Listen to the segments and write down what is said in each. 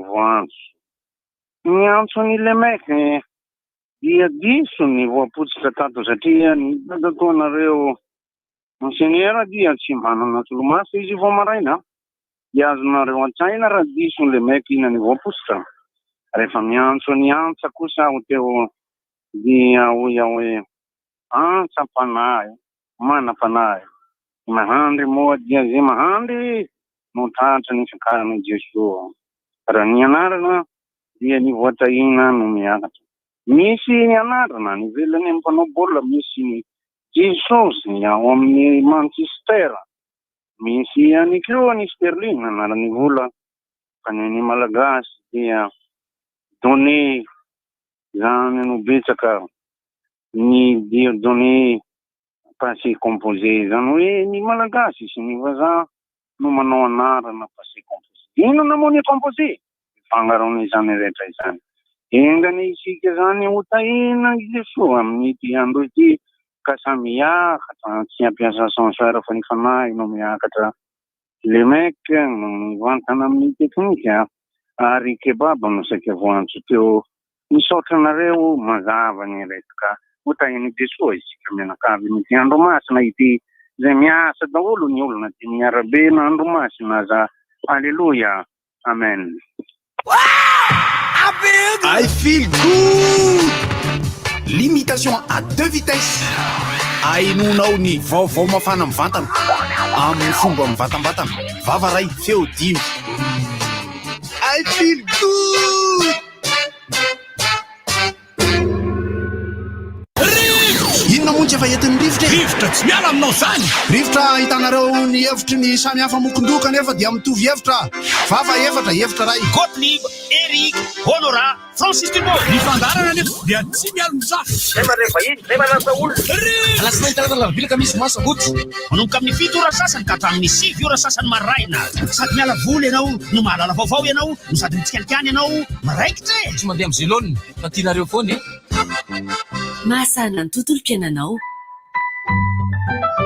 voanjo. Ny antson'ile maiky dia diso ny voapotsitra tato satria ny tatatoanareo monseniera dia tsy manana solomaso izy vao maraina. Dia azonareo an-tsaina raha diso le maiky ina ny voapotsitra. Rehefa miantso ny antsa kosa aho teo dia hoia hoe antsa panahy, mana-panahy. Mahandry moa dia zay mahandry no tratra ny fikarany Jesosy. Raha ny anarana dia ny voatahina no miakatra. Misy ny anarana ny velany amin'ny mpanao baolina, misy ny Jesosy ao amin'ny Manchester, misy ihany koa ny Sterling anarany vola, fa ny malagasy dia Donné zany no betsaka, ny Dieudonné passé composé zany hoe ny malagasy sy ny vazaha no manao anarana passé composé. Inona moa ny composé? Fangaron'ny izany rehetra izany. Engany isika zany hotahina Jesosy amin'ity andro ity ka samy miakatra, tsy ampiasa sansara fa ny fanahy no miakatra le maiky no mivantana amin'ny teknika. Ary kebab no saika voanjo teo misaotranareo mazava ny resaka hotahiny Jesosy isika mianakavy n'ity andro masina ity, zay miasa daholo ny olona ty miarabe n'andro masina za. Alleluia, amen. I feel good. Limitation à 2 vitesses. Ainonao ny vaovao mafana mivantana amin'ny fomba mivatambatana. Vava ray feo dimy. I feel good. Inona moa tsy efa entin'ny rivotra? Rivotra tsy miala aminao zany. Rivotra hitanareo ny hevitry ny samy hafa mokondoka nefa dia mitovy hevitra. Vava efatra, hevitra ray. Gottlieb, Eric, Honora, Francis Thibault. Ny fandarana nefa dia tsy miala mizaha. Nefa rehefa iny, nefa lasa olona. Alasinainy talata lavilaka misy masabotsy. Manomboka amin'ny 7 ora sasany ka hatramin'ny 6 ora sasany maraina. Sady miala voly ianao, no mahalala vaovao ianao, no sady mitsikalikany ianao, maraikitra e. Tsy mandeha amin'ny zélone, fa tianareo foana e. Mahasana ny tontolo piainanao.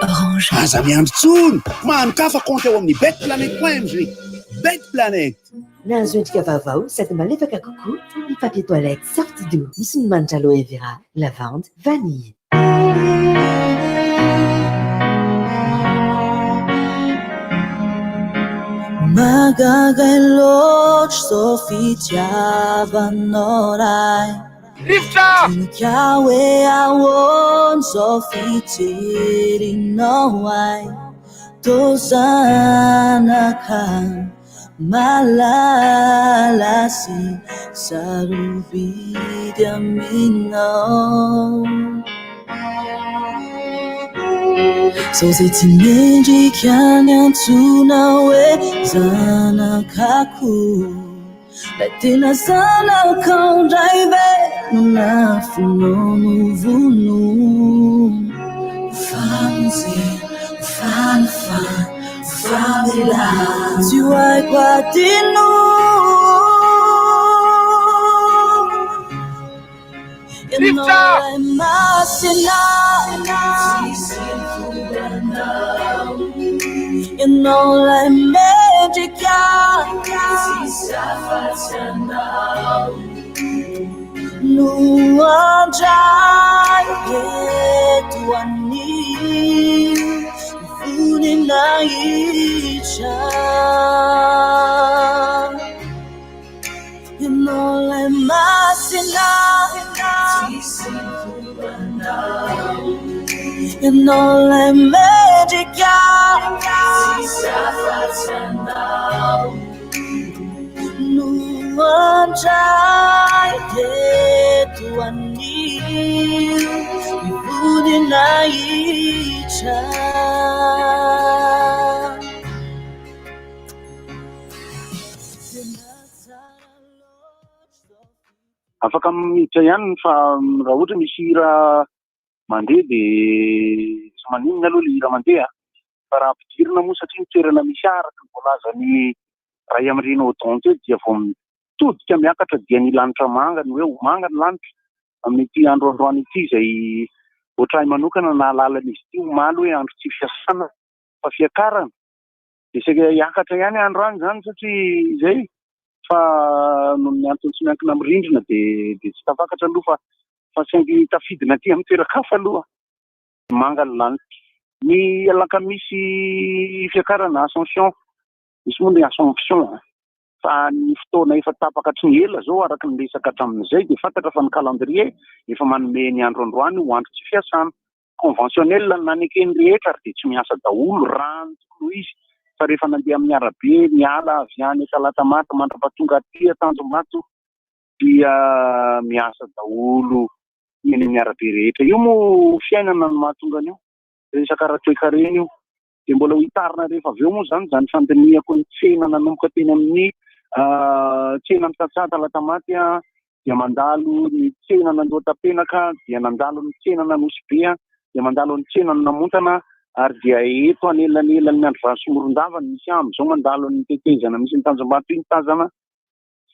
Orange. Aza miandry tsony, mahanokafa konty eo amin'ny betplanet.mg. Betplanet. Nahazo endrika vaovao sady malefaka kokoa ny papier toilette sortie d'eau. Misy ny manitra aloe vera, lavande, vanille. Magagai loatra zao fitiavanao ray. Rivotra! Tinika hoe ahoana zao fijerinao ay. Tô zanaka malala sy sarobidy aminao. Zao zay tsy mendrika ny antsona hoe zanakako. Lay tena zanakao ndray ve no nafinao no vono. Famonjena, fanifany, familany tsy ho haiko adino. Ianao lay masina ianao lay mendrika no andray eto anio vonina hitra. Ianao lay masina ianao lay mendrika no andray eto anio vonina hitra. Afaka miditra ihany fa raha ohatra misy hira mandeha dia tsy maninona aloha le hira mandeha, fa raha ampidirina moa satria ny toerana misy araka ny voalaza ny Ray Amarina Audran teo dia vao mitodika miakatra dia ny lanitra manga, ny hoe manga ny lanitra amin'ity androandroany ity izay ohatrahy manokana nahalala izy ity omaly hoe andro tsy fiasana fa fiakarana. Dia saka hiakatra ihany andro any zany satria izay fa noho ny antony tsy miankina amin'ny rindrina dia tsy tafakatra aloha fa saingy tafidina aty amin'ny toeran-kafa aloha manga ny lanitra. Ny alakamisy fiakarana Ascension, misy moa ny Assomption fa ny fotoana efa tapakatry ny ela zao araka ny resaka hatramin'izay dia fantatra fa ny calendrier efa manome ny andro androany ho andro tsy fiasana conventionnel nanekeny rehetra ary dia tsy miasa daholo rano tokony izy fa rehefa nandeha amin'ny arabe miala avy any Talatamato mandrapatonga aty Tanjombato dia miasa daholo eny amin'ny arabe rehetra. Io moa fiainana no mahatonga an'io resaka ara-toekarena io dia mbola ho hitarina rehefa avy eo moa zany fandinihako ny tsena nanomboka teny amin'ny tsena Mitsatsata Talatamaty dia mandalo ny tsena Nandohatapenaka, dia nandalo ny tsena Nanosibea, dia mandalo ny tsena Namontana, ary dia eto anelanelan'ny Androvany sy Morondava misy amin'izao mandalo ny tetezana misy ny Tanjombato iny tazana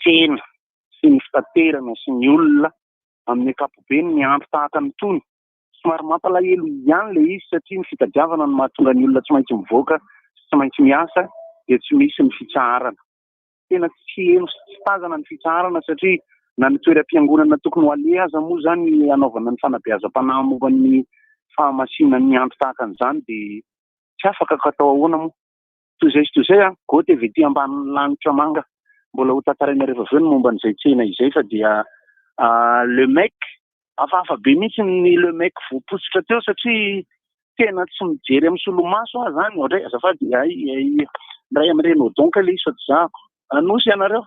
tsena sy ny fitaterana sy ny olona amin'ny ankapobeny ny andro tahaka ny tony. Somary mampalahelo ihany le izy satria ny fitadiavana no mahatonga ny olona tsy maintsy mivoaka, tsy maintsy miasa, dia tsy misy ny fitsaharana. Tena tsy heno sy tsy tazana ny fitsaharana satria na ny toeram-piangonana tokony ho ale aza moa zany anaovana ny fanabeazam-panahy momba ny fahamasinan'ny andro tahaka an'izany dia tsy afaka katao ahoana moa. Toy izay go TVT ambanin'ny lanitra manga mbola ho tantaraina rehefa avy eo ny momba n'izay tsena izay fa dia le mec hafahafa be mihitsy ny le mec voapositra teo satria tena tsy mijery amin'ny solomaso aho zany ohatray azafady ndray amin'ny Renault donc le izy fa tsy zahako anosy ianareo.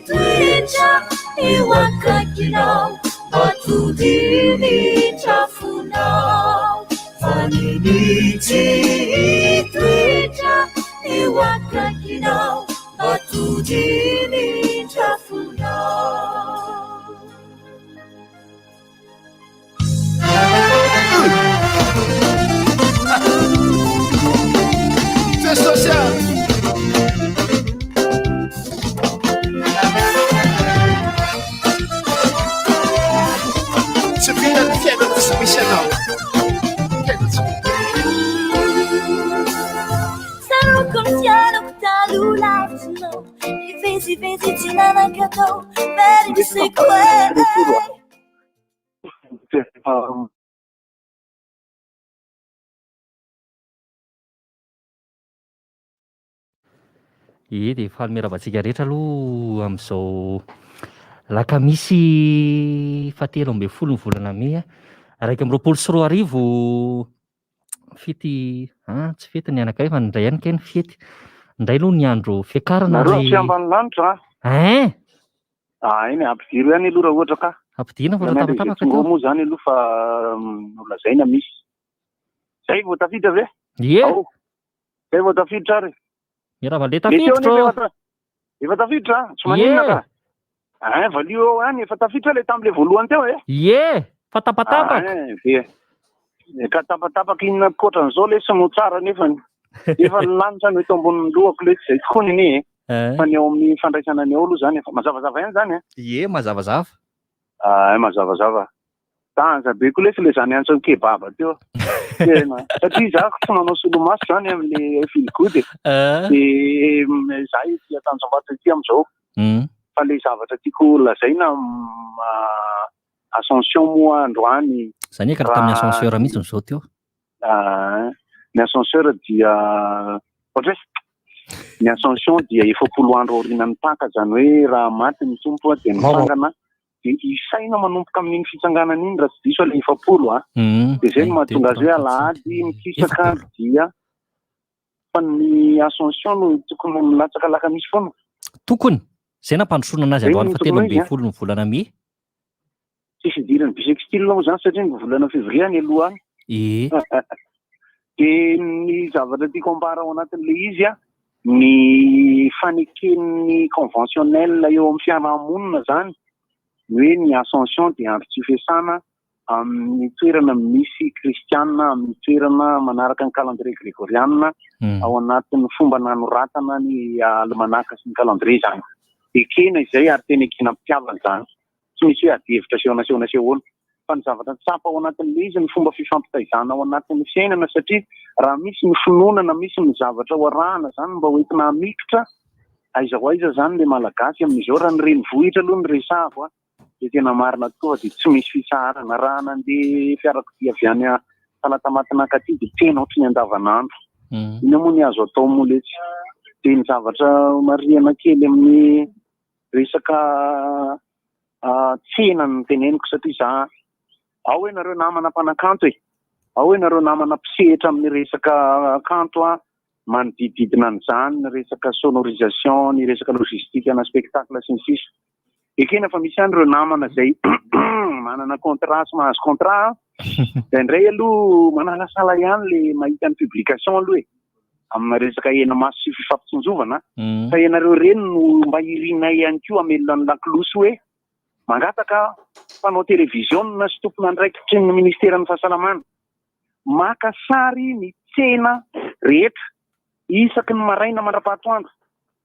toetra eo akaikinao matodiny trafonao faninitsy toetra eo akaikinao matodiny trafonao. Festa social. Tsy vita ny fiainana tsy misy anao. Saroko ny fiainako taloha lavitrinao nivezivezy tsy nanakatao very miseko Dia efa miaravantsika rehetra aloha amin'izao lakamisy 7 ambin'ny folo ny volana May 2024 fety tsy fety ny anakay fa ndray ihany kay ny fety ndray aloha ny andro fiakarana nareo tsy ambany lanitra iny ampidiry ihany aloha raha ohatra ka ampidirina fa tapatapaka teo moa zany aloha fa nolazaina misy zay vao tafiditra ve zay vao tafiditra ary miaravanle tafiditra efa tafiditra tsy maninona ka valio eo any efa tafiditra le tam'le voalohany teo fa tapatapaka ka tapatapaka inona koatran'izao lesy no tsara nefany efa lanitra no eto ambonin'ny lohako lesy zay tokoa nini fa ny eo amin'ny fandraisana ny eo aloha zany efa mazavazava ihany zany mazavazava mazavazava tanja be koa lesy le zany antsony kebaba teo satria za tsy manao solomaso zany amin'ny filgody dia za tia tanjom-bato ety am'izao fa le zavatra tiako lazaina Ascension moa androany zany ka tamin'ny ascenseur mihitsy n'izao teo ny ascenseur dia ohatra hoe ny Ascension dia 70 andro aorianany taka zany hoe raha maty ny tompo dia mitsangana dia isaina manomboka amin'iny fitsanganana iny raha tsy diso le 70 dia zay no mahatonga azy hoe alahady mikisaka dia fa ny Ascension no tokony milatsaka lakamisy foana tokony zay nampandrosoana anazy androany 7 ambin'ny folo ny volana May tsy fidirany bisextile moa zany satria ny volana février any aloha any dia ny zavatra tiako ambara ao anatin'le izy ny faneken'ny conventionnel eo amin'ny fiarahamonina zany hoe ny Ascension dia andro tsy fiasana amin'ny toerana misy kristianina amin'ny toerana manaraka ny calendrier grégorianina ao anatin'ny fomba nanoratana ny almanaka sy ny calendrier zany ekena izay ary tena ekena mpitiavana zany tsy misy hoe adihevitra sehoana fa ny zavatra tsapa ao anatin'le izy ny fomba fifampitaizana ao anatin'ny fiainana satria raha misy ny finoana misy ny zavatra ho arahana zany mba hoentina hamikitra aiza ho aiza zany le malagasy amin'izao raha ny renivohitra aloha ny resahako dia tena marina tokoa dia tsy misy fisarana raha nandeha fiarakodia avy any Talatamatinaky dia tena ohatry ny andavanandro ina moa ny azo atao moa letsy dia ny zavatra marihana kely amin'ny resaka tsena ny teneniko satria za ao hoe nareo namana mpanakanto ao hoe nareo namana mpisehatra amin'ny resaka kanto manodididina an'izany ny resaka sonorisation ny resaka logistique ana spectacle sy ny sisa ekena fa misy any ireo namana zay manana contrat sy mahazo contrat dia indray aloha manalasala ihany le mahita ny publication aloha amin'ny resaka hena maso sy fifampitsinjovana fa ianareo reny no mba irinay ihany koa amelona ny lakolosy hoe mangataka mpanao televiziona sy tompon'andraikitry ny ministeran'ny fahasalamana maka sary ny tsena rehetra isaky ny maraina mandra-pahatroandro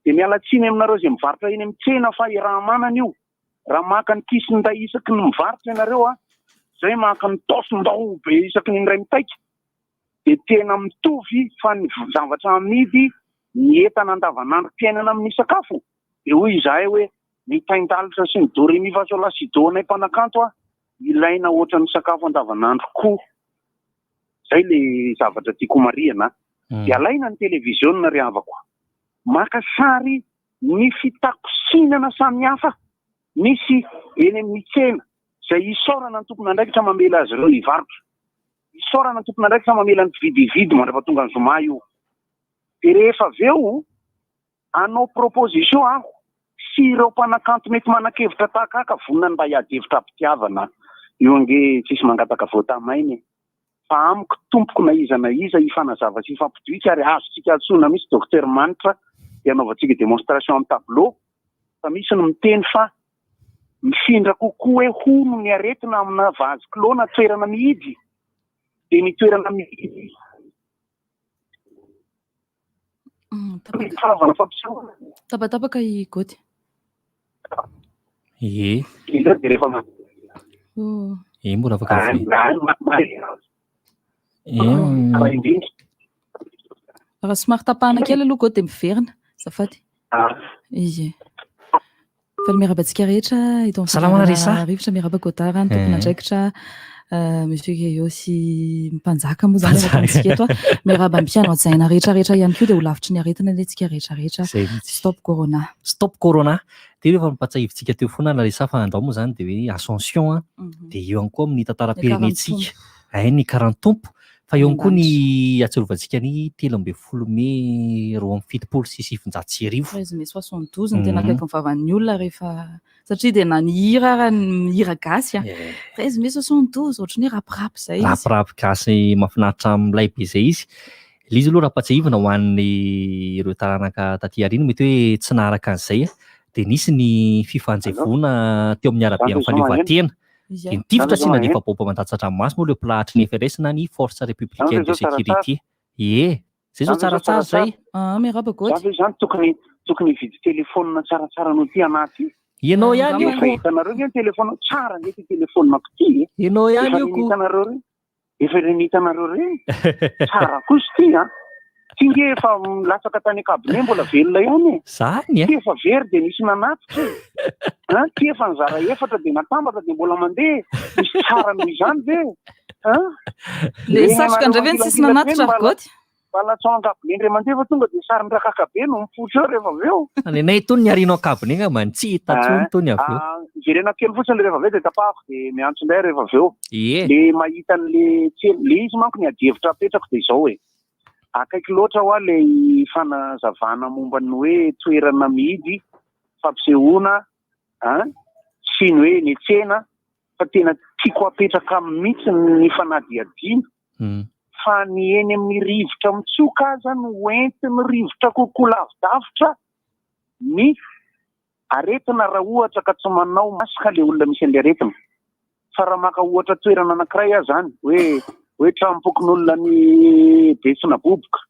dia mialatsiny aminareo izay mivarotra eny amin'ny tsena fa irahamanana io raha maka ny kisinday isaky ny mivarotra ianareo zay maka ny taosindao be isaky ny indray mitaika dia tena mitovy fa ny zavatra amidy ny entana andavanandro mpiainana amin'ny sakafo dia hoy izahay hoe ny taindalitra sy ny doremi fa sola sy do anay mpanakanto ilaina ohatra ny sakafo andavanandro koa zay le zavatra tiako marihana dia alaina ny televiziona ry havako maka sary ny fitakosinana samihafa misy eny amin'ny tsena zay isorana ny tompon'andraikitra mamela azy ireo hivarotra isorana ny tompon'andraikitra mamela ny vidividy mandrapatonga ny zoma io dia rehefa avy eo anao proposition sy ireo mpanakanto mety manan-kevitra tahaka vonina mba hiady hevitra mpitiavana io ange tsisy mangataka voatamainy fa amiko tompoko na iza ifanazava sy ifampidoika ary azontsika atsoina misy docteur manitra hianaovantsika démonstration amin'ny tableau fa misy no miteny fa mifindra kokoa hoe hono ny aretina amina vazy kilona toerana mihidy dia ny toerana mihidy fanaovana fampisehoana tapatapaka i Gody. Ie. dia rehefa Mora afaka raha somary tapahana kely aloha Gody dia miverina zafady. Ie. Fa miarabantsika rehetra eto Salamana Risa. rivotra miaraba Godara ny tompona andraikitra Monsieur eo sy mpanjaka moa zany rabantsika eto miaraba mpiano ajaina rehetrarehetra ihany koa dia ho lavitry ny aretina antsika rehetrarehetra. Stop corona. Stop corona. Dia rehefa mipatsahivitsika teo foana Larissa fa andao moa zany dia hoe Ascension dia eo ihany koa amin'ny tantaram-pirenentsika ny 40 tompo fa eo ihany koa ny atsiarovantsika ny 13 May 2027. 13 Mai 72 ny tena akaiky mivavan'ny olona rehefa satria dia na ny hira ara ny hira gasy 13 Mai 72 ohatrany rapirapy zay izy. Rapirapy gasy mahafinaritra amin'ilay be izay izy. Ilay izy aloha raha-patsahivana ho an'ny ireo taranaka taty aoriana mety hoe tsy naharaka an'izay dia nisy ny fifanjevoana teo amin'ny arabe amin'ny faniovantena. Dia nitifitra sy nandefa baoba mandatsatra masina moa le mpilahatry ny FRS na ny force républicaine de sécurité. Ie, zay zao tsaratsara zay. Miaraba Gody. Zany zany tokony hividy telefaonina tsaratsara no ty anaty. Ianao ihany io ko. Hitanareo ny telefaonina tsara nge ty telefaonina ty. Ianao ihany io ko. Efa renitanareo reny. Tsara kosa ty Ty nge efa latsaka tany kabine mbola velona ihany. Zany Ty efa very dia nisy nanatitra. Ty efa nizara efatra dia natambatra dia mbola mandeha. Misy tsara noho izany ve? Le satroka indray ve ny sisy nanatitra Gody? Balatsao an-kabine indray mandeha fa tonga dia sarin-dra kakabe no mipotra eo rehefa avy eo. Anenay tony ny arianao kabine nga man tsy hitatsony tony avy eo. Jerena kely fotsiny rehefa avy eo dia tapahako dia miantso indray rehefa avy eo. Ie. Le mahita le izy manko ny adihevitra apetrako dia izao hoe akaiky loatra ho ilay fanazavana momba ny hoe toerana mihidy fampisehoana sy ny hoe ny tsena fa tena tiako apetraka mihitsy ny fanadiadiana fa ny eny amin'ny rivotra mitsoka aza no entiny rivotra kokoa lavidavitra ny aretina raha ohatra ka tsy manao masika le olona misy an'ilay aretina fa raha maka ohatra toerana anankiray azy zany hoe trampokon'olona ny besina boboka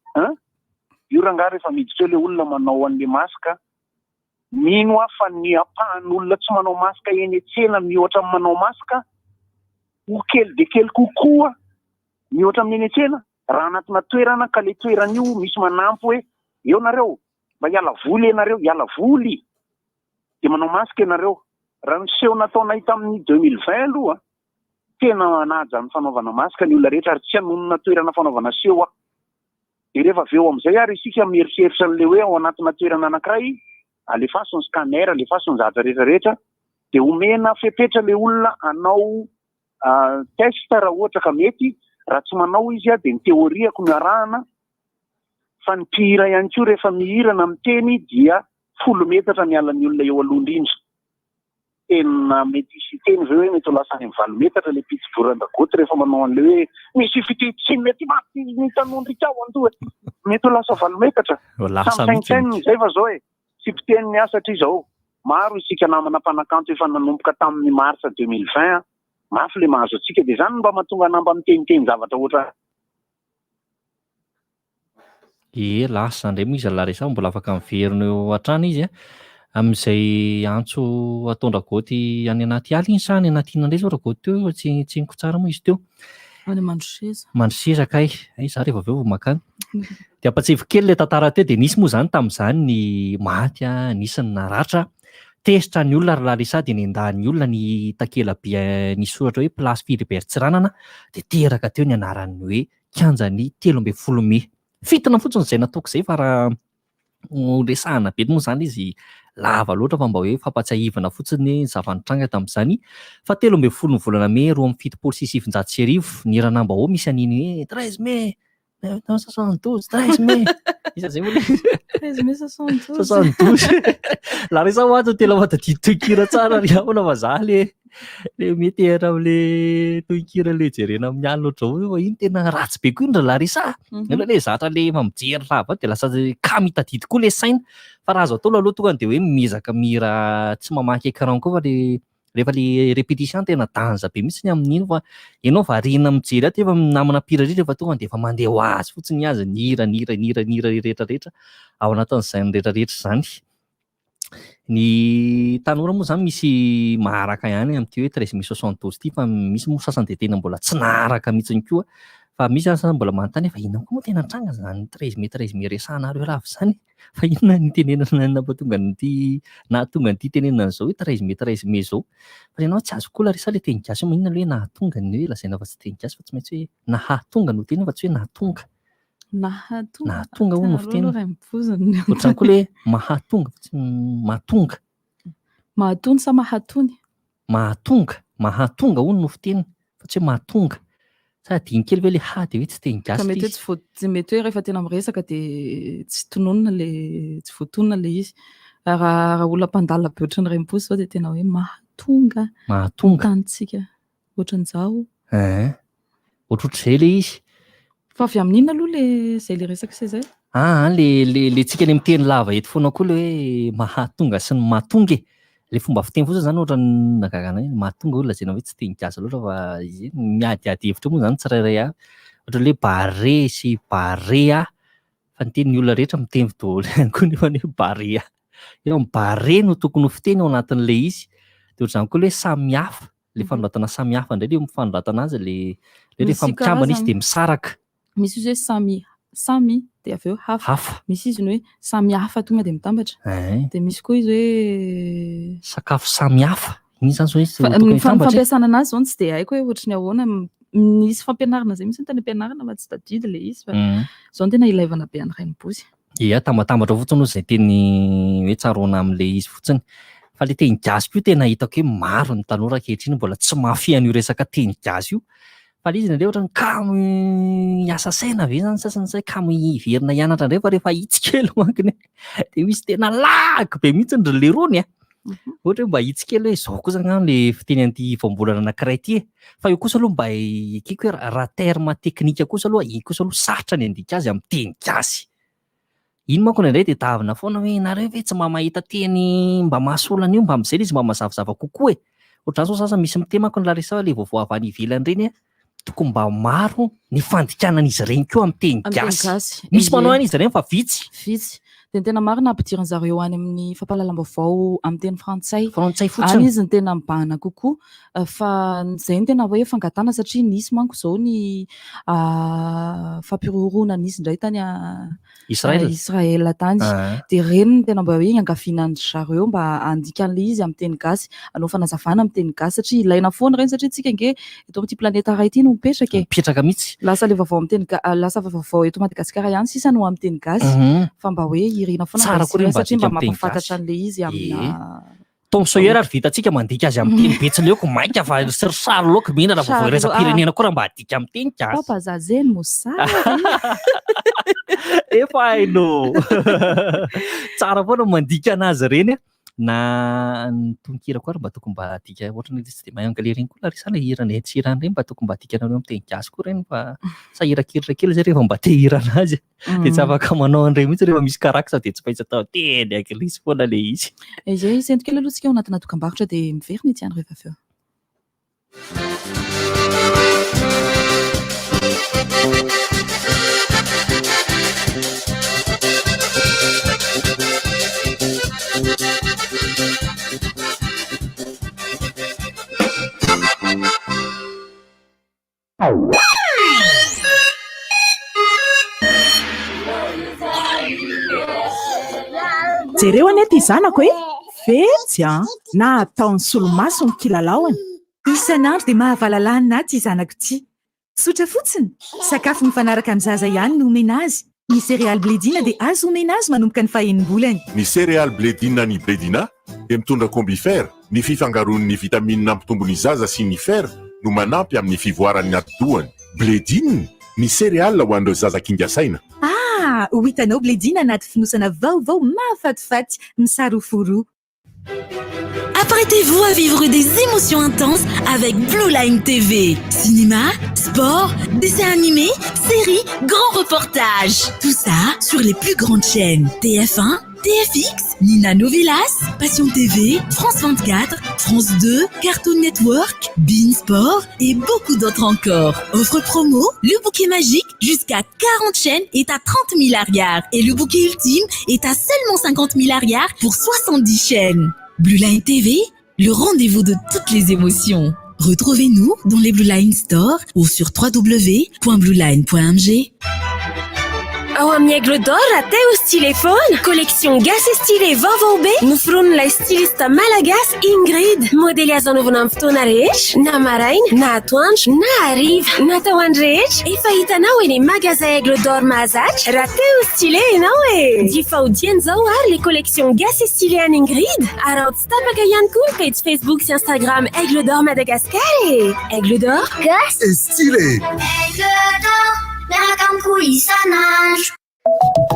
io rangaha rehefa miditra eo le olona manao an'le masika mino aho fa ny ampahan'olona tsy manao masika eny an-tsena mihoatra amin'ny manao masika ho kely dia kely kokoa mihoatra amin'ny eny an-tsena raha anatina toerana ka le toerana io misy manampy hoe eo nareo mba hiala voly ianareo hiala voly dia manao masika ianareo raha ny seho natao nahita amin'ny 2020 aloha tena nahaja ny fanaovana masika ny olona rehetra ary tsy hanonona toerana fanaovana seho dia rehefa avy eo amin'izay ary isika mieritreritra an'le hoe ao anatina toerana anankiray alefaso ny scanner alefaso ny zavatra rehetrarehetra dia omena fepetra le olona anao test raha ohatra ka mety raha tsy manao izy dia ny teoriako ny arahana fa ny mpihira ihany koa rehefa mihirana miteny dia 10 metatra miala ny olona eo aloha indrindra tena mety isy teny ve hoe mety ho lasa any 9 metatra le pitiboran-dagoty rehefa manao an'le hoe misy fitetsiny mety maty ny tanondrika ao andoha mety ho lasa 9 metatra samsaintsainy zay fa zao sy mpiteny ny asa hatry izao maro isika namana mpanakanto efa nanomboka tamin'ny marsa 2020 mafy le mahazo atsika dia zany mba mahatonga namba miteniteny zavatra ohatra lasa indray moa izy Larissa mbola afaka miverina eo hatrany izy amin'izay antso atondra goty any anaty ala iny sa any anaty inona indray zao raha goty teo tsy niko tsara moa izy teo any Mandroseza Mandrosezaka za rehefa avy eo makany dia ampatsivy kely le tantara teo dia nisy moa zany tamin'izany ny maty nisy ny naratra tesitra ny olona Larissa dia nendahan'ny olona ny takela-by ny soratra hoe place Philibert Tsiranana dia teraka teo ny anaran'ny hoe kianjan'ny 13 Mai fitona fotsiny izay nataoko izay fa raha resahana be moa zany izy lava loatra fa mba hoe fampatsahivana fotsiny zavanitranga tamin'izany fa 13 volana Mai 2027 ny ranamba misy aniny hoe 13 Mai dans 72 13 mai izay moa 13 mai 72 72 la resa hoato tena matadidy tohikira tsara ry ahoana vazaha le mety era am'le tohikira le jerena amin'ny alina ohatrao fa iny tena ratsy be koa indra la resa ela le zatra le mamijery lava de lasa ka mitadidy koa le saina fa raha azo atao aloha tonga de hoe mizaka mira tsy mamaky écran koa fa le rehefa le répétition tena danja be mihitsy ny amin'iny fa ianao variana mijery aty efa namana pirarira efa tonga de efa mandeha ho azy fotsiny azy nira rehetrarehetra ao anatin'izay rehetrarehetra zany. Ny tanora moa zany misy maharaka ihany amin'ity hoe 13 mai 72 ity fa misy moa sasany de tena mbola tsy naharaka mihitsiny koa fa misy sasany mbola manontany fa inona koa moa tena tranga zany 13 mai resahanareo raha zany fa inona ny tenenana nampatonga n'ity na tonga n'ity tenenana zao hoe 13 mai zao fa ianao tsy azo koa la resa le teny gasy io inona le hoe nahatonga ny hoe lazaina fa tsy teny gasy fa tsy maintsy hoe nahatonga no teny fa tsy hoe nahatonga nahatonga ho no fiteny ohatrany koa le mahatonga fa tsy mahatonga mahatony sa mahatony mahatonga ho no fiteny fa tsy hoe mahatonga sa adiny kely hoe le ha de hoe tsy teny gasy mety hoe tsy mety hoe rehefa tena miresaka de tsy tononona le tsy voatonona le izy raha olona mpandalina be ohatran'ny Rempozy zao de tena hoe mahatonga tanitsika ohatran'izao ohatrohatr'izay le izy fa avy amin'inona aloha le zay le resaka se zay le tsika ny miteny lava eto foana koa le hoe mahatonga sy ny mahatonga le fomba fiteny fotsiny zany ohatra nagagana mahatonga olona lazaina hoe tsy teny gasy loatra fa izy miadiady hevitra moa zany tsirairay avy ohatra le bare sy bare fa ny teny ny olona rehetra miteny daholo ihany koa nefa ny hoe bare eo amin'ny bare no tokony ho fiteny ao anatin'le izy de ohatr'izany koa le samihafa le fanoratana samihafa indray le mifanoratana azy le rehefa mikambana izy de misaraka misy izy hoe samy de avy eo hafa misy izy ny hoe samy hafa tonga de mitambatra de misy koa izy hoe sakafo samy hafa iny zany zao izy ny fampiasana anazy zao tsy de haiko hoe ohatrany ahoana misy fampianarana zay misy ny tany ampianarana fa tsy tadidy le izy fa zao tena ilaivana be an'ny Rainibozy ia tambatambatra fotsiny io zay teny hoe tsaroana amin'le izy fotsiny fa le teny gasy io tena hitako hoe maro ny tanora ankehitriny mbola tsy mafia an'io resaka teny gasy io fa le izy nandray ohatra ny kamo hiasa saina ve zany sasany say kamo hiverina hianatra indray fa rehefa hitsikely mankiny de misy tena lagy be mihitsy ny relerony ohatra hoe mba hitsikely hoe zao kosa ngano le fiteny an'ity voambolana anankiray ity fa io kosa aloha mba ekeko hoe raha terme teknika kosa aloha iny kosa aloha sarotra ny andika azy amin'ny teny gasy iny manko indray de tavina foana hoe nareo ve tsy mba mahita teny mba mahasolana io mba am'izay izy mba mazavazava kokoa ohatrany zao sasa misy miteny manko ny laresa le vaovao avy any ivelany reny tokony mba maro ny fandikanan'izy ireny koa amin'ny teny gasy misy manao an'izy ireny fa vitsy de tena marina ampidirany zareo any amin'ny fampahalalam-baovao amin'ny teny frantsay fotsiny any izy ny tena mibahana kokoa fa zay ny tena hoe fangatana satria nisy manko zao ny fampiroroana n'izy indray tany Israel tany de reny ny tena mba hoe angafinany zareo mba andikan'le izy amin'ny teny gasy anao fanazavana amin'ny teny gasy satria ilaina foana reny satria tsika nge eto amin'ity planeta ray ity no mipetraka mihitsy lasa le vaovao amin'ny teny lasa vaovao eto Madagasikara ihany sisa no amin'ny teny gasy fa mba hoe irina foana satria mba mampafantatra an'le izy amina Tom Sawyer ary vitantsika mandika azy amin'ny teny Betsileo maika fa sary loka mihina raha vaovao iresa-pirenena koa raha mba hadika amin'ny teny gasy papa zazeny mosary efa hainao tsara foana mandika anazy reny na ny tononkira koa mba tokony mba adika ohatra ny tsy de mahay anglais reny koa larisa le hirana tsy hirana reny mba tokony mba adika anareo amin'ny teny gasy koa reny fa sahirankiritra kely zay rehefa mba te hirana azy de tsy afaka manao an'ireny mihitsy rehefa misy karaksa de tsy maintsy atao teny anglisy foana le izy izay sento kely aloha tsika ao anatina dokam-barotra de miverina ity andro rehefa feo jereo any ty zanako fetsy na ataon'ny solomaso ny kilalaony isan'andro dia mahavalalany na ty zanako ty sotra fotsiny sakafo mifanaraka amin'ny zaza ihany no omena azy ny céréale blédina dia azo omena azy manomboka ny fahenim-bolany ny céréale blédina ny blédina dia mitondra combifère ny fifangaroan'ny vitamine nampitombo ny zaza sy ny fer no manampy amin'ny fivoaran'ny atidohany blédine ny serial ho an'ireo zazakingasaina. Ho hitanao bledina anaty finosana vaovao mahafatifaty misaroforo. Apprêtez-vous à vivre des émotions intenses avec Blue Line TV. Cinéma, sport, dessins animés, séries, grands reportages. Tout ça sur les plus grandes chaînes. TF1, TFX, Nina Novelas, Passion TV, France 24, France 2, Cartoon Network, Bein Sport et beaucoup d'autres encore. Offre promo, le bouquet magique jusqu'à 40 chaînes est à 30 milliards et le bouquet ultime est à seulement 50 milliards pour 70 chaînes. Blue Line TV, le rendez-vous de toutes les émotions. Retrouvez-nous dans les Blue Line Store ou sur www.blueline.mg. Ao amin'ny Aigle d'Or até o styléphone, collection gasy stylé vaovao be noforonin'ilay styliste malagasy Ingrid. Modely azo anaovana amin'ny fotoana rehetra, na maraina, na atoandro, na hariva, natao andro rehetra. Efa hitanao eny magasin Aigle d'Or mahazatra raha te ho stylé ianao e. Difaodiany zao ary les collections gasy stylé an'i Ingrid. Ary tsy tapaka ihany koa ny page Facebook sy Instagram Aigle d'Or Madagascar e. Aigle d'Or gasy et stylé. Aigle d'Or miaraka amiko isan'andro.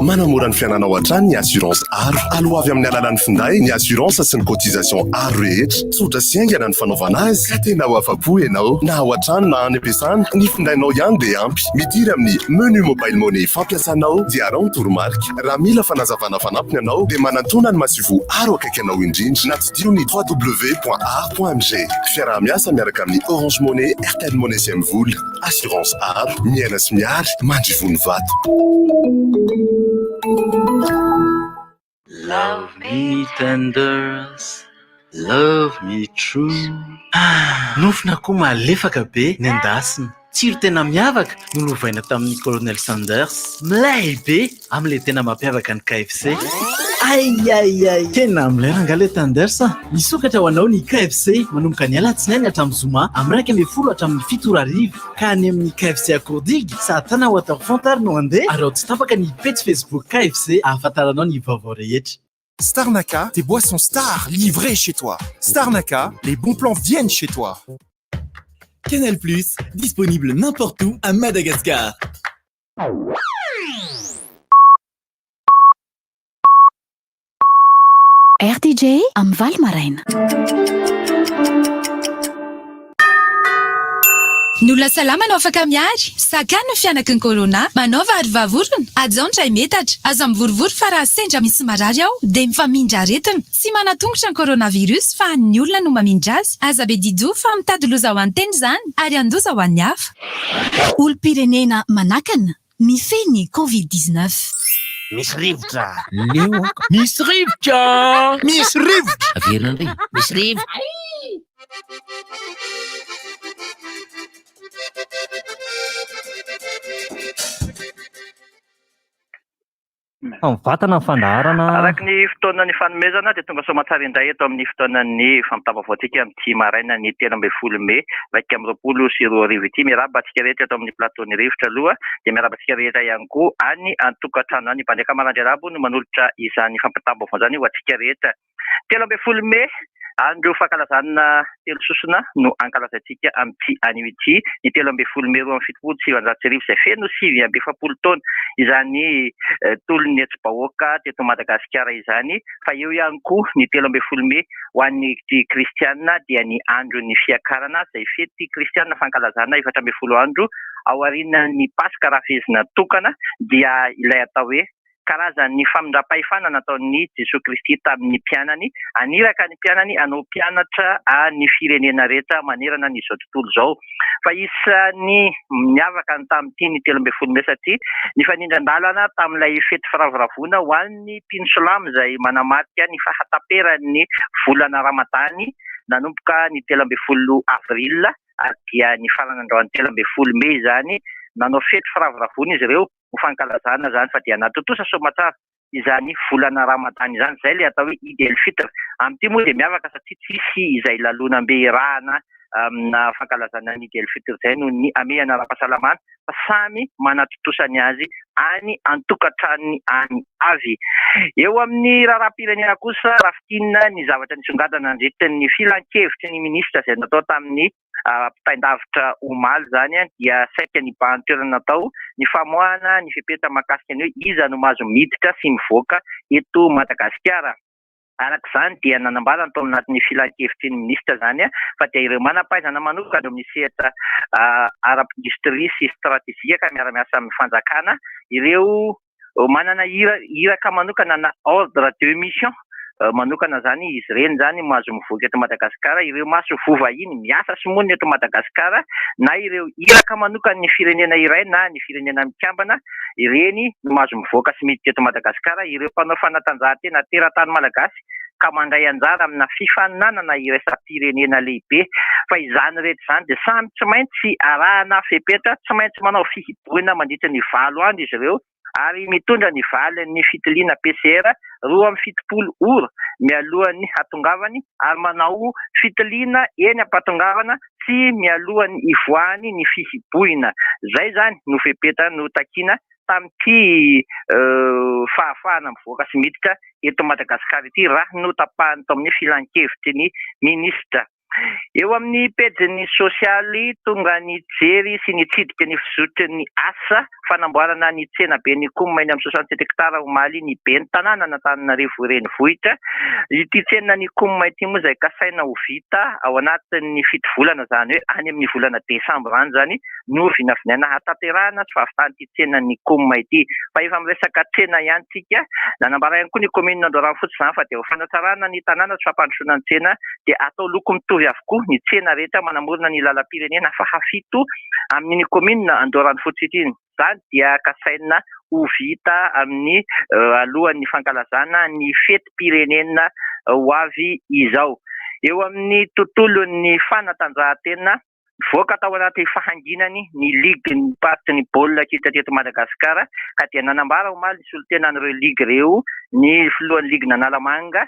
Manamora ny fiainanao hatrany ny assurance aro. Aloha avy amin'ny alalan'ny finday ny assurance sy ny cotisation aro rehetra. Tsotra sy aingana ny fanaovana azy ka tena ho afa-po ianao. Na ao an-trano na any am-piasana, ny findainao ihany dia ampy. Midira amin'ny menu mobile money fampiasanao dia arao ny toromarika. Raha mila fanazavana fanampiny ianao dia manantona ny masivo aro akaiky anao indrindra. Na tsy dio ny www.aro.mg. Fiaraha-miasa miaraka amin'ny Orange Money, Airtel Money sy Mvola. Assurance aro, miaina sy miary, mandrivony vato. Love me tenders, love me true. Nofona koa malefaka be ny endasina. Tsiro tena miavaka no novaina tamin'ny Colonel Sanders. Milay be amin'ilay tena mampiavaka ny KFC. Ai, tena amilay rangale Sanders. Misokatra ho anao ny KFC manomboka ny alatsinainy hatramin'ny zoma amin'ny 1:10 hatramin'ny 7:00 ka any amin'ny KFC Akourdigue Satana Waterfront no andeha. Ary tsy tapaka ny page Facebook KFC ahafantaranao ny vaovao rehetra. Starnaka, tes boissons stars livrées chez toi. Starnaka, les bons plans viennent chez toi. Canal+, disponible n'importe où à Madagascar. RTJ am Val Maraina. Ny olona salama no afaka miary. Sakany no fianaka ny corona, manao vary vavorona, ajaon indray metatra. Aza mivorivory fa raha sendra misy marary ao, dia mifamindra aretina. Tsy manatongotra ny coronavirus fa ny olona no mamindra azy. Aza be dido fa mitady loza ho an-teny izany, ary andoza ho an'ny hafa. Olom-pirenena manakana, mifeny COVID-19. Misy rivotra. Leo. Misy rivotra. Misy rivotra. Averina indray. Misy rivotra. Vatana ny fandaharana. Araka ny fotoanan'ny fanomezana dia tonga soamatsara indray eto amin'ny fotoanan'ny fampitavavaoantsika amin'ity maraina ny 13 May 2024 ity. Miaraba antsika rehetra eto amin'ny plateau-ny rivotra aloha dia miaraba antsika rehetra ihany koa any an-tokantrano any mpanjaka marandry arabo no manolotra izany fampitavavaoana izany ho antsika rehetra. 13 May andro fankalazana telo sosona no ankalazatsika amin'ity an'ity ny 13 May 2017 izay feno 7 taona izany tolon'ny etsy-bahoaka teto Madagasikara izany. Fa eo ihany koa ny 13 May ho an'ny kristianina dia ny andron'ny fiakarana izay fety kristianina fankalazana 14 andro aorianan'ny Paska raha fehezina tokana dia ilay atao hoe karazan'ny famindram-pahefana nataon'ny Jesosy Kristy tamin'ny mpianany, aniraka ny mpianany hanao mpianatra ny firenena rehetra manerana n'izao tontolo izao. Fa isan'ny miavaka tamin'ity ny 13 May satria ny fanindran-dalana tamin'ilay fety firavoravoana ho an'ny mpino-silamo izay manamarika ny fahataperan'ny volana Ramadany nanomboka ny 13 Avril dia ny farany androany 13 May izany nanao fety firavoravoana izy ireo ho fankalazana zany fa dia natotosa soamatsara izany volana Ramadany izany izay le atao hoe Eid el-Fitr. Amin'ity moa dia miavaka satria tsisy izay lalonam-behirahana amina fankalazana ny Eid el-Fitr izay no ny amehana ara-pahasalamana fa samy manatotosany azy any an-tokantranony any avy. Eo amin'ny raharaham-pirenena kosa raha fitinina ny zavatra nisongadana nandritra ny filan-kevitry ny minisitra izay natao tamin'ny mpitaindavitra omaly zany dia saika ny bahantoerana natao ny famoahana ny fipetra mahakasika ny hoe iza no mahazo miditra sy mivoaka eto Madagasikara. Arak'izany dia nanambarana tao anatin'ny filan-kevitry ny minisitra zany fa dia ireo manam-pahaizana manokana eo amin'ny sehatra ara-indostria sy stratégie ka miara-miasa amin'ny fanjakana ireo manana iraka manokana na ordre de mission manokana zany izy ireny zany mahazo mivoaka eto Madagasikara, ireo maso vovahiny miasa sy monina eto Madagasikara na ireo iraka manokana ny firenena iray na ny firenena mikambana ireny no mahazo mivoaka sy miditra eto Madagasikara, ireo mpanao fanatanjahantena teratany malagasy ka mandray anjara amina fifaninanana iraisam-pirenena lehibe. Fa izany rehetra izany dia samy tsy maintsy arahana fepetra, tsy maintsy manao fihibohana mandritra ny 7 andro izy ireo ary mitondra ny valin'ny fitiliana PCR 27 ora mialohan'ny hatongavany ary manao fitiliana eny am-patongavana sy mialohan'ny ivoahany ny fihibohana. Zay zany no fepetra no takiana tamin'ity fahafahana mivoaka sy miditra eto Madagasikara ity raha no tapahany tao amin'ny filan-kevitry ny minisitra. Eo amin'ny pejiny sosialy tonga ny jery sy nitsidika ny fizotry ny asa fanamboarana ny tsena be ny Komma eny amin'ny 67 hektara omaly ny be ny tanàna n'Antananarivo renivohitra. Ity tsena ny Komma ity moa izay kasaina ho vita ao anatin'ny 7 volana zany hoe any amin'ny volana Desambra any zany no vinavinaina hatanterahana sy fahavitana ity tsena ny Komma ity. Fa efa miresaka tsena ihany tsika nanambara ihany koa ny commune Andoranfotsy zany fa dia ho fanatsarana ny tanàna sy fampandrosoana ny tsena dia atao loko mitovy avokoa ny tsena rehetra manamorona ny lalam-pirenena fa hafito amin'ny commune Andoranfotsy ity. Zany dia kasaina ho vita amin'ny alohan'ny fankalazana ny fetim-pirenena ho avy izao. Eo amin'ny tontolon'ny fanatanjahantena voaka tao anaty fahanginany ny ligue ny party ny baolina kitra teto Madagasikara ka dia nanambara omaly ny solotenan'ireo ligue ireo ny filohan'ny ligue n'Analamanga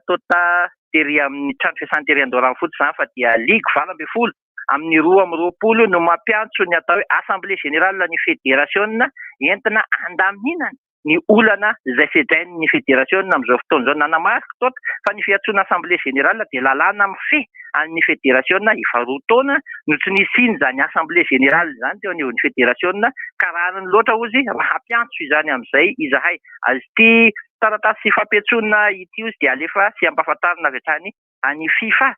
tota tery amin'ny trano fiasany tery Andoranfotsy zany fa dia ligue 20 amin'ny 20 no mampiantso ny atao hoe assemblée générale ny fédération entina andaminana ny olana izay sedrainy ny fédération amin'izao fotoana izao. Nanamarika toaka fa ny fiantsoana assemblée générale dia lalàna mifehy amin'ny fédération ivaroa taona no tsy nisy iny zany assemblée générale zany teo anivon'ny fédération ka raha ny loatra ozy raha hampiantso izany amin'izay izahay azy ity taratasy fampiantsoana ity ozy dia alefa sy ampahafantarina avy hatrany any FIFA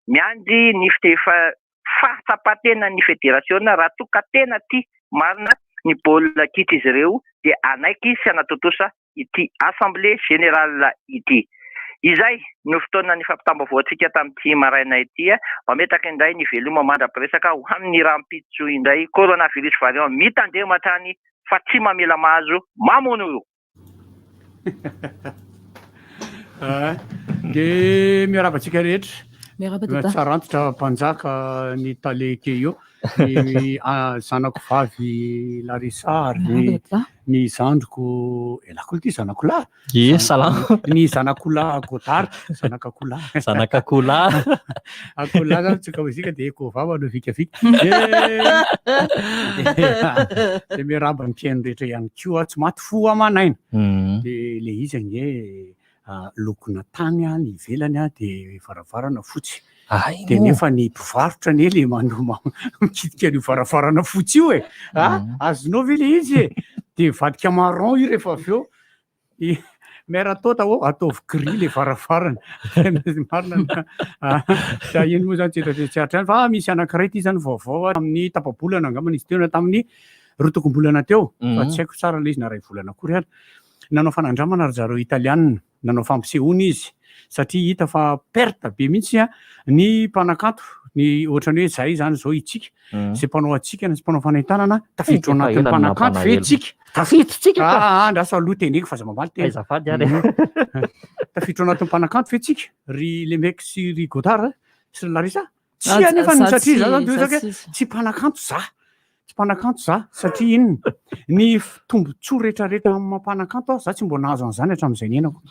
miandry ny fahatsapatena ny fédération raha toka tena ity marina ny baolina kitra izy ireo dia anaiky sy anatotosa ity assemblée générale ity. Izay no fotoana ny fampitambavaoantsika tamin'ity maraina ity mametaka indray ny veloma mandra-piresaka ho amin'ny rampitso indray coronavirus variant mitandrema hatrany fa tsy mamela mahazo mamono io. Dia miarabantsika rehetra tsara antitra mpanjaka ny taleke io ny zanako vavy Larisa ary ny zandriko elako ity zanakolahy ny zanakola Godard zanakakola akola zany tsika mozika dia eko vava no vikavika dia miaraba ny mpiaino rehetra ihany koa tsy maty fo amanaina dia le izy ange lokona tany ny ivelany dia varavarana fotsy dia nefa ny mpivarotra ny le mikitika ny varavarana fotsy io azonao ve le izy dia vadika marron io rehefa avy eo miaratota ataovy gris le varavarana marina iny moa zany tsiaritra any fa misy anankiray ity zany vaovao amin'ny tapabolana angambany izy teo na tamin'ny rotokom-bolana teo fa tsy haiko tsara le izy na ray volana kory ary nanao fanandramana ry zareo italianina nanao fampisehoana izy satria hita fa perte be mihitsy ny mpanakanto ny ohatrany hoe zay zany zao itsika sy mpanao atsika sy mpanao fanentanana tafiditra anatin'ny mpanakanto ve tsika tafiditsika ndrasa aloha teneko fa za mamaly tafiditra anatin'ny mpanakanto ve tsika ry Lemek sy ry Godard sy Larisa tsy anefa ny satria za zany hoe tsy mpanakanto za satria inona ny tombontsoa rehetrarehetra mampanakanto za tsy mbo nahazo an'izany hatramin'izay ny henako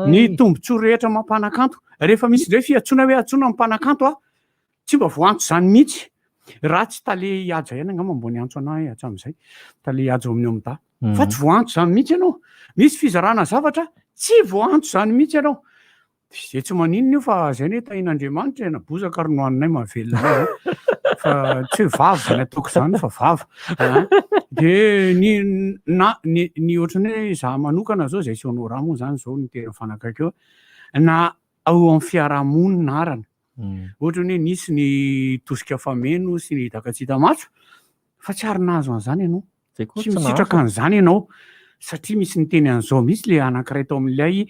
ny tombontsoa rehetra mampanakanto rehefa misy ndray fiantsoana hoe antsoina mampanakanto tsy mba voantso zany mihitsy raha tsy tale hiajo ihany angamba mbo niantso anahy hatramin'izay tale hiajo amin'ny amda fa tsy voantso zany mihitsy ianao misy fizarana zavatra tsy voantso zany mihitsy ianao zay tsy maninona io fa zay ne tahin'Andriamanitra nabozaka ary nohaninay mahavelona fa tsy hoe vava ny ataoko zany fa vava de ny ohatrany hoe za manokana zao zay sionora moa zany zao ny tena fanakaiky eo na ao amin'ny fiarahamonina arana ohatrany hoe nisy ny tosika fameno sy ny dakatsita matso fa tsy ary nahazo an'izany ianao tsy misitraka an'izany ianao satria misy ny teny an'izao misy le anankiray tao amin'ilay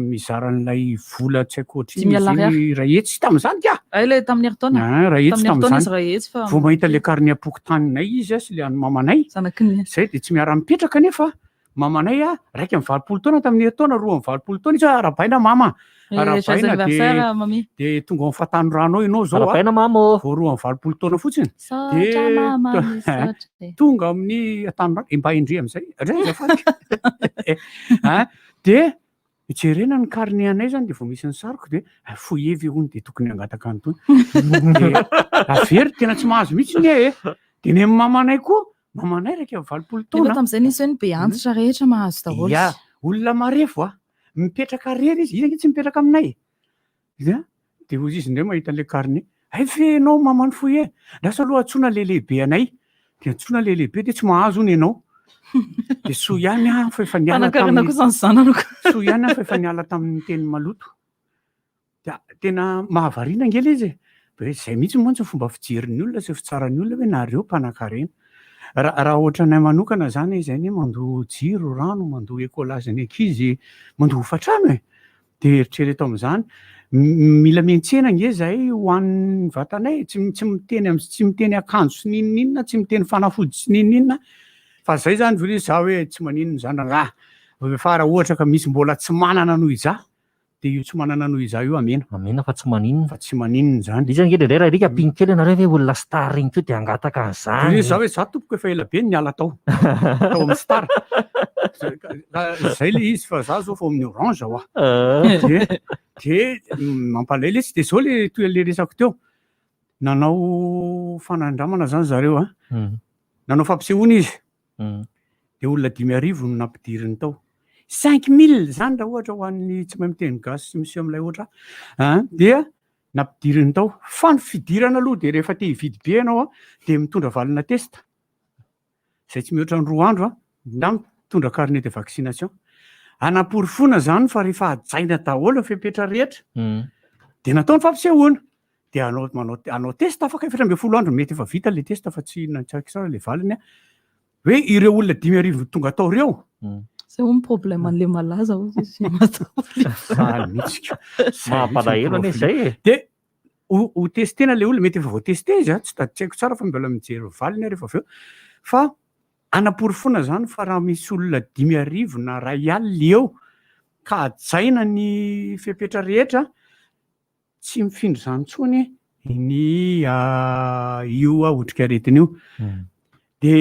mizaran'ilay vola tsy haiko ohatriny rahetsy tamin'izany ka le tamin'ny heritaona rahetsy tamin'izany vao mahita le kariny apoky taninay izy sy le any mamanay zay de tsy miara-mipetraka nefa mamanay raiky amin'ny 20 taona tamin'ny herintaona 2 amin'ny 20 taona izy arabaina mama arabaina de tonga amin'ny fatano rano ao ianao zao arabaina mama vao 2 amin'ny 20 taona fotsiny de tonga amin'ny atano rano mba indri amin'izay de jerena ny karine anay zany de vao misy ny sariko de foevy hony de tokony angataka anytony avery tena tsy mahazo mihitsy ny de ny mamanay koa mamanay raiky amin'ny 20 taona tam'izay nisy hoe ny be antitra rehetra mahazo daholo ya olona marefo mipetraka rery izy izy tsy mipetraka aminay de ozy izy ndray mahita le karine fe anao mamany foy lasa aloha atsona le lehibe anay de atsona le lehibe de tsy mahazo ny ianao de so ihany fa efa niala so ihany fa efa niala tamin'ny teny maloto tena mahavarina ngely izy zay mihitsy moa tsy fomba fijerin'ny olona sy fitsaran'ny olona hoe nareo mpanan-karena raha ohatranay manokana zany zay ny mandoa jiro rano mandoa ekolazin'ny ankizy mandoa hofatrano de eritrereto amin'izany mila mentsena nge zahay ho an'ny vatanay tsy miteny akanjo sy nininina tsy miteny fanafody sy nininina fa zay zany vile za hoe tsy maninona zany fa raha ohatra ka misy mbola tsy manana noho iza de io tsy manana noho iza io amena fa tsy maninona fa tsy maninona zany izy angely indray raha rika pinkely anareo hoe olona star regny keo de angataka an'izany za hoe za tompoko efa ela be niala tao amin'ny star zay le izy fa za zao fa amin'ny orange de mampalay le tsy de zao le toy le resako teo nanao fanandramana zany zareo nanao fampisehoana izy de olona 5,000 no nampidiriny tao 5,000 zany raha ohatra ho an'ny tsy mahay miteny gasy sy misy amin'ilay ohatra dia nampidiriny tao fa ny fidirana aloha de rehefa te hividy be ianao de mitondra valina testa zay tsy mihoatra ny 2 andro na mitondra carnet de vaccination anaporifoana zany fa rehefa ajaina daholo ny fepetra rehetra de natao ny fampisehoana de anao testa afaka 7 andro mety efa vita le testa fa tsy nantsaiky sara le valiny hoe ireo olona 5,000 tonga tao reo zay ho ny problème an'le malaza mampalahelo ane zay de ho testena le olona mety efa voateste izy tsy tsaiko tsara fa mbola mijery valiny rehefa aveo fa anaporifoana zany fa raha misy olona 5,000 na 1,000 eo ka ajaina ny fepetra rehetra tsy mifindry zany tsony ny io otrikaretina io de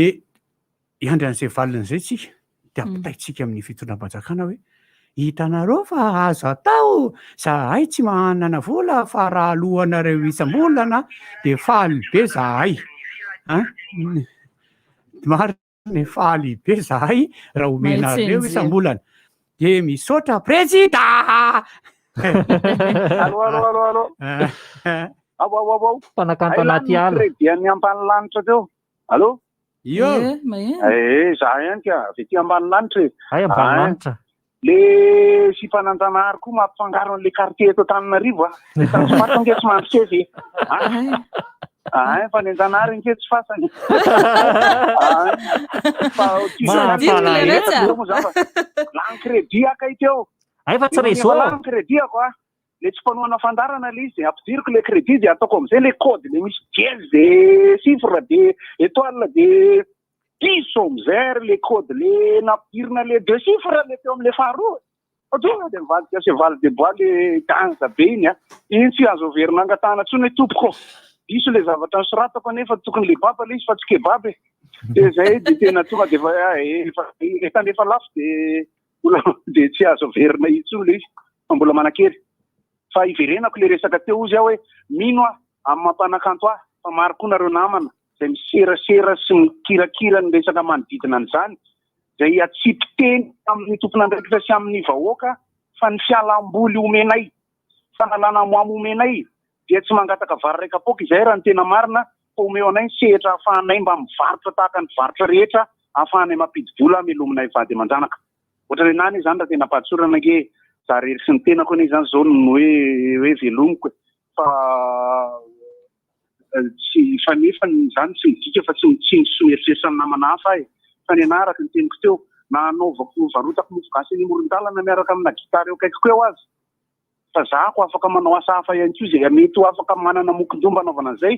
iandran'izay valin'izay tsika de ampitaitsika amin'ny fitondram-panjakana hoe hitanareo fa azo atao zahay tsy manana vola fa raha alohanareo isam-bolana de faly be zahay mariny faly be zahay raha omenareo isam-bolana de misaotra prezida mpanakanto anaty ala crédit-ny ambany lanitra teo allo io za ihany ka avy ety ambany lanitra ambany lanitra le sy fananjanahary koa mampifangaro an'le quartier eto Antananarivo le transport ange tsy mampisefy fa ny Anjanahary ange tsy fasany lan crédit akay teo fa tsy réseau lan crédit ako le tsy mpanoana fandarana le izy ampidiriko le crédit de ataoko am'izay le code le misy 10 de chiffre de étoile de 10 am'izay le code le nampidirina le 2 chiffre le teo am'le faharoa ohatry de mivadika cheval de bois le danza be iny tsy azo overina angatahana tsony hoe tompoko diso le zavatra nosoratako nefa tokony le baba le izy fa tsy kebaby de zay de tena tonga de efa efa lafo de tsy azo overina itsony le izy fa mbola manakely fa iverenako le resaka teo izy aho hoe mino amin'ny mampanakanto fa maro koa nareo namana zay miserasera sy mikirakira ny resaka manodidina an'izany zay atsipy teny amin'ny tompon'andraikitra sy amin'ny vahoaka fa ny fialam-boly omenay fanalana moamo omenay dia tsy mangataka vary raika poka izay raha ny tena marina fa omeo anay ny sehatra ahafahanay mba mivarotra tahaka ny varotra rehetra ahafahanay mampidi-vola amelominay vady aman-janaka ohatra hoe nany izany raha tena pahatsorana ke za rery sy ny tenako ane izany zao no hoe velomiko fa tsy fanefa izany tsy midika fa tsy someritreritran'ny namana hafa ahy fa ny anaraka ny teniko teo na anaovako varotako mofo gasy eny amoron-dalana miaraka amina gitara eo akaikiko eo azy fa zako afaka manao asa hafa ihany koa izay mety ho afaka manana mokondomba anaovana izay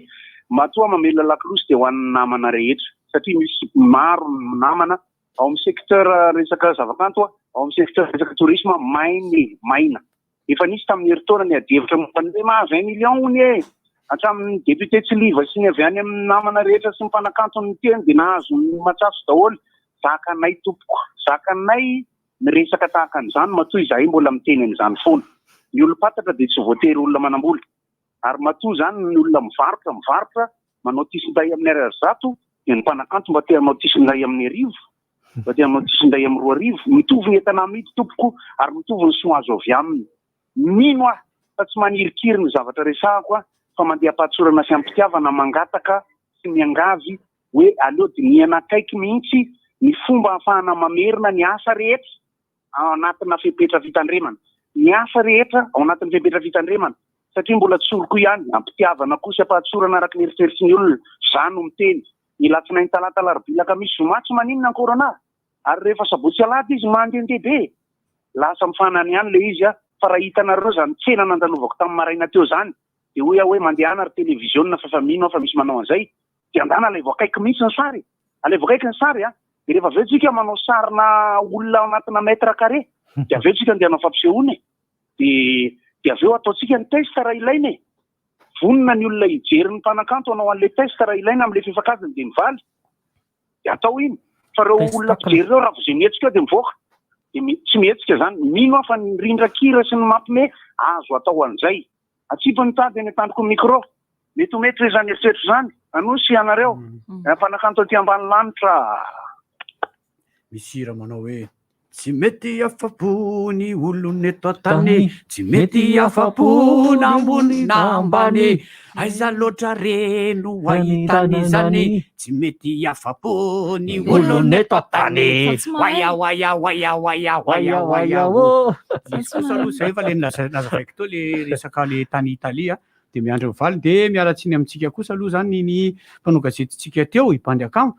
matoa mamela lakilosy dia ho an'ny namana rehetra satria misy maro namana ao amin'ny secteur resaka zavakanto ao amin'ny secteur resaka tourisme maina efa nisy tamin'ny herintaona ny adihevitra momban'le ma 20 millions hony e hatramin'ny député Tsiliva sy ny avy any amin'ny namana rehetra sy ny mpanakanto ny teny dia nahazo ny matsatso daholo zakanay tompoko zakanay ny resaka tahaka an'izany matoa izahay mbola miteny an'izany foana ny olom-patatra dia tsy voatery olona manam-bola ary matoa izany ny olona mivarotra manao tisin-day amin'ny ariary-zato dia ny mpanakanto mba te hanao tisin-day amin'ny arivo mba te hanao tisin-day amin'ny 2 arivo mitovy ny entana amidy tompoko ary mitovy ny soazo avy aminy mino aho fa tsy manirikiry ny zavatra resahako fa mandeha pahatsorana sy ampitiavana mangataka sy miangavy hoe aleo dia ny anakaiky mihitsy ny fomba ahafahana mamerina ny asa rehetra ao anatina fepetra fitandremana ny asa rehetra ao anatin'ny fepetra fitandremana satria mbola tsoroko ihany ampitiavana kosa pahatsorana araky ny eritreritry ny olona zany no miteny ny latsinainy talata alarobia misy zoma tsy maninona ankorana ary rehefa sabotsy alahady izy mandendehibe lasa mifanany ihany le izy fa raha hitanareo zany tsena nandalovako tamin'ny maraina teo zany dia hoe mandehana ary televiziona fa mino fa misy manao an'izay dia andana alay voakaiky mihitsy ny sary alay voakaiky ny sary dia rehefa aveo tsika manao sarina olona anatina mètre carré dia aveo tsika andeha hanao fampisehoana dia aveo ataotsika ny test raha ilaina vonona ny olona hijery ny mpanakanto hanao an'ilay test raha ilaina amin'ilay fifakaziny dia mivaly dia atao iny fa reo olona mpijery reo raha vo izay mihetsika dia mivoaka dia tsy mihetsika izany mino aho fa ny rindran-kira sy ny mampime azo atao an'izay atsipa ny tady any atandroko ny micro mety ho mety izany eritreritro izany anosy ianareo mpanakanto aty ambany lanitra misy raha manao hoe tsy mety afapo ny olony eto tany tsy mety afapo nambony nambany aiza loatra reno ahitany zany tsy mety afapo ny olony eto tany waya zay efa le nazavaiko teo le resaka le tany Italia dia miandry mivaly dia miaratsiny amintsika kosa aloha zany ny mpanao gazetitsika teo ipandry akamo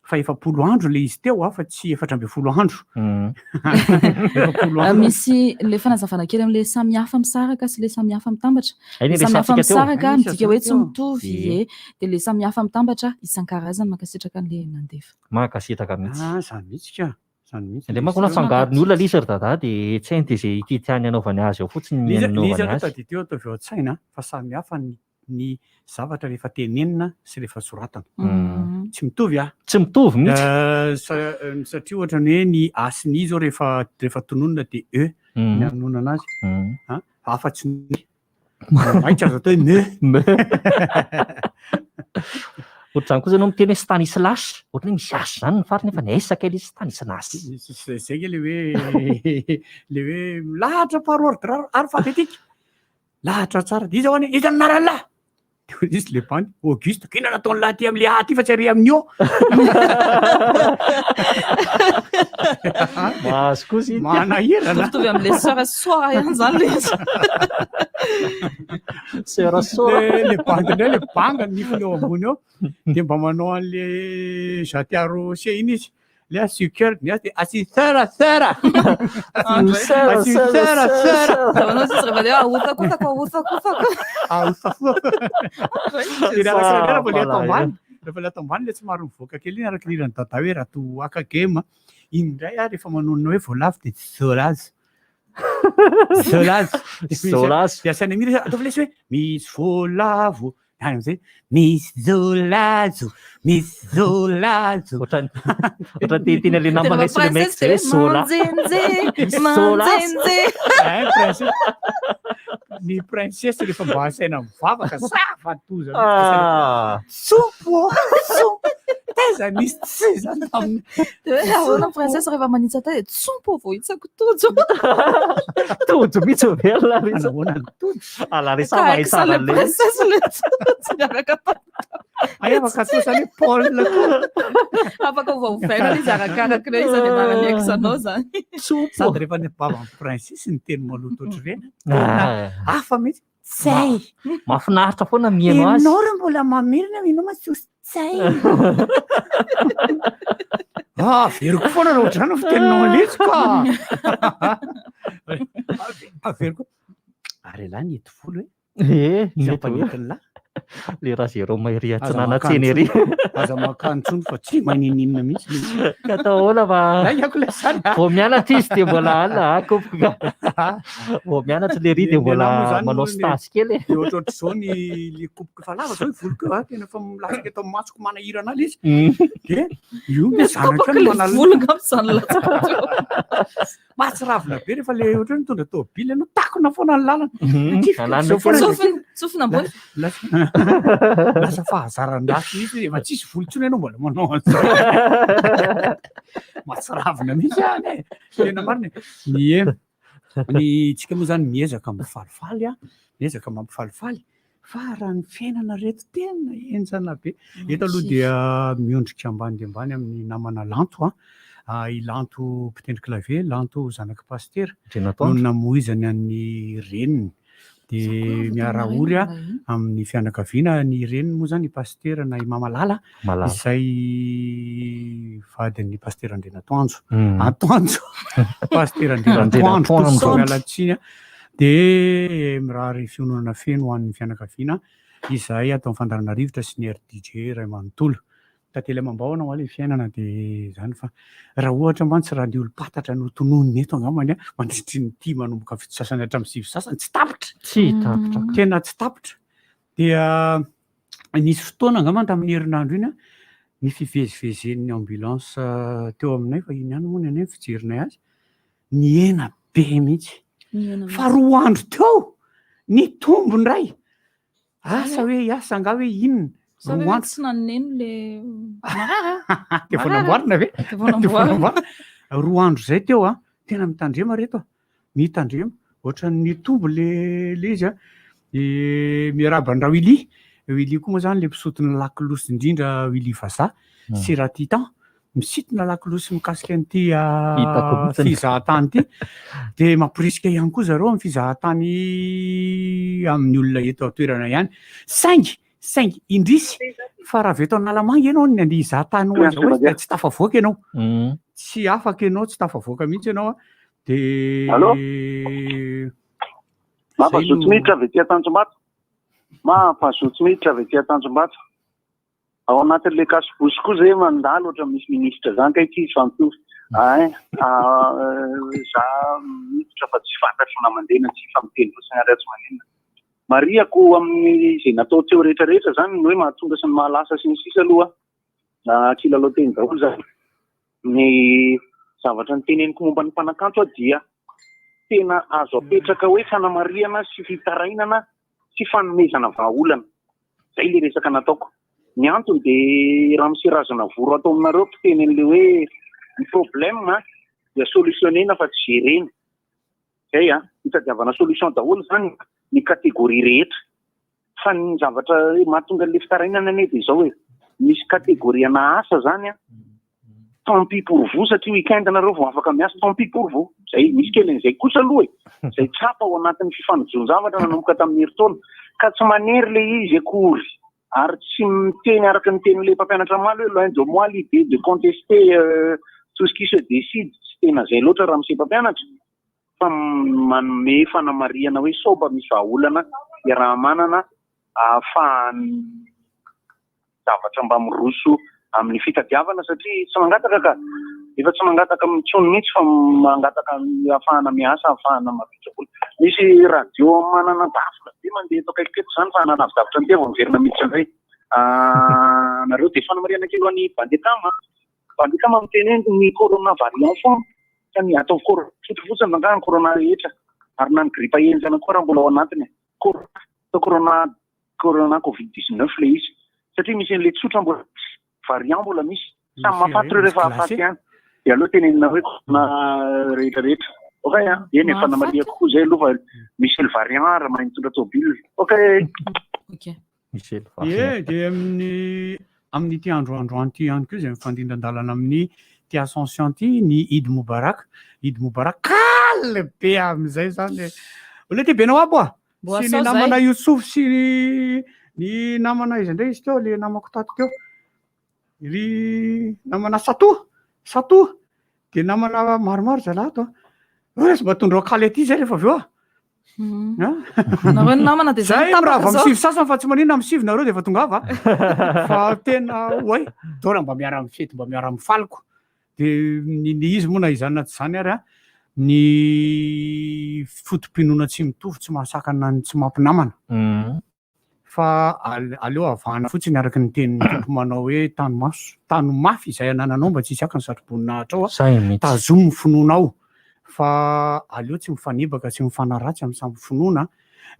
fa 100 andro le izy teo fa tsy 410 andro misy le fanazavana kely amin'le samihafa misaraka sy le samihafa mitambatra samihafa misaraka midika hoe tsy mitovy dia le samihafa mitambatra isan-karazany makasitraka an'le nandefa makasitraka mihitsy zany mihitsy ka le manko na fangarony olona lisy ry dada dia tsy hainy dia izay tiany anaovany azy ao fotsiny ny anaovany azy dia teo atao avy ao an-tsaina fa samihafa ny zavatra rehefa tenenina sy rehefa soratana tsy mitovy tsy mitovy mihitsy satria ohatra ny hoe ny asiny zao rehefa tononona dia ny anonona anazy afa-tsy maitra azo atao me ohatra zany koa zany miteny hoe Stanislas ohatra hoe misy asy zany ny fariny efa naisaka ilay Stanislas zay ke le hoe lahatra par ordre alphabétique lahatra tsara dia izy ao any izy anaralahy izy le bany Auguste kina nataony lahy ty amin'le aty fa tsy ary amin'io mahazo kosa manahirana mitovy amin'le sora ihany zany le le bangy indray le banga nifiny eo ambony eo dia mba manao an'le jatiaro se iny izy le asuceur ny azy dia asithera rehefa le atao ambany le tsy maro mivoaka kely iny araky nirany dada hoe raha to akagema iny indray rehefa manonona hoe voalavo dia zolazy dia asaina mihitsy ataovy lesy hoe misy voalavo zay misy zolazo ohatra teny le namana sy le maiky zay zola ny princesse rehefa mba asaina mivavaka zavatoza sopo teza nisy tsy zany taminy de hoe ahoana princesse rehefa manitsy ata de tsompo vo hitsako tojo tojo mihitsy velona ahoana ny tojo Larissa mahitsara le princesse le tsy miaraka ay afaka tosany Paul afaka ovaovaina izy arakaraka le izy de manamiakisa anao zany sady rehefa ny bavany princesse ny teny maloto ohatr'ireny hafa mihitsy tsay mahafinaritra foana mihaino azy ianao ry mbola mamirina ianao matsosy tsay averiko foana raha ohatrany fiteninao leso ka averiko ary lahy ny hety volo hoe zampanetiny lahy le raha zero mairy tsy nanatseny ery aza makantsony fa tsy manininina mihitsy ka atahoana vao mianatra izy de mbola alina akopoka vao mianatra le ry de mbola manao stasy kely de ohatrohatr' zao ny le kopoka fa lava zao i voloko tena fa milasika eto amin'ny masoko manahirana ala izy de io ny zanaka ny manalvolonga am'zany latsaka mahatsiravina be rehefa le ohatra ny tonda tobily anao takona foana ny lalana tsofina ambony lasa fahazaran-dasy izy efa tsisy volontsony ianao mbola manao mahatsiravina mihitsy any tena marina ny tsika moa zany miezaka mampifalifaly miezaka mampifalifaly fa raha ny fiainana reto tena enjana be eto aloha dia miondrika ambany de ambany amin'ny namana lanto ilanto mpitendry clavier lanto zanaka pastera no namoizany an'ny reniny de miaraory amin'ny fianakaviana ny reniny moa zany pastera na imamalala izay vadin'ny pastera Andrena Atoanjo pastera Andrena Atoanjo mialatsiny de mirary fiononana feno ho an'ny fianakaviana izay atao fandarana rivotra sy ny RDJ Ray Manontolo tantely amam-bahona ho ale fiainana de zany fa raha ohatra mba tsy raha ny olo-patatra no tononony eto angamany mandritry ny ty manomboka fito sasany hatramin'ny sivy sasany tsy tapitra tena tsy tapitra dia nisy fotoana angamany tamin'ny herinandro iny ny fivezivezen'ny ambulance teo aminay fa iny ihany moa ny anay fijerinay azy ny ena be mihitsy fa 2 andro teo ny tombony ray asa hoe asa anga hoe inona tsy naneno le de vonamboarina ve vonamboarina 2 andro zay teo tena mitandrema reto mitandrema ohatran'ny tombo le izy miarabany raha Willy koa moa zany le mpisotony lakilosy indrindra Willy Vaza sy raha Titan misitona lakilosy mikasika an'ity fizahatany ity de mampirisika ihany koa zareo amin'ny fizahatany amin'ny olona eto atoerana ihany saingy indrisy fa raha veto analamanga ianao ny andeha hizahatany ho azy tsy tafavoaka ianao tsy afaka ianao tsy tafavoaka mihitsy ianao de mampazoto miditra avy ety Tanjombato mampazoto miditra avy ety Tanjombato ao anatin'le kasibosy koa zay mandalo ohatra misy ministra zany ka ity fantovy za miditra fa tsy fantatro na mandena tsy famiteny fotsiny ary tsy manena mariako amin'ny izay natao teo rehetrarehetra zany ny hoe mahatonga sy ny mahalasa sy ny sisa aloha kilalao teny daholo zany ny zavatra ny teneniko momba ny mpanakanto dia tena azo apetraka hoe fanamariana sy fitarainana sy fanomezana vahaolana zay le resaka nataoko ny antony de raha miserazana voro atao aminareo mpitenen'le hoe ny problème dia solutionnena fa tsy jerena zay hitadiavana solution daholo zany ny kategoria rehetra fa ny zavatra mahatonga le fitarainana ane de zao hoe misy kategoria na asa zany tant pis pour vous satria weekend nareo vao afaka miasa tant pis pour vous zay misy kelin'izay kosa aloha zay tsapa ao anatin'ny fifanjojon-javatra nanomboka tamin'ny herintaona ka tsy manery le izy akory ary tsy miteny araka ny tenin'le mpampianatra maly hoe loin de moi l'idée de contester tout ce qui se décide tsy tena zay loatra raha mise mpampianatra fa manome fanamariana hoe sao mba misy vahaolana raha manana ahafahany zavatra mba miroso amin'ny fitadiavana satria tsy mangataka ka efa tsy mangataka mitsony mihitsy fa mangataka ahafahana miasa ahafahana mavitrako misy radio manana tafona be mandeha eto akaikiketo zany fa nanavy-davitra ny teva miverina miditra indray nareo de fanamariana kely any bandikama miteny ny corona variant fon ka ny atao sotra fotsiny vangana ny corona rehetra ary na ny gripa enjana koa raha mbola ao anatiny corona covid-19 le izy satria misy an'le tsotra mbola variant mbola misy samy mahafanty reo rehefa afaty ihany de aloha tenenina hoe na rehetrarehetra okay eny efa namalia kokoa zay aloha fa Michel variant raha mahay mitondra tômôbily okay Michel de amin'ny ty androandroany ty ihany koa zay mifandindran-dalana amin'ny ty Ascension ty ny Eid Mubarak kaly be am'izay zany ole ty benao aby sy ny namana Youssouf sy ny namana izy indray izy teo le namako tato teo ry namana Sato de namana maromaro zalato sy mba tondra kaly aty zay rehefa aveo namana de zay raha avy amin'ny sivy sasany fa tsy manina amin'ny sivy nareo de efa tonga ava fa tena oe dora mba miara amin'ny fety mba miara amin'ny faloko de ny izy moa na izany tsy zany ary ny fotom-pinoana tsy mitovy tsy mahasakana ny tsy mampinamana fa aleo avahana fotsiny araky ny tenin'ny tompo manao hoe tano mafy izay anananao mba tsy hisy akany satroboninahitra ao tazomy finoanao fa aleo tsy mifanibaka tsy mifanaratsy amin'ny samby finoana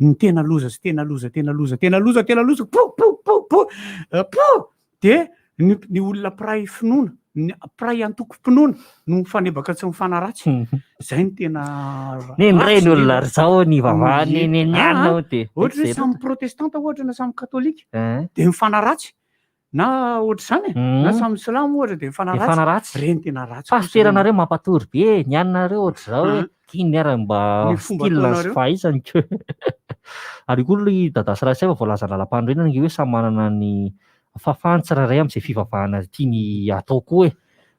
ny tena loza sy tena loza de ny olona piray finoana ny piray antoko-pinoana no mifanibaka tsy mifanaratsy zay ny tena reny olona zao ny vavahany ny anao de ohatra hoe samy protestanta ohatra na samy katolika de mifanaratsy na ohatr'izany na samy silamo ohatra de mifanaratsy reny tena ratsy fa fitoeranareo mampatory be ny anareo ohatra zao hoe kiny ara mba style sy fahaizany ko ary koa i dadasy raha seva voalaza lalam-pandroenana hoe samy manana ny fafany tsirairay amin'izay fivavahana tiany atao koa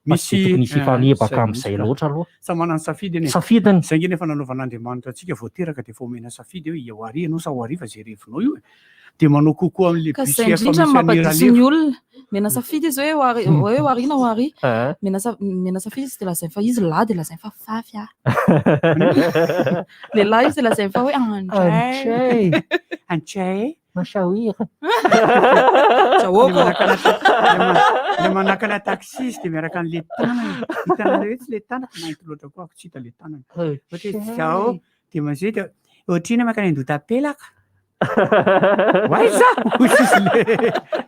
misy fanebaka amin'izay loatra aloha sa manana safidiny safidiny zay ngeny efa nanaovan'Andriamanitra antsika voateraka de efa omena safidy hoe io ary ianao sa ho ariva zay revinao io de manao kokoa amin'le ka zay indrindra mampadiso ny olona mena safidy izy hoe ho ari na ho ary mena safidy izy de lazainy fa izy lahy de lazainy fa fafy lehilahy izy de lazainy fa hoe andray masahir le manakana taxiste de miaraka an'le tanana hitanareo hoe tsy le tanana mainty loatra koa ako tsy hita le tanana ohatra zao de mazay de ohatrina makany andotapelaka waiza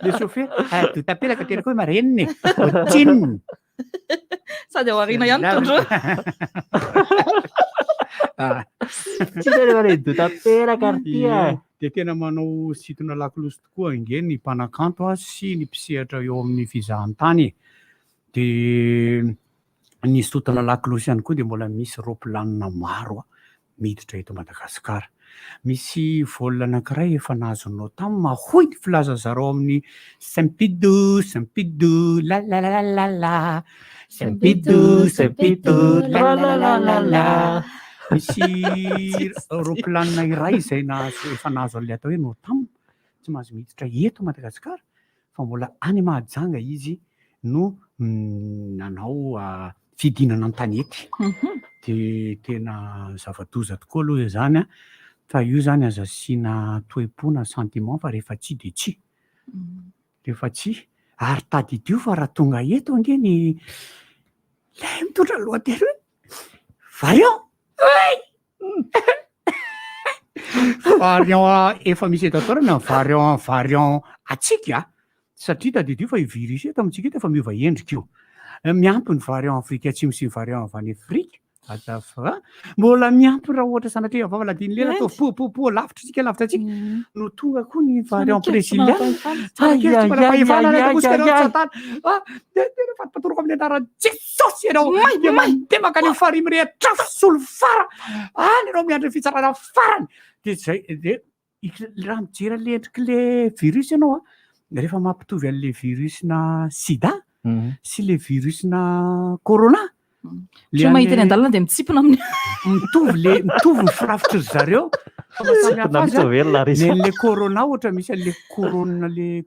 le chauffeur dotapelaka teraka hoe mareniny ohatriny sady ao arina ihany tondro de tena manao sitona lakolosy tokoa inge ny mpanakanto sy ny mpisehatra eo amin'ny fizahan-tany de ny sotona lakolosy ihany koa de mbola misy ropilanina maro miditra eto Madagasikara misy volana anankiray efa nazonao tamin'ny mahoy ny filaza zareo amin'ny Saint-Pidou la Saint-Pidou la misy ropilanina iray izay efa nahazo an'ilay atao hoe notam tsy mahazo miditra eto Madagasikara fa mbola any Mahajanga izy no nanao fidinana an-tanety de tena zava-doza tokoa aloha zany fa io zany azo asiana toe-pona sentiment fa rehefa tsy de tsy rehefa tsy ary tadidio fa raha tonga eto angeny lay mitondra lohateny hoe variant variant efa misy eto atorana variant atsika satria tadidio fa virus eto amintsika eto efa miova endrika io miampy ny variant Afrika Atsimo sy ny variant avy any Afrika mbola miampy raha ohatra sanatria vava ladiny lela atao po lavitra tsika no tonga koa ny variant brésilien fatoroko amin'ny anarany Jesosy ianao de mandemaka ny farimy rehetra solo fara any ianao miandry fitsarana farany de zay de raha mijery le endriky le virus ianao rehefa mampitovy an'le virusna sida sy le virusna corona le mahita ny andalana de mitsipona amin'ny mitovy ny firafitry zareo le corona ohatra misy an'le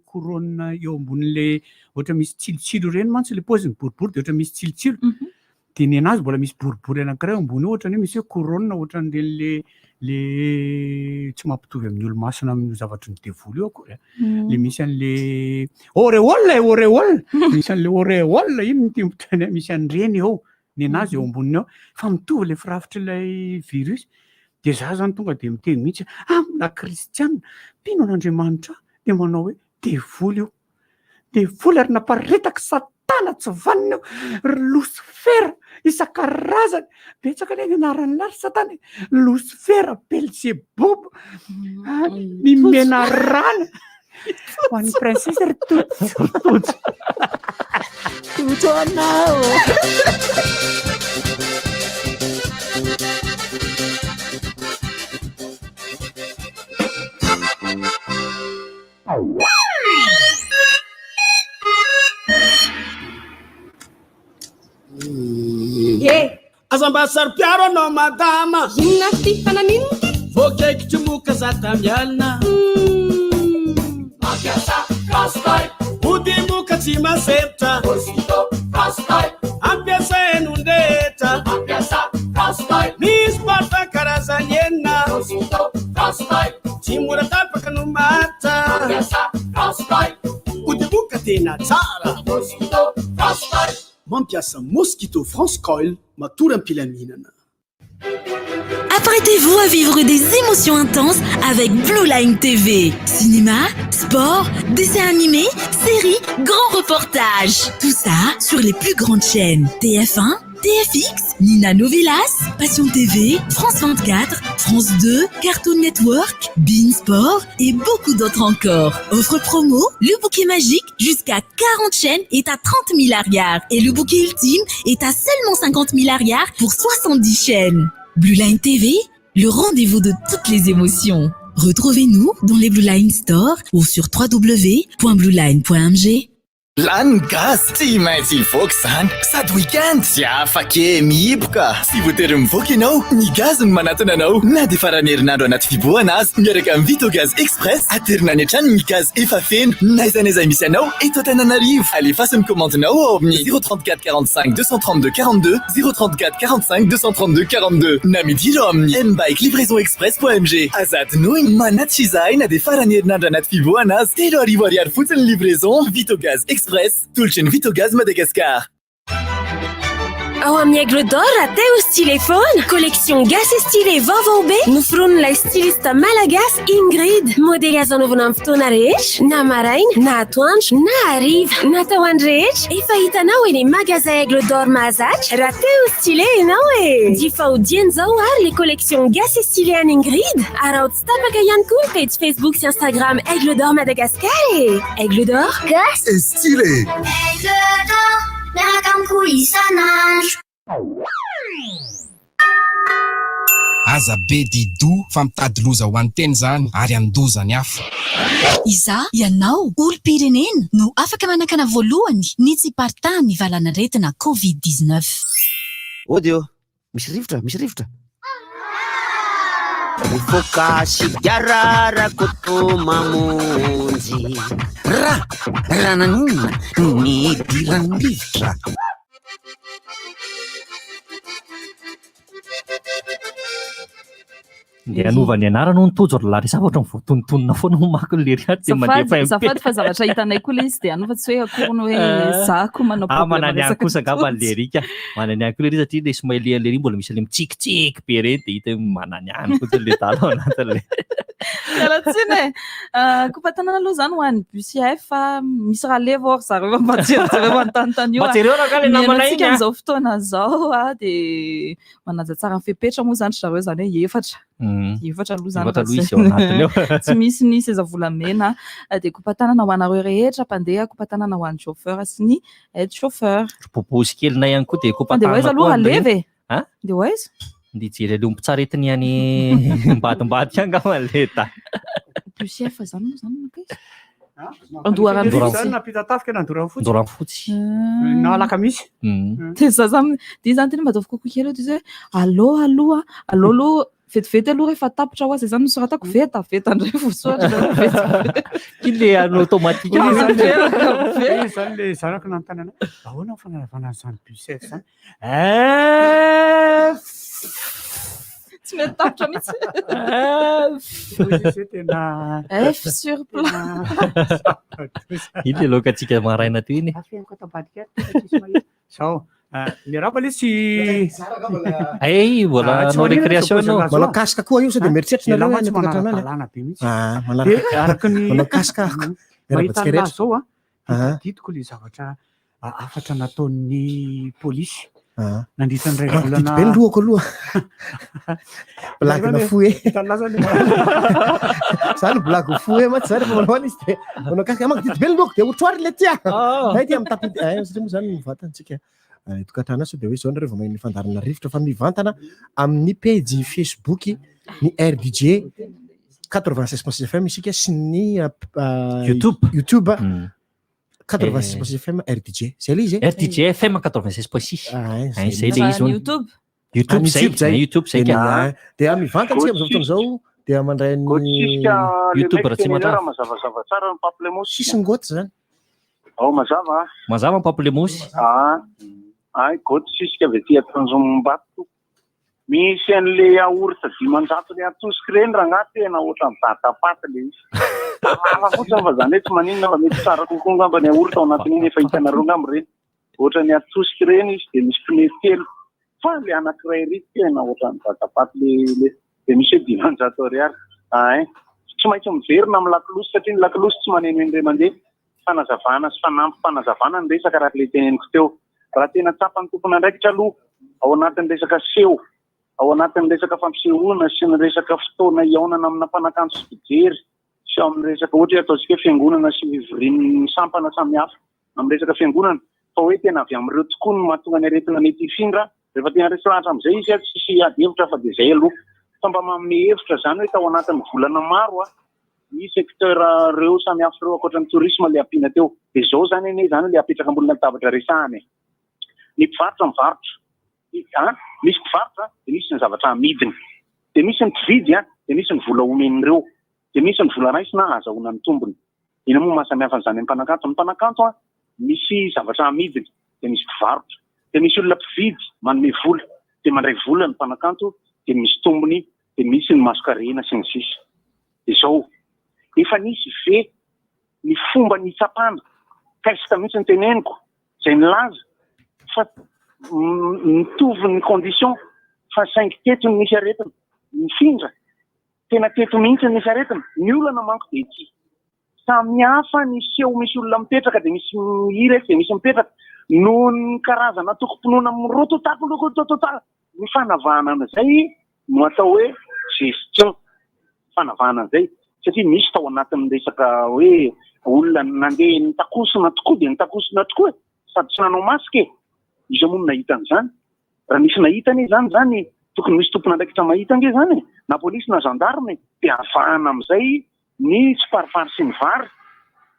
corona eo ambonin'le ohatra misy tsilotsilo reny mantsy le paoziny boribory de ohatra misy tsilotsilo de ny anazy mbola misy boribory anankiray ambony ohatra hoe misy hoe corona ohatra n'le tsy mampitovy amin'ny olo-masina amin'ny zavatry ny devolo io akory le misy an'le auréole misy an'le auréole ino ny timpotany misy an'ireny eo ny anazy eo amboniny ao fa mitovy le firafitry ilay virus de za zany tonga de miteny mihitsy amina kristianina mpino an'Andriamanitra de manao hoe devolo io dia vola ary naparitaka satana tsy vanina Lucifera isan-karazany betsaka ny anarany lary satana Lucifera Belzebub ny mena rana ho an'ny princesse ry tojo anao azambasary piaro anao madama inona ty fananino voakekitry moka za tamialina mampiasa Cascai ody moka tsy maseptra Cascai ampiasaino ndrehetra mampiasa Cascai misy parfum karazany enina Cascai tsy mora tapaka no mata mampiasa Cascai ody moka tena tsara Cascai mampiasa Mosquito France Coil matory ampilaminana. Apprêtez-vous à vivre des émotions intenses avec Blue Line TV. Cinéma, sport, dessins animés, séries, grands reportages. Tout ça sur les plus grandes chaînes. TF1, TFX, Nina Novelas, Passion TV, France 24, France 2, Cartoon Network, Bein Sport et beaucoup d'autres encore. Offre promo, le bouquet magique jusqu'à 40 chaînes est à 30 milliards et le bouquet ultime est à seulement 50 milliards pour 70 chaînes. Blue Line TV, le rendez-vous de toutes les émotions. Retrouvez-nous dans les Blue Line Store ou sur www.blueline.mg. Lany gaz tsy maintsy hivoaka izany sady weekend tsy afake mihiboka sy voatery mivoaka ianao ny gaz no manatona anao na dia farany herinandro anaty fiboahana azy miaraka amin'ny Vitogaz Express aterina any an-trano ny gaz efa feno n'aiza n'aiza misy anao eto Antananarivo alefaso ny komandinao ao amin'ny 034 45 232 42 034 45 232 42 na midiro ao amin'ny M-Bike Livraison Express.mg azady noy manaty izahay na dia farany herinandro anaty fiboahana azy 3 ariary fotsiny livraison Vitogaz Express tolotry ny Vitogaz Madagascar. Ao amin'ny Aigle d'Or até o styléphone collection gasy et stylet vaovao be noforonin'ilay styliste malagasy Ingrid modely azo anaovana amin'ny fotoana rehetra na maraina na atoandro na hariva natao andro rehetra efa hitanao eny magasin Aigle d'Or mahazatra raha te ho stylet ianao jifa hodiany zao ary les collections gasy et stylet any Ingrid ary ao tsy tapaka ihany koa ny page Facebook sy Instagram Aigle d'Or Madagascar Aigle d'Or gasy et stylet Aigle d'Or miaraka amiko isanandro aza be dido fa mitady loza ho an'ny teny zany ary andozany hafa Iza ianao olo-pirenena no afaka manakana voalohany ny tsy parta mivalana retina COVID-19 Odio misy rivotra mifoka sigararako to mamonjy rananina ny diranrivotra dia anovany anarana ny tojo ry lary zavatra mivoatontonona foana mamaky le rehaty zafady fa zavatra hitanay koa le izy dia anova tsy hoe akorony hoe zako manao manany any kosa angamba le rika manany any koa le ry satria le somay le ry mbola misy le mitsikitsiky be reny dia hita manany any kosa le talo ao anatin'le Alatsiny kopatanana aloha zany ho an'ny BCF fa misy raha leva or zareo majereo manontanontany io majereo raha ka le namanay iny an'izao fotoana zao dia manaja tsara ny fepetra moa zany zareo zany hoe efatra aloha zany tsy misy ny seza volamena dia kopatanana ho anareo rehetra mpandeha kopatanana ho an'ny chauffeur sy ny aide chauffeur propozy kelinay ihany koa dia kopatanana dia hoaiza aloha aleva dia hoaiza dia jery aleha ompitsaretiny any mbadimbady angamba leta BCF zany nakaiza napitatafika na Andorany fotsy na alakamisy dia za zany dia zany tena mba ataovy kokoa kely dia hoe allo aloha vetivety aloha rehefa tapitra ho azy zany misoratako veta ndray vosoratra kile ano automatique zany le zanako nantanana ahoana fananavana zany BCF zany tsy mety tapitra mihitsy tena F sur plan iny le lokatsika maraina teo iny sao le raba le tsy voilà no récréation manao kasika koa io sao dia meritreritra nareo manana be mihitsy araky ny manao kasika mahita anazy zao tadidiko le zavatra afatra nataon'ny polisy nandritra ny ray volana be lohako aloha blagina fo zany blague fo ma tsy zany fa manao izy de manao kasika magnodidy be lohako de otroary le tia ty amin'ny tapity satria moa zany mivatantsika tokantrano so de hoe zao nareo vao magnano fandarana rivotra fa mivantana amin'ny page Facebook ny RDJ 96.6 FM isika sy ny YouTube 96.6 FM RDJ zay le izy RDJ FM 96.6 zay le izy YouTube zay de mivantana tsika am'zao fotoana zao de mandray ny YouTube raha tsy matrafy mazavazava tsara ny pamplemousse sisy ngoty zany mazava ny pamplemousse goty sisika avy aty atanjombato misy an'le aorita 500 le atosika reny raha ngah tena ohatran'ny datapaty le izy lava fotsiny fa zany hoe tsy maninona fa mety tsara kokoa ngamba ny aorita ao anatin'iny efa hitanareo ngamba reny ohatran'ny atosika reny izy de misy pneu telo fa le anankiray ry tena ohatran'ny datapaty le de misy hoe 500 ariary tsy maintsy miverina amin'ny lakolosy satria ny lakolosy tsy maneno eny re mandeha fanazavana sy fanampy fanazavana ny resaka raha le teneniko teo raha tena tsapany tompona ndraikitra aloha ao anatin'ny resaka seho ao anatin'ny resaka fampisehoana sy ny resaka fotoana iaonana amina mpanakanto sy fijery sy amin'ny resaka ohatra hoe ataontsika fiangonana sy vivorian'ny sampana samihafa amin'ny resaka fiangonana fa hoe tena avy amin'ireo tokoa no mahatonga ny aretina mety hifindra rehefa tena resy lahatra amin'izay izy tsisy ady-hevitra fa de zay aloha fa mba manome hevitra zany hoe tao anatin'ny volana maro ny secteur reo samihafa reo akoatran'ny tourisme le ampiana teo de zao zany ene zany le apetraka ambony latabatra resahany ny mpivarotra mivarotra misy mpivarotra de misy ny zavatra amidiny de misy ny mpividy de misy ny vola omen'ireo de misy ny vola raisy na azahoana ny tombony ina moa mahasamihafa n'izany ny mpanakanto misy zavatra amidiny de misy mpivarotra de misy olona mpividy manome vola de mandray vola ny mpanakanto de misy tombony de misy ny maskarena sy ny sisa de zao efa nisy ve ny fomba ny tsapana kasika mihitsy ny teneniko zay nilaza fa mitovy ny condition fa 5 teto ny misy aretina mifindra tena teto mihitsy ny misy aretina ny olana manko de ty samihafa ny seho misy olona mipetraka de misy mihira de misy mipetraka no ny karazana toko-pinoana mirototaka ny fanavahana an'izay no atao hoe gestion fanavahana an'izay satria misy tao anatin'ny resaka hoe olona nandeha nitakosona tokoa de nitakosona tokoa sady tsy nanao masika izy moa nahita an'izany raha misy nahitany zany tokony misy tompona ndraikitra mahita ange zany na polisy na gendarme de avahana amin'izay ny tsiparipary sy ny vary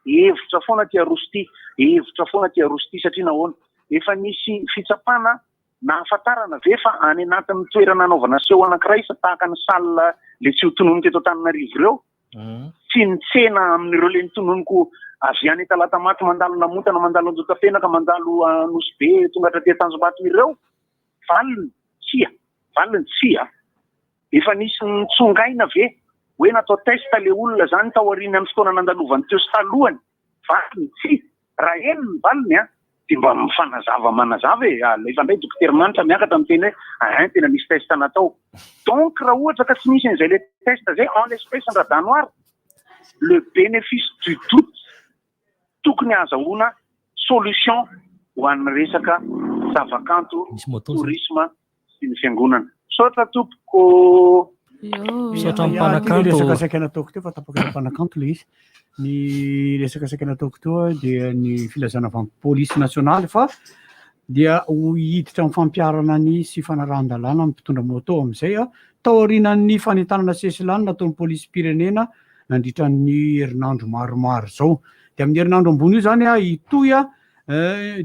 hevitra foana ty arosoty satria nahoana efa nisy fitsapana na afatarana ve fa any anatin'ny toerana anaovana seho anankiray sa tahaka ny salina le tsy ho tonony teto Antananarivo ireo tsy ny tsena amin'ireo le nitononiko avy any talata maty mandalo namotana mandalo anjokapenaka mandalo nosy be tongatra ty Tanjombato ireo valiny tsia efa nisy nitsongaina ve hoe natao testa le olona zany tao ariny amin'ny fotoana nandalovany teo sy talohany valiny tsia raha eny ny valiny de mba mifanazava manazava efa ndray dokotera manitra miakatra amin'ny teny hoe tena misy testa natao donc raha ohatra ka tsy misy an'izay le testa zay en l'espèce ny radanoary le bénéfice du doute tokony azahoana solution ho an'ny resaka zavakanto tourisme sy ny fiangonana sotra tompoko resaka saika nataoko teo fa tapaka mpanakanto le izy ny resaka saika nataoko teo dia ny filazana avy amin'ny polisy nationaly fa dia ho hiditra amin'ny fampiarana ny sy fanarahan-dalàna amin'ny mpitondra moto amin'izay tao aorianan'ny fanentanana sesilany nataon'ny polisy pirenena nandritra ny herinandro maromaro zao de amin'ny herinandro ambony io zany itoy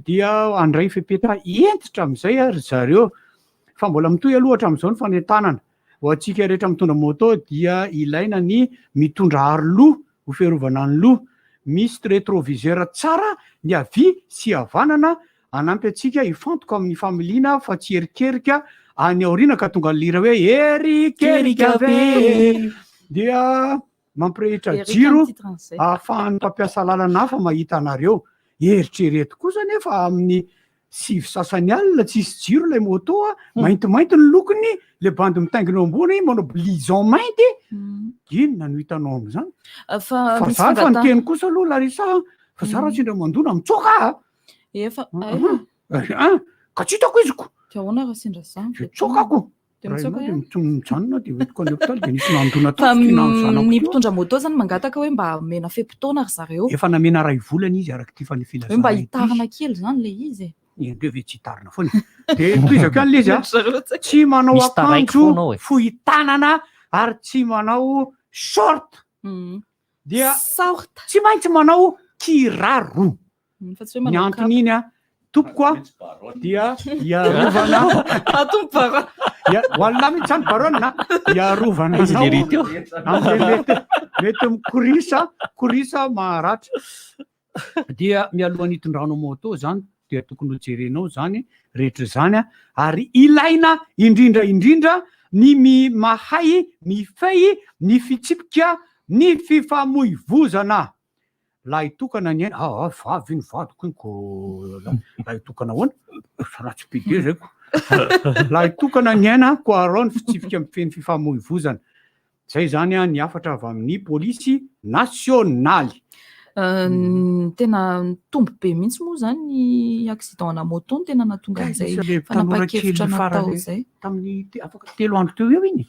dia andray fepetra entitra amin'izay ry zareo fa mbola mitoy aloha hatramin'izao ny fanentanana ho antsika rehetra mitondra moto dia ilaina ny mitondra aroloha ho fiarovana ny loha misy rétroviseur tsara ny avy sy havanana anampy atsika hifantoka amin'ny familiana fa tsy erikerika any aoriana ka tonga lira hoe erikerika ve dia mampirehitra jiro ahafahan'ny mpampiasa lalana hafa mahita anareo eritrereto kosa nefa amin'ny 5 sasany alina tsisy jiro ilay moto maintimainty ny lokony le bandy mitaingina ambony manao blison mainty inona no hitanao amin'izany fa zany fa ny teny kosa aloha Larisa fa zara tsindra mandona mitsoka efa ka tsy hitako iziko de ahoana raha sendra zany tsokako de mitsoka mijanona de hoetiko any hôpitaly de nisy nandona fa zanako ny mpitondra moto zany mangataka hoe mba mena fem-potoana ry zareo efa namena ray volana izy araky ty fanifilazana hoe mba hitarina kely zany le izy indreo ve tsy hitarina foana de toizako any le izy tsy manao akanjo fohy tanana ary tsy manao short dia tsy maintsy manao kiraro ny antony iny tompoko dia iarovana hoalina mihitsy zany barona iarovana mety mikorisa maharatra dia mialohan'ny hitondranao moto zany dia tokony ho jerenao zany rehetra zany ary ilaina indrindra ny mahay mifay ny fitsipika ny fifamoivozana la hitokana ny aina vavy ny vadiko inko la hitokana hoana ratsy pide zay ko la hitokana ny aina ko arao ny fitsipika mifeny fifamoivozana zay zany ny afatra avy amin'ny polisy nasionaly tena tombo be mihitsy moa zany ny accident ana moto ny tena natonga an'izay fanapa-kevitra natao zay tamin'ny afaka 3 andro teo eo iny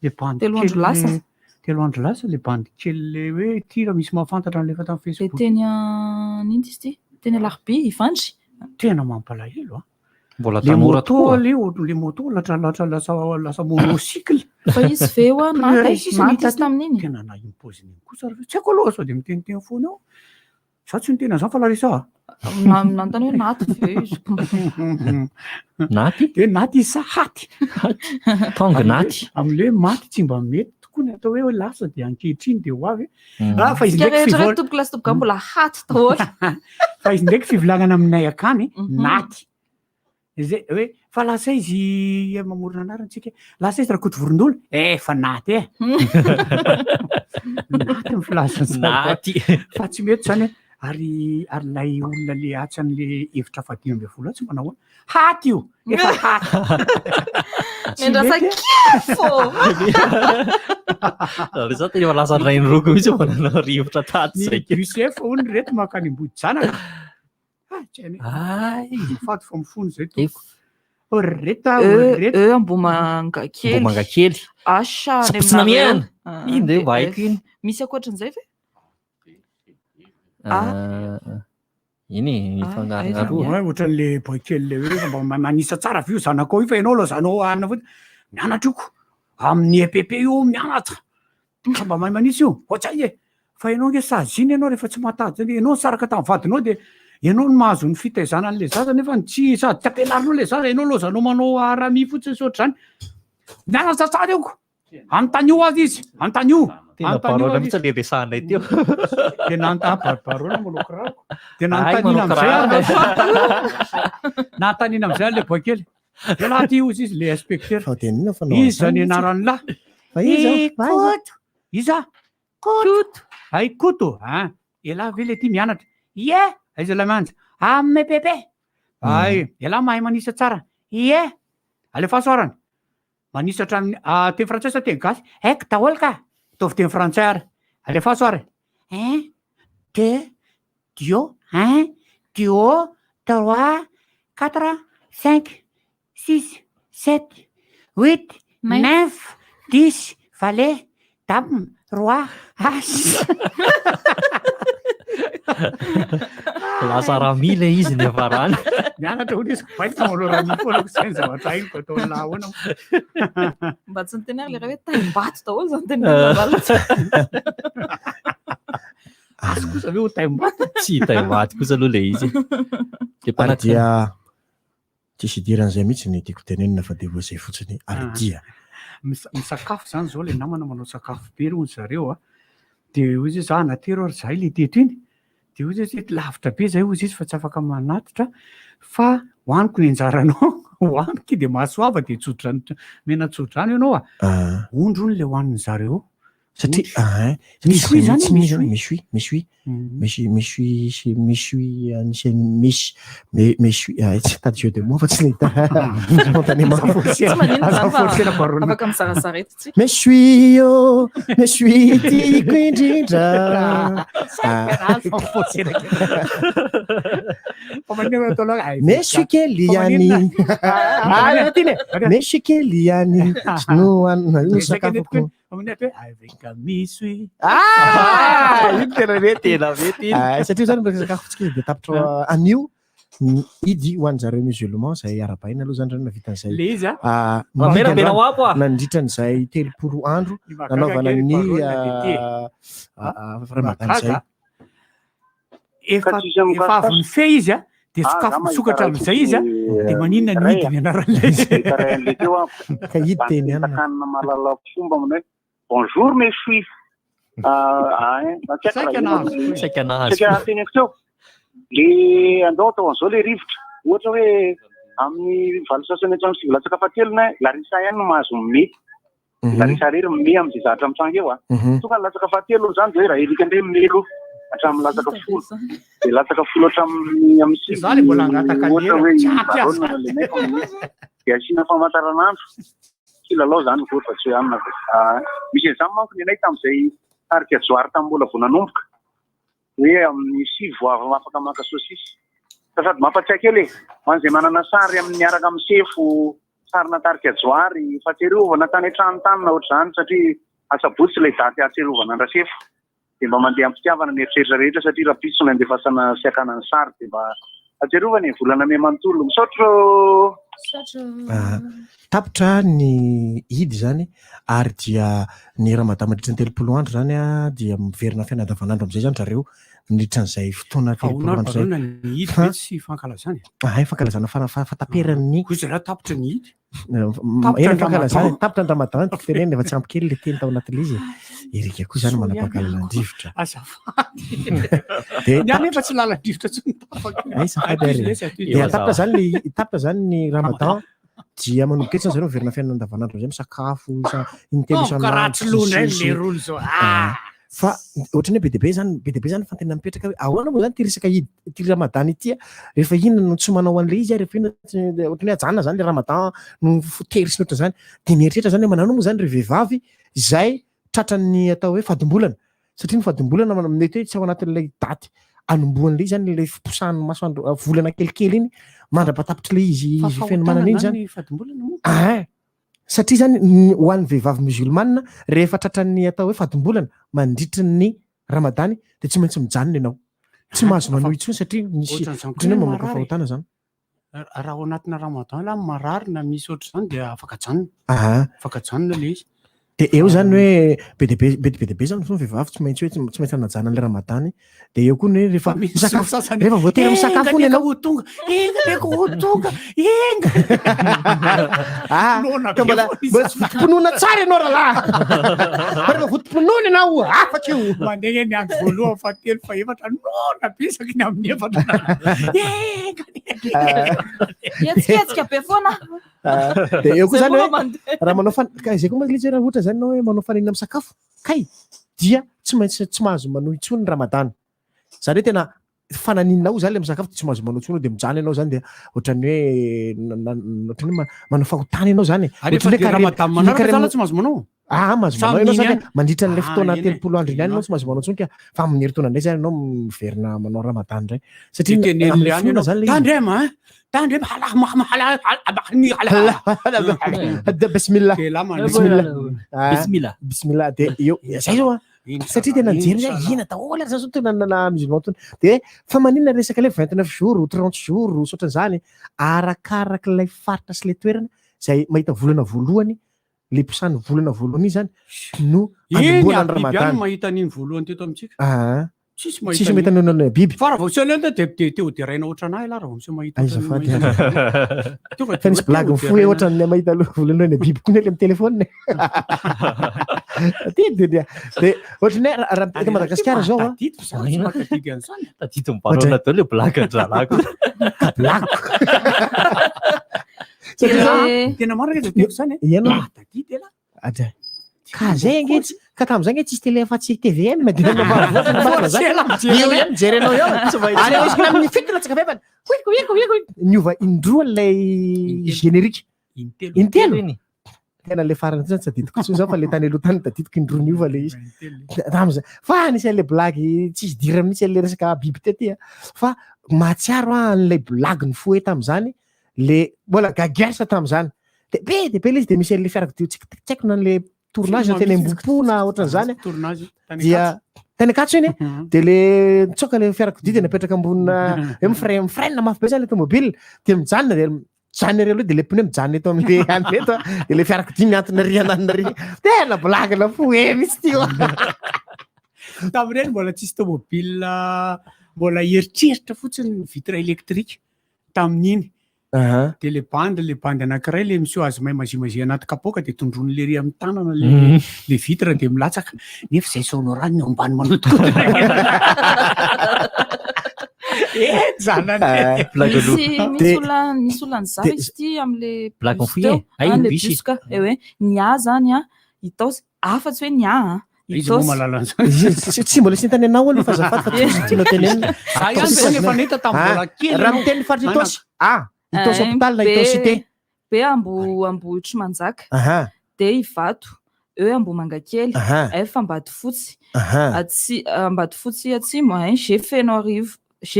le bandy 3 andro lasa 3 andro lasa le bandy kely le hoe tira misy mahafantatra n'lefa tamin'ny Facebook teny niny izy ty teny alarby ivandry tena mampalahelo mbola tanora tokoa le moto lasa monocycle fa izy veo naty tamin'iny tena na impoziny kosa tsy haiko aloha sao de miteniteny foana ao za tsy nitena zany fa larisa nantany hoe naty veo izy naty de naty sahaty tonga naty am'le maty tsy mba mety tokoa ny atao hoe lasa de ankehitriny de ho avy fa izy ndraiky tomboka lasa tomboka mbola haty daholo fa izy ndraiky fivolagnana aminay akany naty zay hoe fa lasa izy mamorona anarantsika lasa izy raha koto vorondolo fa naty naty mifilaza fa tsy mety zany ary lay olona le atsy an'le hevitra fadimy ambe folo tsy manao haty io efa haty endrasakefo za tena lasa rainy roko mihitsy mananao rivotra taty zay UCF ony reto makany ambody zanaka faty fa mifony zay toko reta ambomanga kely asa sapotsina miana iny de mba haiko iny misy akoatran'izay ve iny fangaroa ohatran'le boykely le hoe mba manisa tsara vio zanakao io fa ianao aloha zanao anina foty mianatra iko amin'ny EPP io mianatra ka mba mahay manisa io ohatsay fa ianao nge saziny ianao rehefa tsy matady zany ianao saraka tamin'ny vadinao de ianao ny mahazo ny fitaizana an'le zaza nefa tsy sady tsy ampianarinao le zaza ianao aloha zanao manao arami fotsiny sotra zany mianatra tsara eoko antanio azy izy antanio tena barona mihitsy le resahanay teo de barona moloko rako de nantanina am'izay nantanina am'izay le boykely de laha ty ozy izy le inspecteur izy zany anarany lahy koto iza koto ay koto elahy ve le ty mianatra aiza la manja amy pepe ay elahy mahay manisa tsara alefa soarany manisatra amin'ny teny frantsay sa teny gasy haiko daholo ka ataovy teny frantsay ary alefa soary 1 2 dio 1 2 3 4 5 6 7 8 9 10 valet dame roi lasa rami le izy ny afarany mianatra hoy izy vaika malo rami foana ko zay ny zavatra haiko atao laha hoana mba tsy niteny ary le raha hoe taimbato daholo zany teny azo kosa ve ho taimbato tsy taimbato kosa aloha le izy ary dia tsisy idiran'izay mihitsy ny tiako tenenina fa de voazay fotsiny ary dia misakafo zany zao le namana manao sakafo be ro zareo de hoy izy za natero ary zahay le teto iny de hoy izy lavitra be zay hoy izy fa tsy afaka manatitra fa hoaniko ny anjaranao hoaniko de mahasoava de tsodrano mena tsodrano ianao ondrony le hoaniny zareo satria misy anisany misy tsy tady jeu de mots fa tsy nahita afaka misarasarety mesui yo mesui tiako indrindra mesui keliany mesui keliany no sakafoko satria zany mba sakafotsika de tapitra anio idy ho an'zareo musulman zay arabaina aloha zany rano navitan'zay nandritran'zay 30 andro nanaovana ny ramadan zay efa avy ny fe izy de sakafo misokatra am'izay izy de maninona ny idy ny anaran'lay ka idy teny hanina malalao fomba aminay bonjour mes juifs teneko teo le andao atao an'izao le rivotra ohatra hoe amin'ny valo sasany atrano sivy latsaka fahatelona larisa ihany no mahazo me larisa rery me am'zay zatra mitsangy eo tonga ny latsaka fahatelo zany de hoe raha erika ndray melo hatramin'ny latsaka folo de latsaka folo amin'ny sivy ohatra hoe de asiana famantaranandro kilalao zany koa fa tsy hoe amina misy an'izany manko ny anay tam'izay tarika joary tamin'ny mbola vao nanomboka hoe amin'ny sivy afaka maka sosisy sady mampatsiaky ely manzay manana sary amin'ny miaraka amin'ny sefo sarina tarika joary fahatsiarovana tany an-tranotanina ohatr'izany satria asabotsy ilay daty ahatsiarovana andrasefo de mba mandeha ampitiavana mieritreritra rehetra satria raha pisona andefasana siakanany sary de mba atsiarovana ny volana me manontolo misotro tapitra ny idy zany ary dia ny ramadan mandritra ny 30 andro zany dia miverina fiainadavanandro am'izay zany zareo mandritran'izay fotoana 30 andro zay sy fankalazany fankalazana fataperan'ny tapitra ny idy fankalazany tapitra ny ramadan teneny efa tsy ampy kely le teny tao anatin'le izy erika koa zany manam-pankalalandrivotra efa tsy lalandrivotra tapitra zany ny ramadan dia manomboka zareo miverina fiainana andavanandro zay misakafo fa ohatrany hoe be deabe zany fantena mipetraka hoe ahoana moa zany ty resaka ty ramadan ity rehefa inona no tsy manao an'le izy rehefa inona ohatrany hoe ajanona zany le ramadan no terisy oatra zany de mieritreritra zany hoe manano moa zany re vehivavy zay tratran'ny atao hoe fadimbolana satria ny fadimbolana mety hoe tsy ao anatin'ilay daty anomboan'le izy zany le fiposahany masoandro volana kelikely iny mandrapatapitra le izy fiainomanana iny zany satria zany ho an'ny vehivavy musulmane rehefa tratran'ny atao hoe fadimbolana mandritry ny ramadany de tsy maintsy mijanona ianao tsy mahazo manao intsony satria misy ohatrany hoe mamoaka fahotana zany raha ao anatina ramadan la marary na misy ohatr' zany de afaka janona le izy de eo zany hoe be deabe zany fony vehivavy tsy maintsy anajana an'le ramadany de eo koa ny rehefa voatery misakafo ny ianao votoponona tsara ianao rahalahy rehefa votoponona ianao afaka io mandeha ny andro voalohany fahatelo faefatra nona bisaka ny amin'ny efatra etsika be foana de eo koa zany hoe raha manao zay koa mazlizy raha ohatra zany nao hoe manao fanina amin'ny sakafo kay dia tsy maintsy tsy mahazo manao intsony ny ramadan zany hoe tena fananinao zany le misakafo tsy mahazo manao intsony de mijana ianao zany de ohatrany hoe manao fahotana ianao zany tsy mahazo manao mahazo manao ianao zany mandritra n'le fotoana 30 andro iny ihany anao tsy mahazo manao intsony ka fa amin'ny heritonana indray zany ianao miverina manao ramadan ndray satria bismillah de eo zay zao satria tena jery ina daholo ary zany zao tena musulman tony de fa maninona resaka le 29 jours 30 jours sotran'izany arakaraka ilay faritra sy le toerana zay mahita volana voalohany le mpisany volana voalohany zany no anomboana ny ramadan mahita an'iny voalohany teto amitsika tsisy mahita nonona biby fa raha vao tsy anao de teo de raina ohatranahy la raha vao misy mahita fa nisy blague fo hoe ohatrany mahita voalohany biby koa nely amin'ny telefôny de ohatrany hoe raha eto Madagasikara zao tadito mibarona dao le blague andralako tena maraka de teo zany ianao tadity ela ka zay ange ka tamin'izay nge tsisy télé afa-tsy TVM de mijerenao eo ary izy kana amin'ny fito latsaka vevana niova indroa lay générique intelo tena le farany zany tsy aditiko tsony zao fa le tany aloha tany taditiko indroa niova le izy tam'izay fa anisan'le blagy tsisy dira mihitsy le resaka biby tety fa mahatsiaro an'lay blagy ny foe tam'izany le mbola gagersa tam'izany de be le izy de misy an'le fiarakodia tsy haiko na le tournage na tena embompo na ohatran'izany dia tany akatso iny de le mitsoka le fiarakodia de napetraka ambonina mifreine mafy be zany le tomobile de mijanona de mijanona ery aloha de le pneu mijanona eto am'le any eto de le fiarakodia miantona ry ananina ry tena blagina foe misy tio tamin'ireny mbola tsisy tomobile mbola eritreritra fotsiny vitre électrique tamin'iny de le bandy anankiray le misy azy may mazimazia anaty kapoka de tondrony le ry amin'ny tanana le vitre de milatsaka nefa zay saonao rano ny ambany manotokoty misy olan'zao izy ty am'le le buska hoe nia zany itao afa-tsy hoe nia izy mo malala tsy mbola sy tany anao aloha fa zafady fa tianao tenenina efa nahita tambola kely raha miteny faritra itosy itosy hôpital na itao cité be ambohitry manjaka de ivato eo Ambomangakely efa Ambady Fotsy Ambady Fotsy atsimo G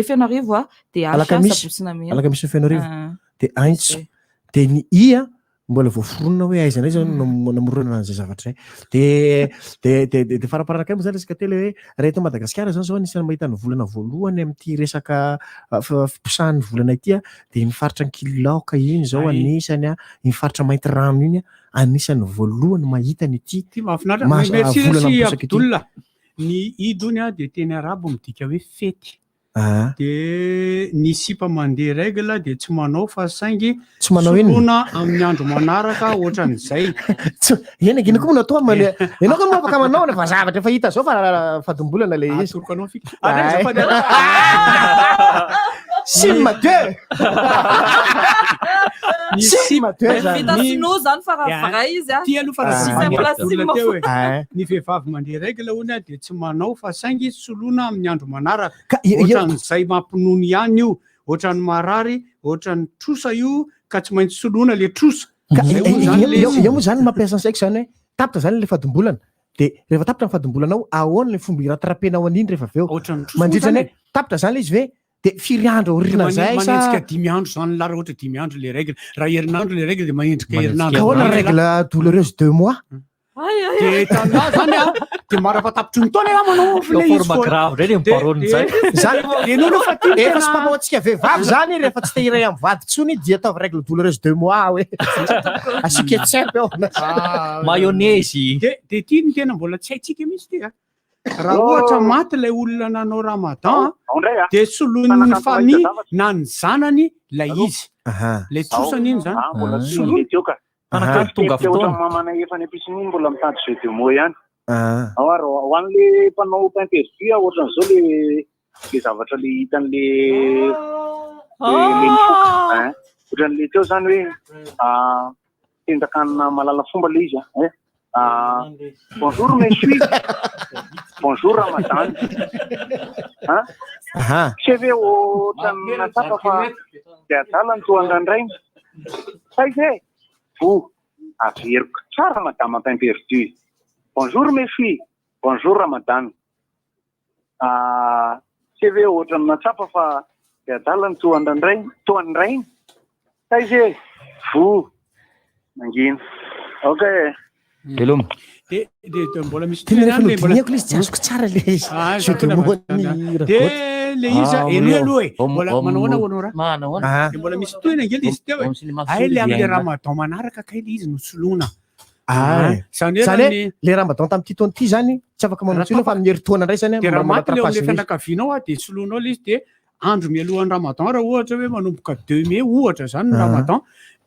Feno Arivo de Alakamisy Feno Arivo de Aintso de ny ia mbola voaforonina hoe aizana izy namorona an'izay zavatra zay de faraparana kay moa zany resaka tele hoe raha eto Madagasikara zao zao anisany mahita ny volana voalohany amin'ity resaka fiposahan'ny volana ity de mifaritra ny kilaoka iny zao anisany mifaritra mainty rano iny anisany voalohany mahita ny ity mahafinaritra merci Abdoul ny idony de teny arabo midika hoe fety de ny sipa mandeha règle de tsy manao fa saingy tsy manao iny solona amin'ny andro manaraka ohatran'izay eny gina koa natao male enao koa afaka manao fa zavatra efa hita zao fa fadombolana le izy atorokanao fika Sim deux vitasino zany faravara izy ty aloha ny vehivavy mandeha règle hono de tsy manao fa saingy solona amin'ny andro manaraka ohatran'izay mampinono ihany io ohatran'ny marary ohatran'ny trosa io ka tsy maintsy solona le trosa io moa zany mampiasa saiko zany hoe tapitra zany le fadombolana de rehefa tapitra ny fadombolanao ahoana le fomba iratrapenao an'iny rehefa aveo mandritrany hoe tapitra zany le izy ve de firy andro orina zay manendrika 10 andro zany lara ohatra 10 andro le règle raha herinandro le règle de manendrika herinandro ahoana règle douloureuse 2 mois de tanahy zany de marafatapitry ny taona manao forma grave reny mibarony zay efa sy mpanao antsika vehivavy zany rehefa tsy te iray amin'ny vady tsony dia ataovy règle douloureuse 2 mois hoe asiaka ketchup eo mayonnaise de ty ny tena mbola tsy haitsika mihitsy ty raha ohatra maty lay olona nanao ramadan de solon'ny famille na ny zanany lay izy le trosany iny zany tonga mamana efa ny ampisiny iny mbola mitady jeu de mots ihany ho an'le mpanao interview ohatran'izao le zavatra le hitan'le ohatran'le teo zany hoe tendakanina malala fomba le izy bonjour monsieur bonjour Ramadan cheve ohatran'ny natsapa fa de adala ny toandrandray saize averiko tsara madame interview bonjour monsieur bonjour Ramadan cheve ohatran'ny natsapa fa de adala ny toandrandray saize mangina okay de mbola misy tsy azoko tsara le izy de le izy eny aloha mbola manahoana hoanao de mbola misy toina angely izy teo ay le am'le ramadan manaraka kay le izy no solona zany le ramadan tamin'ity taona ity zany tsy afaka mamontsy fa amin'ny heritaona ndray zany de raha maty le am'le fianakavianao de solonao le izy de andro mialohan'ny ramadan raha ohatra hoe manomboka 2 mai ohatra zany ny ramadan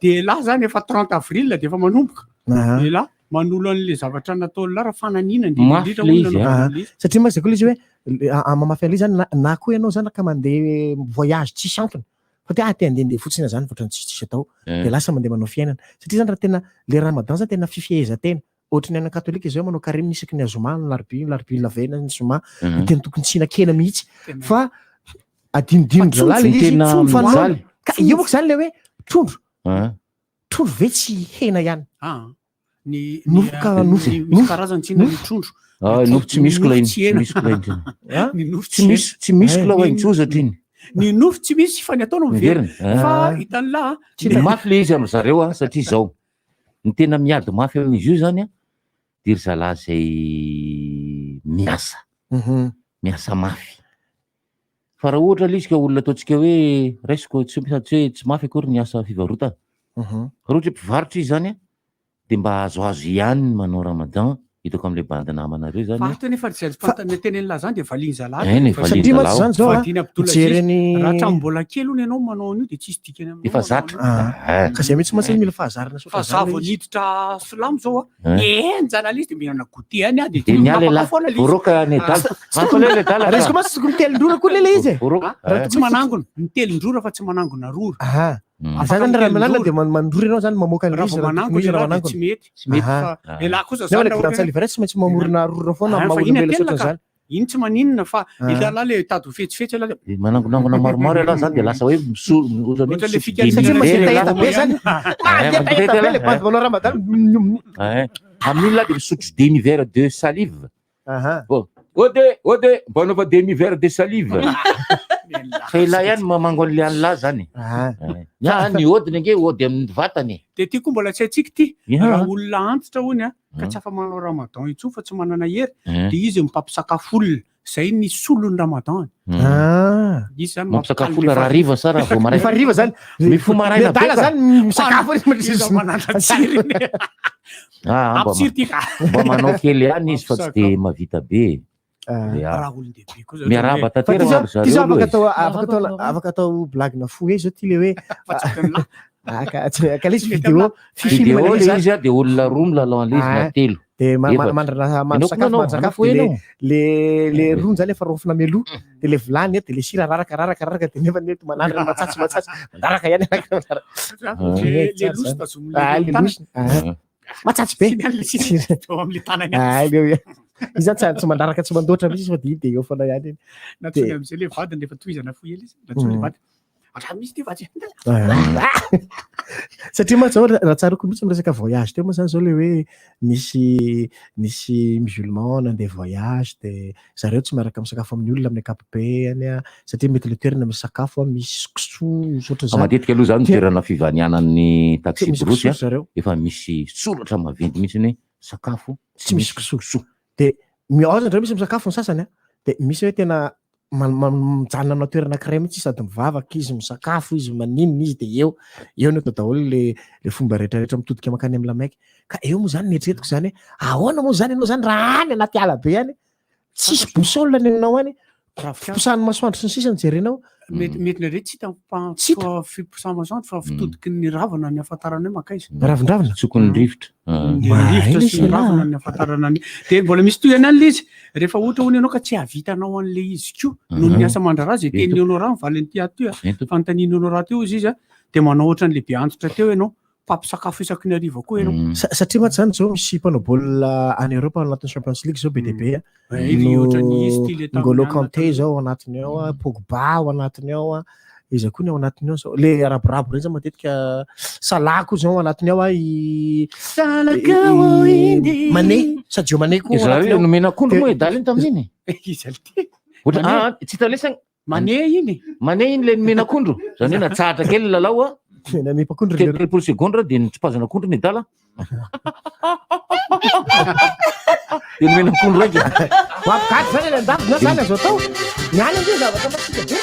de lah zany efa 30 avril de efa manomboka de lah manolo an'le zavatra nataony lara fananina satria mazay koa le izy hoe mamafy an'le zany na koa ianao zany ka mandeha voyage tsisy antony fa te te andehandeha fotsiny zany ohatrany tsisy atao de lasa mandeha manao fiainana satria zany raha tena le ramadan zany tena fifihezan-tena ohatrany ana katolika izao manao carême isaky ny azoma ny larobia lavena ny zoma tena tokony tsy hinan-kena mihitsy fa adinodino zalahy le izy trondro fanao ka io moko zany le hoe trondro ve tsy hena ihany nofo ka nofo karazany tsina ny trondro nofo tsy misy kola iny tsy misy kola hoainy tsozatra iny ny nofo tsy misy fa ny ataona miverina fa hitan'la mafy le izy amy zareo a satria zao ny tena miady mafy amin'izy io zany a de ry zalahy zay miasa mafy fa raha ohatra le izy ka olona ataontsika hoe raisiko tsy mafy akory ny asa fivarotana raha ohatra mpivarotra izy zany a de mba azoazo ihany manao ramadan hitako am'le bande namanareo zany farotra nefa tenen'la zany de valiny zalahy satria matsy zany zao jereny raha trambola kely ony ianao manao an'io de tsisy dikany efa zatra ka zay mihitsy matsy mila fahazarana fa zavo niditra silamo zao a enjana le izy de mihinana goûté any a de boroka nedala resiko matsy tokony telindrora koa lele izy tsy manangona ny telindrora fa tsy manangona rora zany raha milala de mandrory ianao zany mamoaka raha manangona tsy mety fa ela kosa zany tsy maintsy mamorona rora foana maolombela sotra zany iny tsy maninona fa ilala le tady fetsifetsy ala manangonangona maromaro ala zany de lasa hoe le fikatbe zany le bandemanao ramadan amin'iny la de misotro demi verre de salive ode mba anaova demi verre de salive fa ila ihany mamango an'le an'la zany ny odiny ange ody amin'ny vatany de ty koa mbola tsy haitsika ty raha olona antitra hony a ka tsy afa manao ramadan itso fa tsy manana hery de izy mipampisakafo olona zay ny solony ramadan izy zany mampisakafo olona raha riva sa raha vao maraina efa riva zany mifo maraina dala zany misakafo manana tsiriny ampitsiro ty ka mba manao kely ihany izy fa tsy de mavita be raha olon-dehibe koa zao miaraba tanteraka ty zao afaka atao blagina fo e zao ty le hoe ka le izy vidéo le izy a de olona roa milalao an'le izy na telo de mandrana masakafo le ron zany efa rofina melo de le vilany de le sira raraka de nefa nety manaraka matsatsy mandaraka ihany le losy tazomile matsatsy be am'le tanany izy zany tsy mandaraka tsy mandoatra misy fa de eo fana ihany natsony am'zay le vadiny rehefa tohizana fo ely izy natsony le vady raha misy ty vady satria ma zao raha tsarako mihitsy miresaka voyage teo moa zany zao le hoe nisy musulman nandeha voyage de zareo tsy miaraka misakafo amin'ny olona amin'ny ankapobeny a satria mety le toerana misy sakafo misy kiso sotra zany matetika aloha zany toerana fivanianan'ny taxi brosy efa misy soratra maventy mihitsy hoe sakafo tsy misy kisokiso de miaozany misy misakafo ny sasany a de misy hoe tena mijanona amina toerana anankiray mihitsy sady mivavaka izy misakafo izy maninona izy de eo ny atao daholo le fomba rehetrarehetra mitodika makany amin'ny lamaiky ka eo moa zany nieritreretiko zany hoe ahoana moa zany ianao zany raha any anaty ala be any tsisy boussole ny aminao any fiposahany masoandro sy ny sisa ny jerenao mety nare tsy hita fiposahany masoandro fa fitodiky ny ravana ny afantarana hoe makaizy ravindravina tsokony rivotra rivotra sy ravana ny afantarana ny de mbola misy toy any le izy rehefa ohatra hoany ianao ka tsy havitanao an'le izy ko noho ny asa mandrarazy teninao raha mivaliny ty ato fanontanianao raha teo izy izy a de manao ohatra n'lehibe antitra teo ianao mpampisakafo isaky ny ariva koa ianao satria maty zany zao misy mpanao baolina any Europe anatin'ny Champions League zao be de be N'Golo Kanté zao anatiny ao a Pogba ao anatiny ao a izy koa ny ao anatiny ao zao le araborabo reny zao matetika Salako zao anatiny ao a Mané Sadio Mané koa zareo nomena akondro moa daly iny tamin'iny izy alty tsy talesany Mané iny le nomena akondro zany hoe natsahatra kely lalao a telopolo segondra de nitsipazana akondro ny dala de nomena akondro raiky mampikady zany any andafina zany azo atao niany am'zay zavatra matsika be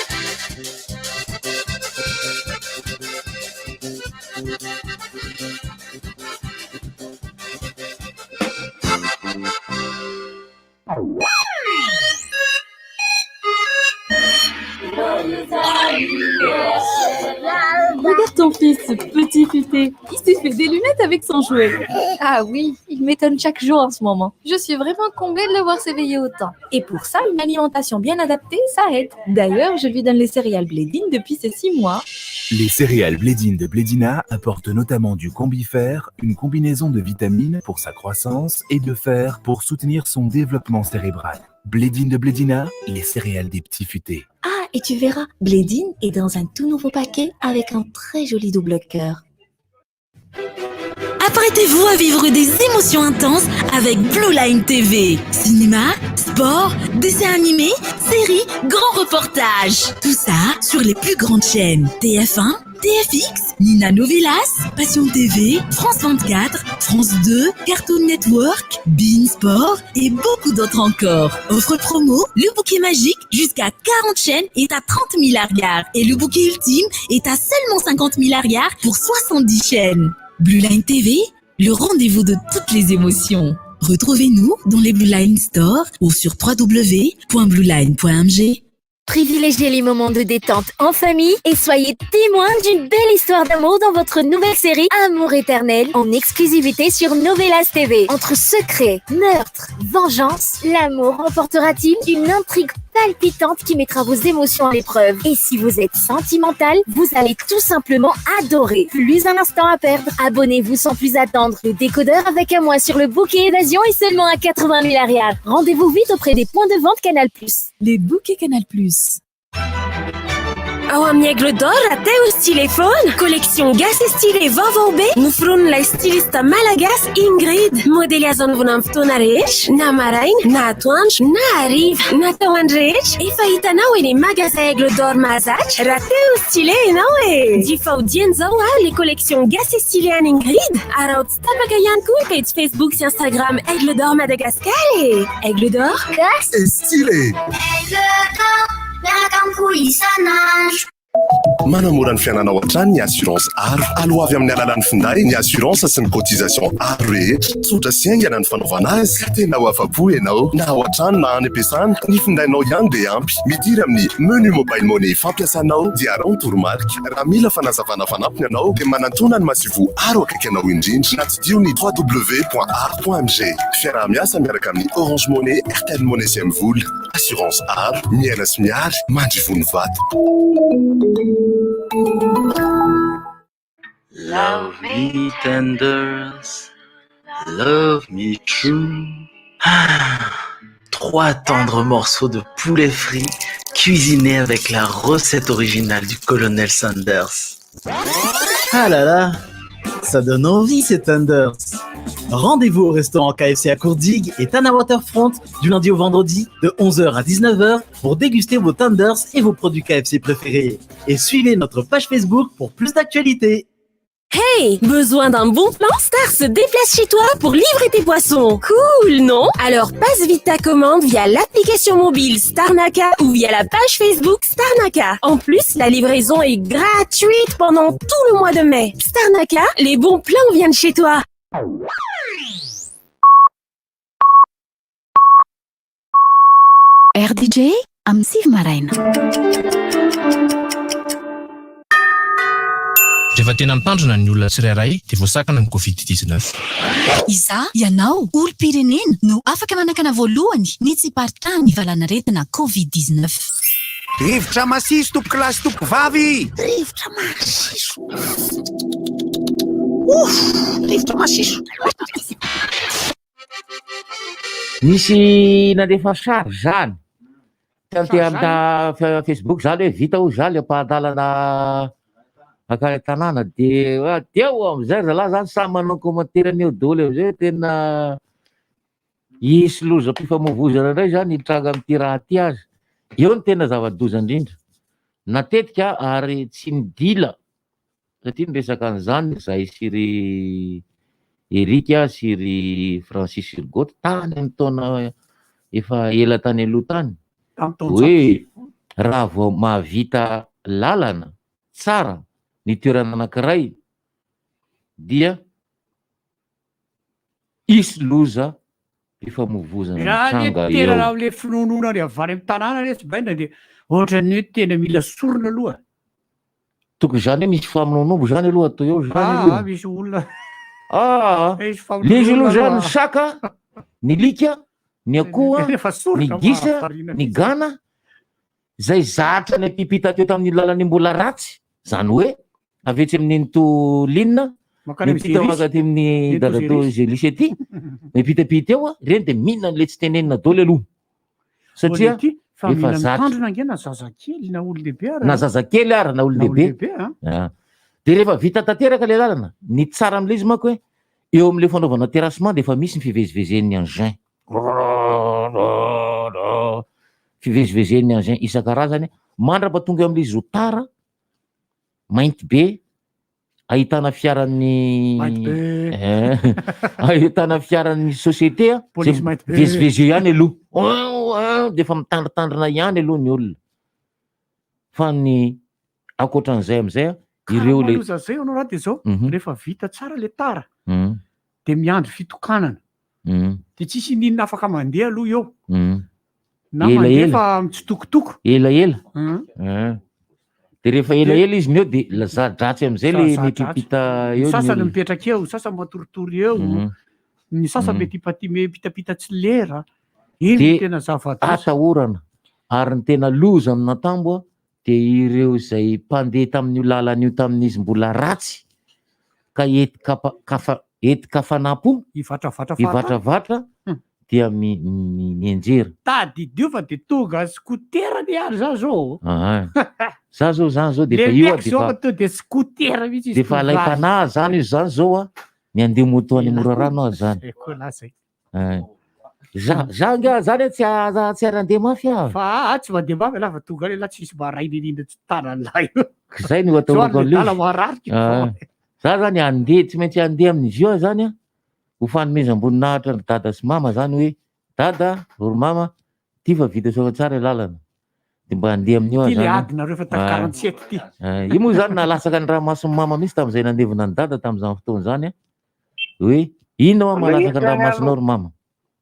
Regarde ton fils, ce petit futé. Il se fait des lunettes avec son jouet. Ah oui, il m'étonne chaque jour en ce moment. Je suis vraiment comblée de le voir s'éveiller autant. Et pour ça, une alimentation bien adaptée, ça aide. D'ailleurs, je lui donne les céréales Blédine depuis ses 6 mois. Les céréales Blédine de Blédina apportent notamment du combifère, une combinaison de vitamines pour sa croissance et de fer pour soutenir son développement cérébral. Blédine de Blédina, les céréales des petits futés. Ah, et tu verras, Blédine est dans un tout nouveau paquet avec un très joli double cœur. Apprêtez-vous à vivre des émotions intenses avec Blue Line TV. Cinéma, sport, dessins animés, séries, grands reportages. Tout ça sur les plus grandes chaînes. TF1, TFX, Nina Novelas, Passion TV, France 24, France 2, Cartoon Network, Bein Sport et beaucoup d'autres encore. Offre promo, le bouquet magique jusqu'à 40 chaînes est à 30 000 regards. Et le bouquet ultime est à seulement 50 000 regards pour 70 chaînes. Blue Line TV, le rendez-vous de toutes les émotions. Retrouvez-nous dans les Blue Line Store ou sur www.blueline.mg. Privilégiez les moments de détente en famille et soyez témoins d'une belle histoire d'amour dans votre nouvelle série Amour éternel en exclusivité sur Novelas TV. Entre secrets, meurtres, vengeance, l'amour remportera-t-il une intrigue palpitante qui mettra vos émotions à l'épreuve. Et si vous êtes sentimental, vous allez tout simplement adorer. Plus un instant à perdre. Abonnez-vous sans plus attendre. Le décodeur avec un mois sur le bouquet évasion est seulement à 80 000 arrières. Rendez-vous vite auprès des points de vente Canal+. Les bouquets Canal+. Ao amin'ny Aigle d'Or até os téléphone collection gasy style vaovao be noforon'ilay styliste malagasy Ingrid modely azo anovana amin'ny fotoana rehetra na maraina na atoandro na hariva natao andrehetra efa hitanao eny magasin Aigle d'Or mahazatra raha te ho stylé ianao e jifa hodiany zao les collections gasy stylé any Ingrid ary ao tsy tapaka ihany koa page Facebook sy Instagram Aigle d'Or Madagascar e Aigle d'Or gasy stylé Aigle d'Or miaraka amiko isanandro manamora ny fiainanao hatrany ny assurance aro aloha avy amin'ny alalan'ny finday ny assurance sy ny cotisation aro rehetra tsotra sy aingana ny fanaovana azy ka tena ho afa-po ianao na ao an-trano na any am-piasana ny findainao ihany dia ampy midiry amin'ny menu mobile money fampiasanao dia arao toromarika raha mila fanazavana fanampiny ianao dia manantona ny masivo aro akaiky anao indrindra na tsy dio ny www.aro.mg fiaraha-miasa miaraka amin'ny Orange Money Airtel Money sy vola assurance aro miaina sy miary mandrivony vato. Love me tenders, love me true. 3 tendres morceaux de poulet frit cuisinés avec la recette originale du colonel Sanders. Ah là là, ça donne envie ces tenders. Rendez-vous au restaurant KFC à Courdigue et Tana Waterfront du lundi au vendredi de 11h à 19h pour déguster vos tenders et vos produits KFC préférés. Et suivez notre page Facebook pour plus d'actualités. Hey, besoin d'un bon plan? Star se déplace chez toi pour livrer tes poissons. Cool, non? Alors passe vite ta commande via l'application mobile Starnaka ou via la page Facebook Starnaka. En plus, la livraison est gratuite pendant tout le mois de mai. Starnaka, les bons plans viennent chez toi. RDJ am Siv Maraina. Rehefa tena mitandrina ny olona tsirairay dia voasakana ny Covid-19. Iza, ianao, olom-pirenena no afaka manakana voalohany ny tsy paritahan ny valanaretina Covid-19. Rivotra masiso tompo kilasy tompo vavy. Rivotra masiso. Rivotra masiso. Misy nandefa sary zany. Te amina Facebook zany hoe vita ho zany ampahandalana akany tanàna dia eo amizay zalahy zany samy manao commentaire eo daholo eo zay tena hisy loza mpifamoivoizana indray zany hitranga amin'ity raha ty azy. Eo ny tena zava-doza indrindra. Natetika ary tsy midila satria niresaka an'izany zahay sy ry Erika sy ry Francis Surgote tany amin'ny taona efa ela tany aloha tany. Hoe raha vao mahavita lalana tsara ny toerana anankiray dia isy loza fifamoivoizana raha mitsanga le toerana eo. am'le finonoana le avary amin'ny tanàna le tsy baina dia Ohatrany hoe tena mila sorona aloha. Tokony zany hoe misy famononombo zany aloha atao eo zany aloha. Misy olona. Le izy aloha zany ny saka, ny lika, ny akoha, ny gisa, ny gana, zay zatra ny pipita teo tamin'ny lalan'ny mbola ratsy, zany hoe avetsy amin'iny to linina, mipita makaty amin'ny dalato zelisy ety, mipitapita eo a, reny de mihinana le tsy tenenina daholo aloha. Satria efa zatra. Na zazakely na olon-dehibe ara. Na zazakely ara na olon-dehibe. De rehefa vita tanteraka le lalana, ny tsara am'le izy manko hoe eo am'le fanaovana terrassement de efa misy ny fivezivezen'ny engin. Fivezivezen'ny engin isan-karazany, mandrapatonga am'le izy ho tara, mainty be, ahitana fiaran'ny ahitana fiaran'ny société vezivezeo ihany aloha, de efa mitandritandrina ihany aloha ny olona. Fa ny ankoatran'izay am'izay ireo le zay anao raha de zao rehefa vita tsara le tara de miandry fitokanana de tsisy ninona afaka mandeha aloha eo na mandefa mitsitokotoko elaela. De rehefa elaela izy meo de lazadratsy am'izay le mipipita eo. Sasany mipetraka eo, sasany matoritory eo, ny sasany mitapita tsy lera. Iny tena zava-dratsy. Atahorana ary ny tena loza amina tambo de ireo zay mpandeha tamin'io lalan'io tamin'izy mbola ratsy ka etika fanapo ivatravatra dia mienjera. Tadidio fa de tonga skotera ny ary za zao. Za zao zany zao de fa io de skotera mihitsy izy. De fa alay-panahy zany io zany zao a, ny andeha moto any Morarano azy zany. Za nga zany tsy ara-ndeha mafy ah. Fa tsy mandeha mafy lafa tonga le la tsisy maraina indrindra tsy tanan'lay. Zay no ataoko an'le. Za zany andeha tsy maintsy andeha amin'izy io zany a, ho fanomeza amboninahitra ny dada sy mama zany hoe dada, ro mama, ty fa vita soa tsara lalana. De mba andeha amin'io zany. Ty le adinareo fa ta 47 ty. Io moa zany nalasaka ny ranomason'ny mama mihitsy tamin'izay nandevina ny dada tamin'izany fotoana zany a, hoe ino a malasaka ny ranomasonao ro mama.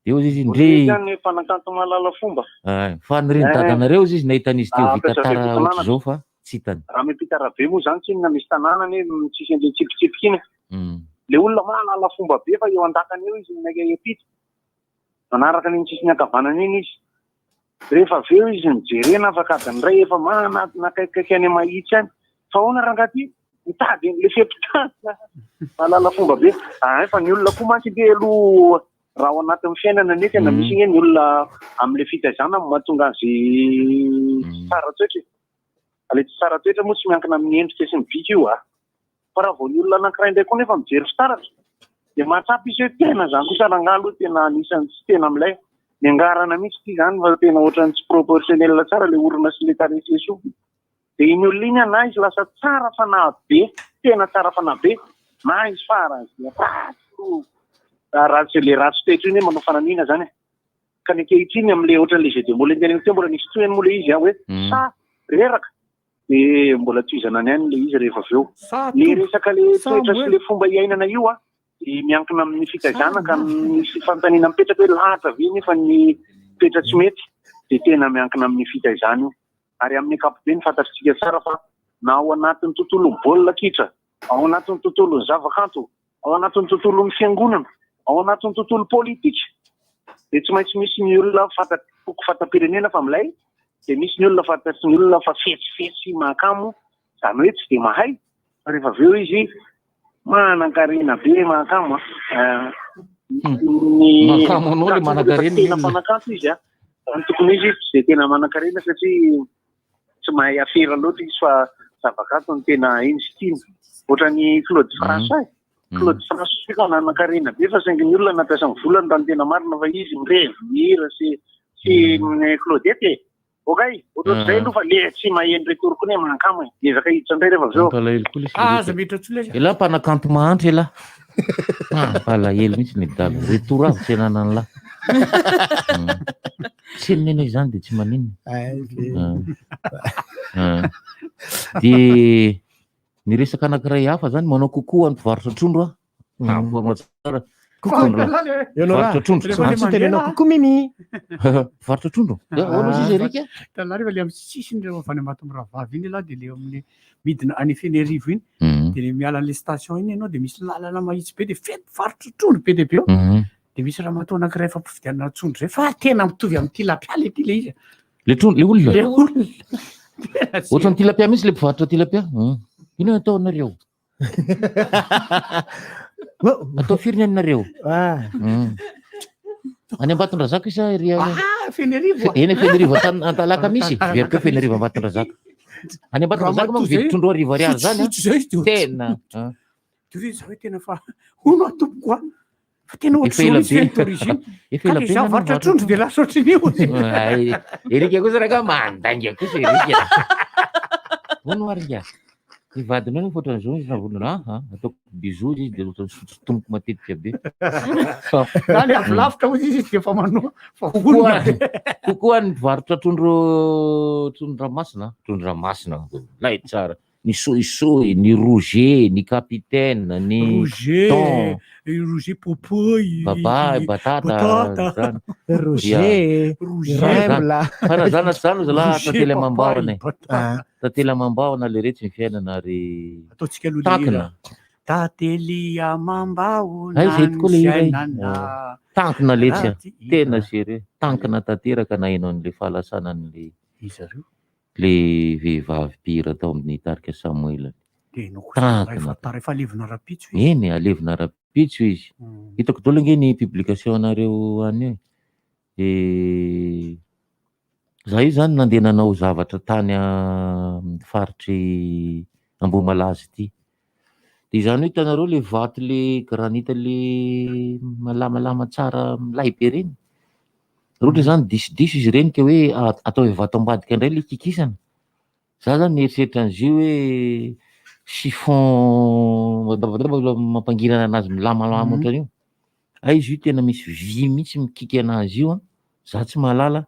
De eo izy ndre fanakanto malala fomba. Fa nireny dadanareo izy nahitan'izy teo vita tara ohatry zao fa tsy hitany. Raha mipita rabe moa zany tsy na misy tanànany tsisy an'le tsipitsipiky iny. Le olona mahalala fomba be fa eo andakany eo izy naika epita. Manaraka ny tsisy niakavanana iny izy. Rehefa aveo izy mijerena afaka adiny ray efa nakaiky any mahitsy any. Fa hoana rangaty mitady le fepitana. Mahalala fomba be. Fa ny olona koa mantsy de aloha raha ao anatin'ny fiainana nefa na misy ny olona am'le fitaizana mahatonga azy tsara toetra. Ale tsy tsara toetra moa tsy miankina amin'ny endrika sy ny bika io ah. Fa raha vao ny olona anankiray indray koa nefa mijery fitaratra de mahatsapy izy hoe tena zany kosa rangalo tena anisan'ny tsy tena am'ilay niangarana mihitsy ty zany fa tena ohatran'ny tsy proportionnel tsara le orona sy le tarehy io. De iny olona iny na izy lasa tsara fanahy be, tena tsara fanahy be, na izy faran'izay ratsy le ratsy toetra iny hoe manao fanamina zany. Ka ny ankehitriny am'le ohatran'le jeu de mots le teneniko teo mbola nisy tohany moa le izy hoe sa reraka. De mbola toizana any le izy rehefa aveo. Le resaka le toetra sy le fomba iainana io a, de miankina amin'ny fitaizana ka misy fanontaniana mipetraka hoe lahatra ve nefa ny toetra tsy mety, de tena miankina amin'ny fitaizana io. Ary amin'ny ankapobeny fantatritsika tsara fa na ao anatin'ny tontolon'ny baolina kitra, ao anatin'ny tontolon'ny zavakanto, ao anatin'ny tontolon'ny fiangonana, ao anatin'ny tontolo politika, de tsy maintsy misy ny olona fanta-pirenena fa amilay, de misy ny olona fantatry ny olona fa fetsifetsy mahakamo, zany hoe tsy de mahay, rehefa aveo izy manan-karena be mahakamo. Mahakamo anao le manan-karena fanakanto izy a, ny tokony izy tsy de tena manan-karena satria tsy mahay afera loatra izy fa zavakanto ny tena iny sy tiany. Ohatran'ny Claude François. Claude François ka manan-karena be fa saingy ny olona nampiasany volany raha ny tena marina fa izy mirevy mihira sy Claudette. Okay, ohatr'izay aloha fa le tsy mahendry tory koa ne mankamo ezaka hiditra indray rehefa aveo. Aza mitra tsy le. Ela mpanakanto mahantra ela. Palahelo mihitsy ny dala. Retour avy tsy anana an'la. Tsy nena izany de tsy maninona. De ny resaka anankiray hafa zany manao kokoa ny mpivarotra trondro a. Tsara. Varotra trondro tsy tenenao kokoa mimi. Varotra trondro. Hoana izy Erika? Talary le amin'ny sisiny rehefa avy any Ambatomboravavy iny aloha dia le amin'ny midina any Fenerivo iny dia le miala an'le station iny ianao dia misy lalana mahitsy be dia feno varotra trondro be dia be ao. Dia misy raha matoa anankiray efa mpividianana trondro zay fa tena mitovy amin'ny tilapia le ty le izy. Le trondro, le olona. Le olona. Ohatran'ny tilapia mihitsy le mpivarotra tilapia. Ino ataonareo? Atao firy anareo? Any Ambatondrazaka isa ry Fenerivo. Eny Fenerivo Antalaka misy. Verika Fenerivo Ambatondrazaka. Any Ambatondrazaka moa mividy trondro arivo ariary zany. Tena. Dia zao hoe tena fa hono atompoko fa tena ohatr'izao izy feno d'origine. Ka le za varotra trondro dia lasa ohatrin'io. Erika kosa raha mandainga kosa Erika. Hono arika. Ivadinao ny foatran'izao izy navolona ataoko bisou izy dia ohatran'ny sotomoko matetika be. Any avilavitra hozy izy dia efa manao fa kokoa ny varotra trondro-dramasina. Trondro-dramasina lay tsara. Ny soisoy, ny rouget, ny capitaine, ny thon, rouget popouille, babay, batata, rouget, remble. Karazana zany zala tantely amam-bahona. Tantely amam-bahona le rehetra ny fiainana ary ataontsika tankina. Tantely amam-bahona ny fiainana. Tankina letsy tena sérieux. Tankina tanteraka na hainao an'le fahalasana le vehivavy mpihira tao amin'ny tarika Samuel. Rehefa alevina rapitso izy. Eny, alevina rapitso izy. Hitako daholo ange ny publication anareo any hoe. Za io zany nandeha nanao zavatra tany faritry Ambomalazy ity. Dia zany hoe hitanareo le vato le granita le malamalama tsara milay be reny. Roatra zany diso izy reny ka hoe atao hoe vato ambadika indray le kikisana. Za zany nieritseritra an'izy io hoe chiffon mampangirana anazy milamalama ohatran'io. Izy io tena misy vy mihitsy mikiky anazy io. Za tsy mahalala.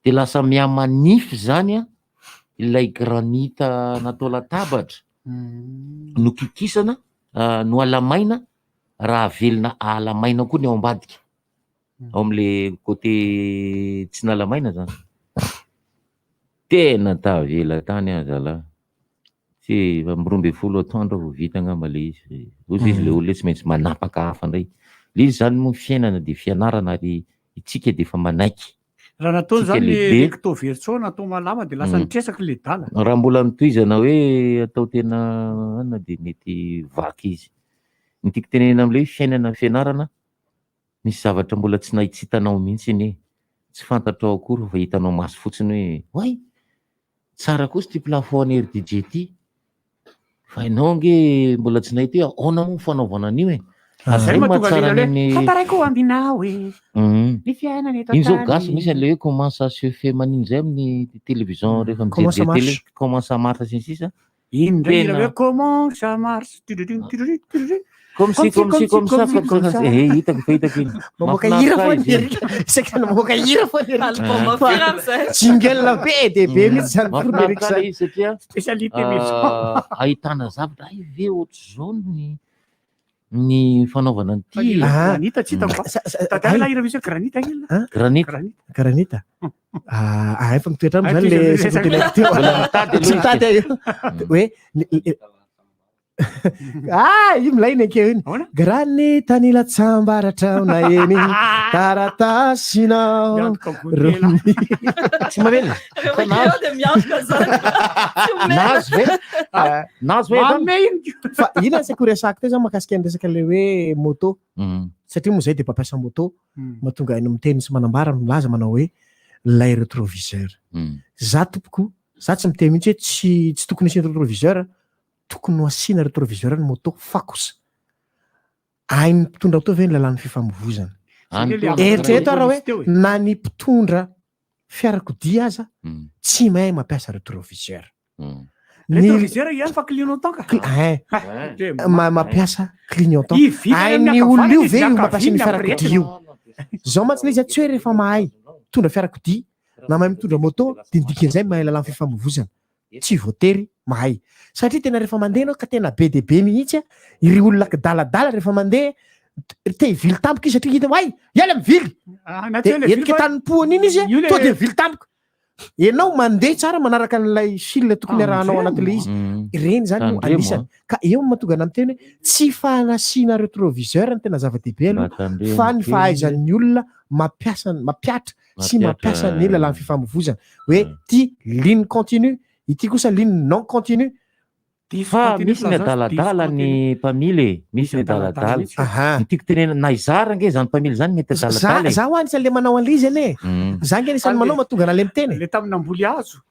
Dia lasa mihamanify zany ilay granita natao latabatra no kikisana no alamaina raha velona alamaina koa ny ao ambadika. Ao amin'le côté tsy nalamaina zany. Tena tavela tany aza la. Tsy 12 atoandro vao vita angamba le izy. Ozy izy le olona tsy maintsy manapaka hafa indray. Le izy zany moa fiainana dia fianarana ary itsika dia efa manaiky. Raha natao zany le recto verso natao malama dia lasa nitresaka le dala. Raha mbola mitohizana hoe atao tena ana dia mety vaky izy. Ny tiako tenenina amin'ilay fiainana fianarana misy zavatra mbola tsy nahitsitanao mihitsy iny. Tsy fantatrao akory fa hitanao maso fotsiny hoe way tsara kosa ty plafond an'ery DJ ty. Fa ianao nge mbola tsy nahita hoe ahoana moa fanaovana an'io e. Zay mahatonga le fantaraiko ambinao e. Ny fiainana eto iny zao gasy misy an'le hoe comment ça se fait manino zay amin'ny télévision rehefa mijery télé. Comment ça marche sy ny sisa. Iny ndray mila hoe comment ça marche. Comme si comme ça. Hitako iny. Mamoaka hira foana Erika. Isaka mamoaka hira foana. Jingle be dia be mihitsy zany pour Erika zany. Satria spécialité maison. Ahitana zavatra ve ohatr'izao ny fanaovana an'ity. Granita tsy hitako. Tantara hira misy granita iny. Granita. Efa mitoetra aminy zany le sekontena teo. Tsy mitady hoe io milaina akeo iny. Granita ny latsambaratra na eny taratasinao. Tsy mavelona. Nazo ve? Fa iny asako resako teo zany mahakasika ny resaka le hoe moto. Satria moa zay dia mpampiasa moto mahatonga any amin'ny teny sy manambara milaza manao hoe lay rétroviseur. Za tompoko, za tsy miteny mihitsy hoe tsy tokony asiana rétroviseur. Tokony ho asiana rétroviseur ny moto fa kosa hainy mpitondra moto ve ny lalàn'ny fifamoivoizana. Eritrereto raha hoe na ny mpitondra fiarakodia aza tsy mahay mampiasa rétroviseur. Rétroviseur ihany fa clignotant ka. Mampiasa clignotant. Hainy olona io ve mampiasa ny fiarakodia io. Zao mantsy le izy tsy hoe rehefa mahay mitondra fiarakodia na mahay mitondra moto dia dikan'izay mahay lalàn'ny fifamoivoizana. Tsy voatery mahay. Satria tena rehefa mandeha anao ka tena be dia be mihitsy ireo olona daladala rehefa mandeha te hivily tampoka izy satria hita ay iala mivily endrika tany-pohany iny izy to de vily tampoka ianao mandeha tsara manaraka an'ilay fil tokony arahanao anatin'le izy ireny zany no anisany ka eo mahatonga ana miteny hoe tsy fanasiana rétroviseur ny tena zava-dehibe aloha fa ny fahaizan'ny olona mapiatra sy mampiasa ny lalan'ny fifamoivozana hoe ty ligne continue ity kosa ligne non continue fa misy ny adaladala ny mpamily misy ny adaladala nitiako tenena na izara nge zany mpamily zany mety adaladala za ho anisan'le manao an'le izy ane za nge anisan'ny manao mahatonga anale miteny le tamin'ny amboly azo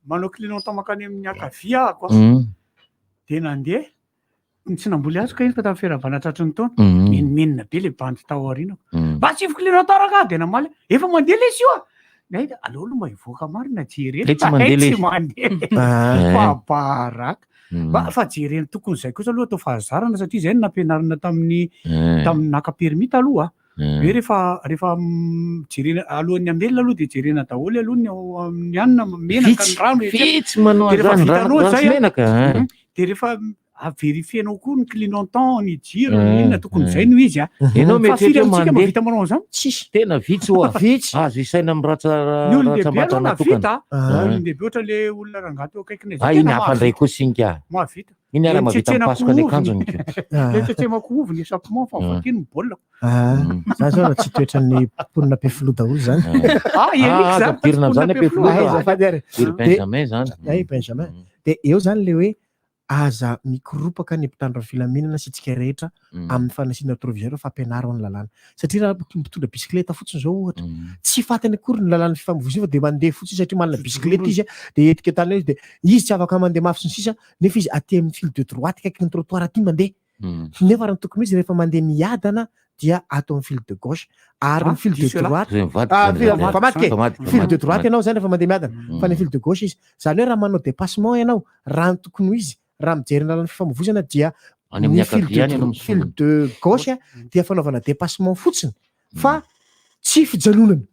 manao clinon tamakany amin'ny akavia ako de nandeha tsy namboly azo ka izy fa tamin'ny firavana tratry ny taona menimenina be le bandy tao aorinako mba tsy clinon taraka de namaly efa mandeha le izy io nahita aleo aloha mba hivoaka marina jereny tsy mandeha fa baraka fa jereny tokony zay kosa aloha atao fahazarana satria zay no nampianarina tamin'ny naka-permita aloha hoe rehefa jerena alohan'ny ambelona aloha de jerena daholo aloha ny anina menaka ny rano fitsy manao zany menaka de rehefa averifienao koa ny clignotant ny jiro inona tokony zay no izy enao mety mavita manao zany tsisy tena vitsy oa vitsy azo isaina ny miratsambatsana olondehibe olondehibe ohatra le olona rangato akaikiny iny afandray koa singa mahavita iny ara mavita mipasoka ny akanjony le tsetsemako ovy ny sapement fa vakiny bolako za zao tsy toetran'ny mponina pefilo daholo zany pirina zany pefilo benjamin zany benjamin de eo zany le hoe aza mikoropaka ny mpitandro ny filaminana sy tsika rehetra amin'ny fanasiana rétroviseur fa ampianaro ny lalàna satria raha mitondra bisikleta fotsiny zao ohatra tsy fatany akory ny lalàna fifamoivoizana fa de mandeha fotsiny satria manana bisikleta izy de etiketana izy de izy tsy afaka mandeha mafy sy ny sisa nefa izy aty amin'ny fil de droite kaiky ny trottoir aty mandeha nefa raha ny tokony izy rehefa mandeha miadana dia atao amin'ny fil de gauche ary ny fil de droite fil de droite ianao zany rehefa mandeha miadana fa ny fil de gauche izy zany hoe raha manao dépassement ianao raha ny tokony izy raha mijery ny lalàna fifamoivoizana dia ny fil de gauche dia fanaovana dépassement fotsiny fa tsy fijanonana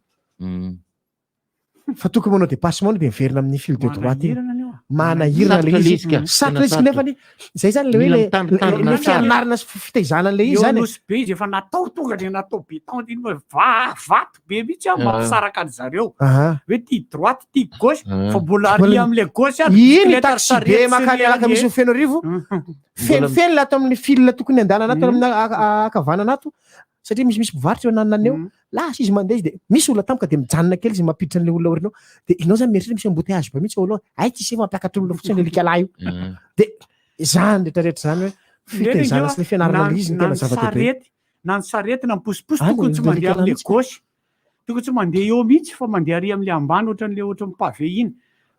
fa tokony manao dépassement de miverina amin'ny fil de droite manahirana le izy sarotra izy nefany zay zany le hoe le fianarana sy fitaizana le izy zany be izy efa natao tonga de natao betante iny vato be mihitsy mampisaraka any zareo hoe ty droite ty gauche fa mbola ary am'le gauche iny taxi be makany alaka misy feno arivo fenofeno le ato amin'ny fil tokony andalana ato amin'ny akavana anato satria misy mpivarotra eo ananany eo lasa izy mandeha izy de misy olona tampoka de mijanona kely izy mampiditra an'le olona orinao de inao zany mieritretra misy embouteillage be mihitsy olo ay tsy se mampiakatra olona fotsiny le likala io de zany rehetrarehetra zany hoe fitaizana sy le fianarana le izy ny tena zava-dehibe na ny sarety na miposiposy tokony tsy mandeha am'le gauche tokony tsy mandeha eo mihitsy fa mandeha ary am'le ambany ohatran'le ohatran'ny pavé iny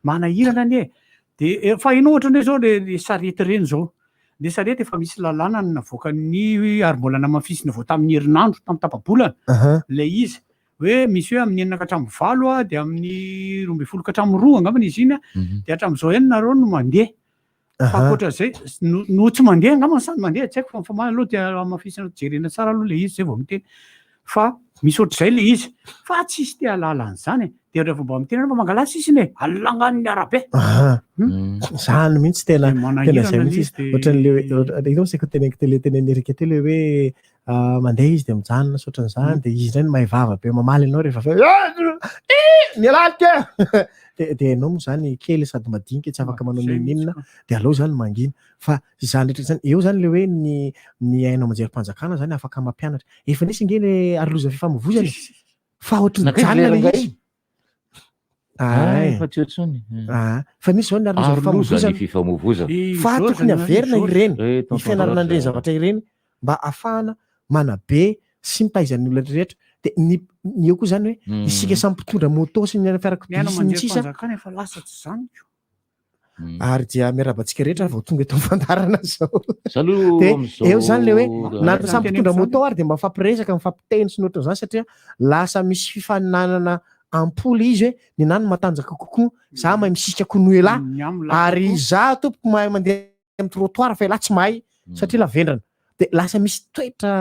manahirana anie de fa ino ohatran'le zao le sarety reny zao le sarety efa misy lalàna navoakan'ny ary mbola namafisina vao tamin'ny herinandro tamin'ny tapabolana le izy hoe misy hoe amin'ny enina ka hatramin'ny valo de amin'ny 12 ka hatramin'ny 2 angambany izy iny de hatramin'izao nareo no mandeha fa ankoatra zay no tsy mandeha angambany samy mandeha tsy haiko fa mifamaly aloha dia mafisina jerena tsara aloha le izy zay vao miteny fa misy ohatr'izay le izy fa tsisy te halala an'izany de rehefa mba miteny mba mangalasa izy iny alangan'ny arabe zany mihitsy tena zay mihitsy ohatran'le inao seko tenen'ny erika tele hoe mandeha izy de mijanona sy ohatran'izany de izy zany mahay vava be mamaly anao rehefa ny alalika de anao moa zany kely sady madinika tsy afaka manao ninina de aleo zany mangina fa zany rehetra zany eo zany le hoe ny ainao manjerim-panjakana zany afaka mampianatra efa nisy nge le arloza fifamoivoizana fa ohatry mijanona le izy fa misy zao ny arloza fifamoivoizana fa tokony averina ireny ny fianarana an'ireny zavatra ireny mba ahafahana manabe sy mitaizan'ny olona rehetra de ny eo koa zany hoe isika samy mpitondra moto sy ny fiarakodia sy ny sisa ary dia miarabantsika rehetra vao tonga eto mifandarana zao de eo zany le hoe na samy mpitondra moto ary de mba mifampiresaka mifampiteny sy ny ohatran'izany satria lasa misy fifaninanana ampoly izy hoe ny nany matanjaka kokoa za mahay misika konoela ary za tompoko mahay mandeha amin'ny trottoir fa elahy tsy mahay satria lavendrana de lasa misy toetra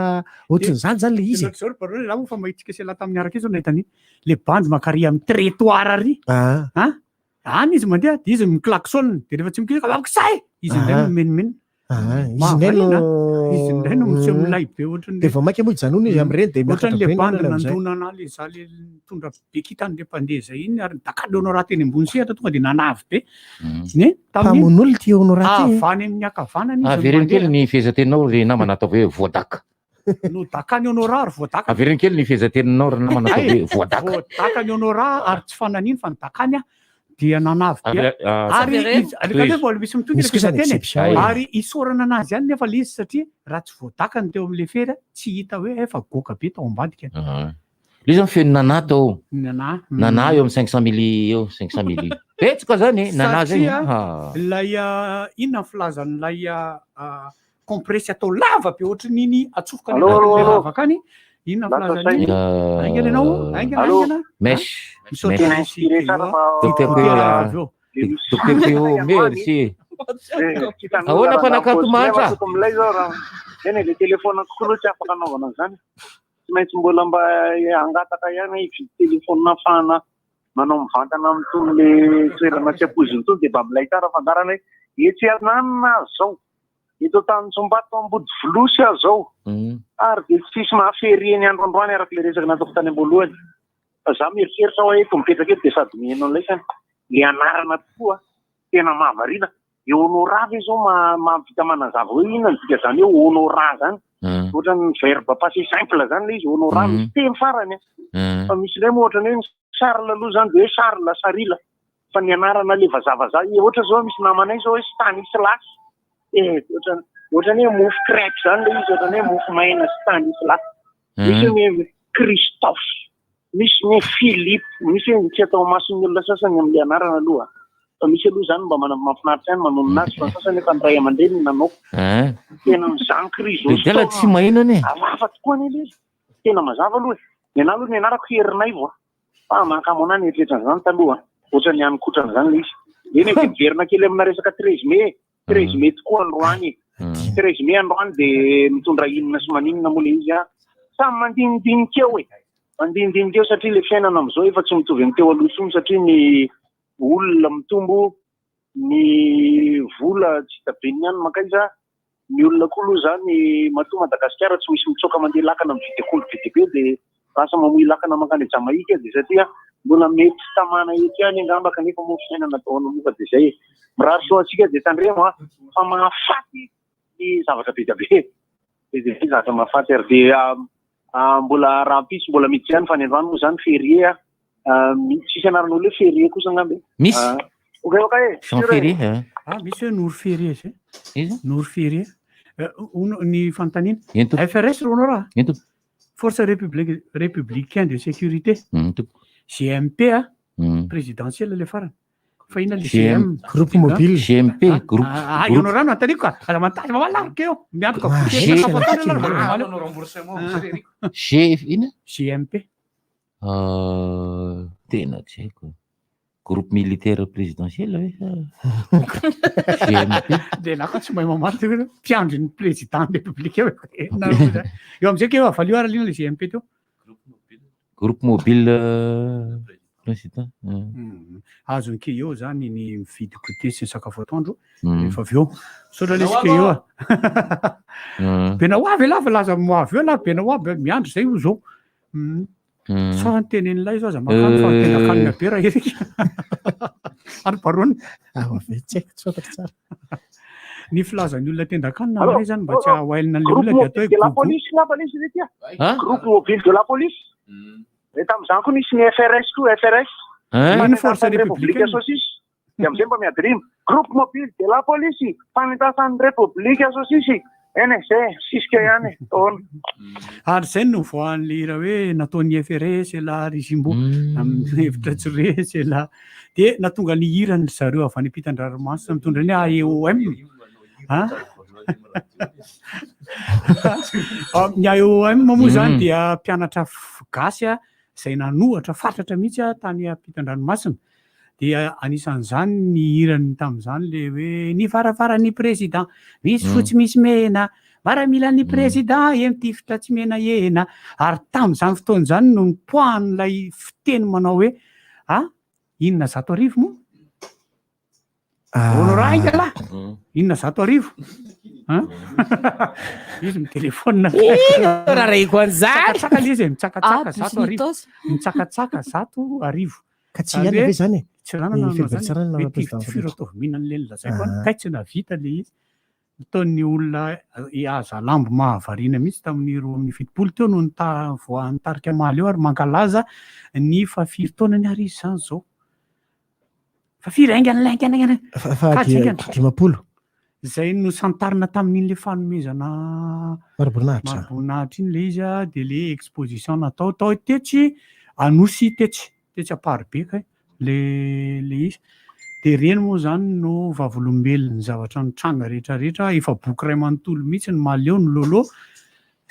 ohatran'izany zany le izy raha moa fa mahitsika sy laha tamin'ny araka izy nahitany le bandy makary amin'ny trottoir ary any izy mandeha de izy miklaksona de rehefa tsy mikilaka mampisay izy ndray menimena izy indray no miseho milay be ohatrany de vao mainka moa ijanona izy am'ireny de ohatran'le bandy nandona le za le mitondra bekitany le mpandeha zay iny ary dakalo anao raha teny ambony sehatra tonga de nanavy be ne tamin'olo ty honorat avany amin'ny akavanany avereny kely ny fiezateninao ry namana atao hoe voadaka no dakany honora ary voadaka avereny kely ny fiezateninao ry namana atao hoe voadaka voadaka ny honora ary tsy fananiny fa ny dakany dia nanavy be ary aleka mbola misy mitondrateny ary isorana anazy ihany nefa le izy satria raha tsy voadakany teo amin'le fery tsy hita hoe efa goka be tao ambadika le zany feno nana tao nana eo amin'ny 500 000 eo 500 000 petsika zany nana zay lay inona ny filazan'lay compressy atao lava be ohatran'iny atsofoka lavaka any inona filazany aingana ianao aingana mesh docteur merci ahoana mpanakato mantra milay zao raha eny le telefona kokolo tsy afaka anaovana zany tsy maintsy mbola mba angataka ihany ividy telefona afahana manao mivantana amitony le toerana tsy ampoziny tony de mba milay tsara fandarana hoe etsy ananina azy zao eto tany Tsombato ambody volosy azy zao ary de tsisy mahafery eny androandroany araka le resaka nataoko tany am-boalohany fa za mieritreritra hoe eto mipetraka eto de sady miheno an'ilay le anarana tokoa tena mahavarina eo honorave zao mahavita manazava hoe inona ny dika zany hoe honora zany ohatrany verbe passé simple zany le izy honorave teny farany fa misy le moa ohatrany hoe charle aloha zany de hoe charle sarila fa ny anarana le vazavaza ohatra zao misy namanay zao hoe Stanislas ohatrany hoe mofo crêpe zany le izy ohatrany hoe mofo maina Stanislas misy ny Christophe misy ny Philippe misy ny tsy atao mason'ny olona sasany amin'le anarana aloha fa misy aloha zany mba mahafinaritra ihany manao nazy fa sasany efa ndray aman-dreny nanao tena mizany Chrysostome tsy mahinany avafa tokoa ny izy tena mazava aloha ny ana aloha ny anarako herinay vo fa mankamona ny eritreritran zany taloha ohatrany hanikotran zany le izy eny veriverina kely amina resaka 13 mai tokoa androany 13 mai androany de mitondra inona sy maninona moa le izy samy mandinidininkeo mandinidininkeo satria le fiainana am'izao efa tsy mitovy amin'ny teo aloha intsony satria ny olona mitombo ny vola tsy tabeny ihany makaiza ny olona koa aloha zany matoa Madagasikara tsy misy mitsoka mandeha lakana mividy akondro be de lasa mamoy lakana makany Jamaika de satria mbola mety tamana eto ihany angamba kanefa moa fiainana ataona moka de zay mirary soa atsika de tandremo fa mahafaty ny zavatra be da be de zavatra mahafaty ary de mbola raha mpisy mbola miditsy ihany fa ny androany moa zany ferie tsisy anaran'olo hoe ferie kosa angambe misy ferie misy hoe nour ferie zay nour ferie ny fanontaniana FRS ronao raha force républicain de sécurité GMP présidentielle le farany fa ina le GM groupe mobile GMP groupe ionao rano antaniko ka ala mantaly mamalariky eo miantoka ina GMP tena tsy haiko groupe militaire présidentiel hoe de naka tsy mahay mamaly mpiandry ny président républicain eo amizay ke avalio ara lina le GMP teo groupe mobile président azony ke eo zany ny mividy goûter sy ny sakafo atoandro rehefa avy eo sotra lesika eo bena hoavy lava laza moavy eo la bena hoavy miandry zay io zao sa nytenen'ilay zao aza makany fa tena kanina be raha erika ary barony tsy haiko tsotako tsara ny filazan'ny olona tendan-kanina aminay zany mba tsy ahaoailina an'le olona de atao de la police là police le tia groupe mobile de la police et tam'izany koa nisy ny FRS koa FRS ny force république saucisse de am'izay mba miadrimy groupe mobile de la police fanitasan'ny république saucisse eny zay siska ihany taona ary zay no voan'le raha hoe nataon'ny FRS la Rizimbo amin'ny hevitra Tsiretsy la de natonga ny hirany zareo avy any ampitan-dranomasina mitondra ny AEOM ny AEOM moa zany dia mpianatra gasy izay nanohatra fatratra mihitsy tany ampitan-dranomasina dia anisan'izany ny hirany tamin'izany le hoe ny varavaran'ny président misy fotsy misy mena varamilan'ny président emitifitra tsy mena ena ary tamin'izany fotoana izany no nipoahan'ilay fiteny manao hoe inona 100 arivo moa honoranga la inona 100 arivo izy mitelefôna raha raiko an'izany tsaka le izy mitsakatsaka zato arivo mitsakatsaka zato arivo ka tsy ihany ave zany tsy ranana firy atao mihinana le lazaiko kay tsy navita le izy ataon'ny olona aza lambo mahavariana mihitsy tamin'iro amin'ny fitopolo teo no nitarika maly eo ary mankalaza ny fafiry taona ny ary izy zany zao fafiry aingana dimapolo zay no santarina tamin'in'le fanomezana maroboninahitra iny le izy a de le exposition natao tao tetsy anosy tetsy aparibeka le izy de reny moa zany no vavolombelony zavatra nitranga rehetrarehetra efa boky ray manontolo mihitsy ny maleo ny lolo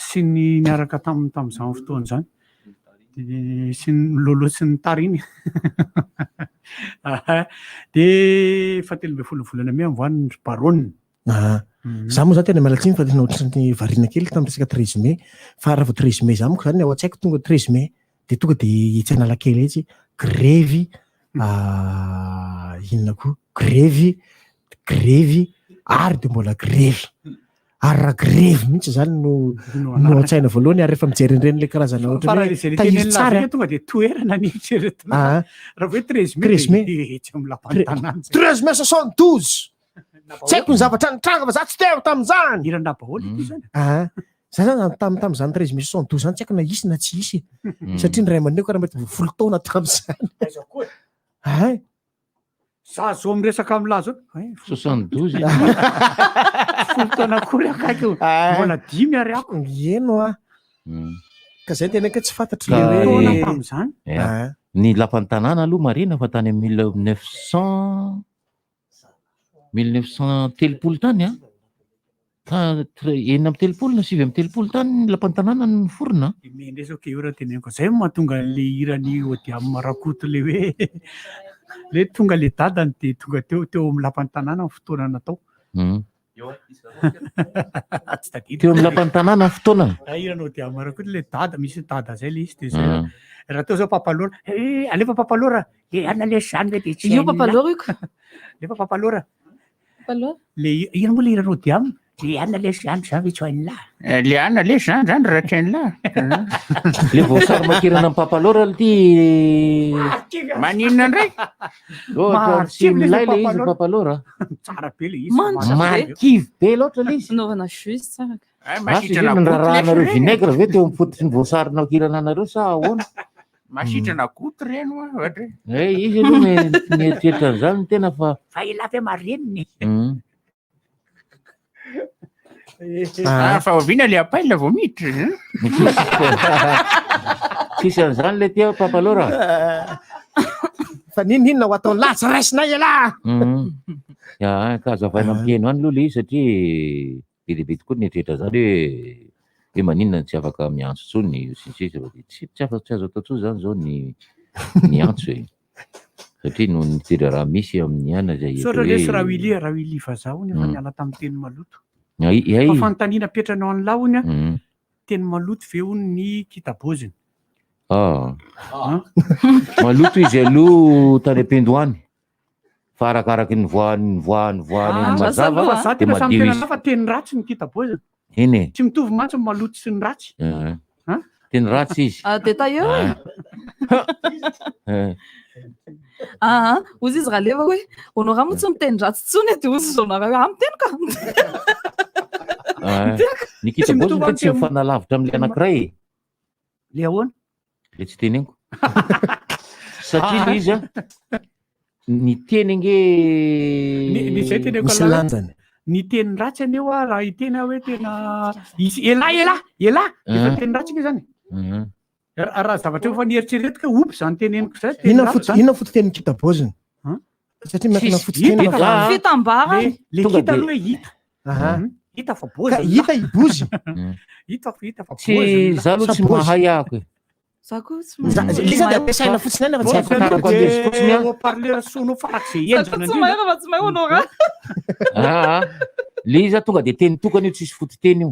sy ny miaraka tam'izany fotoana zany sy ny lolo sy ny tariny de fa 13 volana me amivoany ny baronne za moa zany tena mialatsiny fa tena ohatrany variana kely tamin'ny resaka 13 mai fa raha vao 13 mai za moko zany ao an-tsaiko tonga 13 mai de tonga de itsana lakely etsy grevy inona koa grevy ary de mbola grevy ary raha grevy mihitsy zany no an-tsaina voalohany ary rehefa mijery ireny le karazana ohatratahiry tsara tonga de toerana nitreretona raha hoe 13 mai tsy amin'ny lapantanana 13 mai 72 tsy haiko ny zavatra nitranga fa za tsy teo tamin'izany iran-dabaholy ity zany za zany tamin'izany 13 mai 72 zany tsy haiko na isy na tsy isy satria ny ray aman-dreny karaha mety folo taona tamin'izany za zo miresaka am'lazo 72 folo taona akory akaiky mbola 5 ary ako eno ka zay tena ka tsy fantatry le hoe tamin'izany ny lapan'ny tanàna aloha marina fa tany 1900 telopolo tany enina amby telopolo na 7 amby telopolo tany ny lapan'ny tanàna ny forona mendresako eo raha teneniko zay mahatonga le irany odiamy marakoto le hoe le tonga le dadany de tonga teo amin'ny lapan'ny tanàna ny fotoana natao teo amin'ny lapan'ny tanàna ny fotoana irany odiamy marakoto le dada misy dada zay le izy de zay raha teo zao papalora alefa papalora ana le zany ve de tsy io papalora iko lefa papalora le ina moa le irany odiamy le ana le zany ve tsy hoan'ny lahy le ana le zany raha tsy hain'ny lahy le voasary makirana amin'ny papalora ty maninona ndray tsy milay le izy papalora tsara be le izy marikivy be loatra le izy naovana jus tsara rahanareo vinaigre ve teo mifototry ny voasarina makirana anareo sa ahoana masitrana goto reny ohatra izy aloha mieritreritry an'izany tena fa ela fe mareniny fa oviana le apaila vao miditra tsisy an'izany le tia papalora fa ninona ho ataony latsa raisinay ala ka azavaina ampieno any aloha le izy satria be dehibe tokoa nietrehitra zany hoe maninona tsy afaka miantso tsony tsy azo atao tso zany zao ny antso e satria no nitera raha misy amin'ny ana zay lesy raha wili vazaha ony efa niala tamin'ny teny maloto fa fanontaniana petranao any laony teny maloto ve ony ny kitaboziny maloto izy aloha tany ampendoany fa arakaraky ny voany mazava za tena samy tena fa teny ratsy ny kitaboziny iny tsy mitovy mantsy ny maloto sy ny ratsy teny ratsy izy de ta eo ozy izy raha leva hoe onao raha motsy miteny ratsy tsony de ozy zonara hoe amiteny ka ny kitaboziny fa tsy mifanalavitra am'le anankiray le ahoana le tsy teneniko satria le izy ny teny nge zay teneko misy lanjany ny teny ratsy aneo a raha itena hoe tena izy ela efa teny ratsy iny zany raha zavatra efa nieritreretika opy zany teneniko zay inona fototeny kitaboziny satria miakina fototeny fitambarany le kita aloha hoe hita fa boza hita ibozy hita fa tsy za aloha tsy mahay ahako liza de ampiasaina fotsiny any fa tsy afakarako andesy fotsiny haut-parleur sonao farak'izay enjana le izy tonga de teny tokana io tsisy fototeny io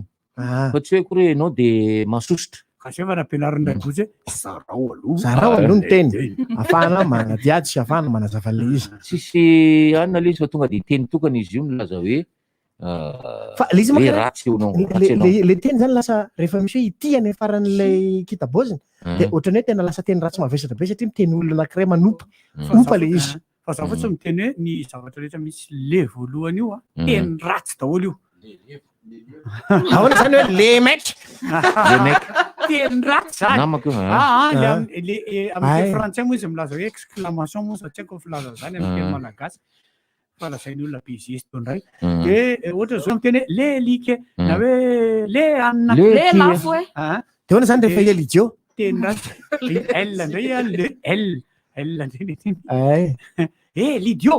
fa tsy hoe kory enao de masosotra kasi efa nampianarinay bozy zarao aloha ny teny afahana manadiady sy afahana manazava le izy tsisy anina le izy fa tonga de teny tokana izy io milaza hoe fa le izy le ratsy onao le teny zany lasa rehefa misy hoe itiany faran'lay kitaboziny de ohatrany hoe tena lasa teny ratsy mavesatra be satria miteny olona anankiray manompa ompa le izy fa za fotsy miteny hoe ny zavatra rehetra misy le voalohany io a teny ratsy daholo io ahoana zany hoe le mec teny ratsy zany namako amin'ny frantsay moa izy milaza hoe exclamation moa satria ko filaza zany amin'ny teny malagasy fa lazainy olona be izy to ndray de ohatra zao miteny hoe le like na hoe le anina le lafo e de ahoana zany rehefa elidio teny ratsy L ndray le L ndray lidio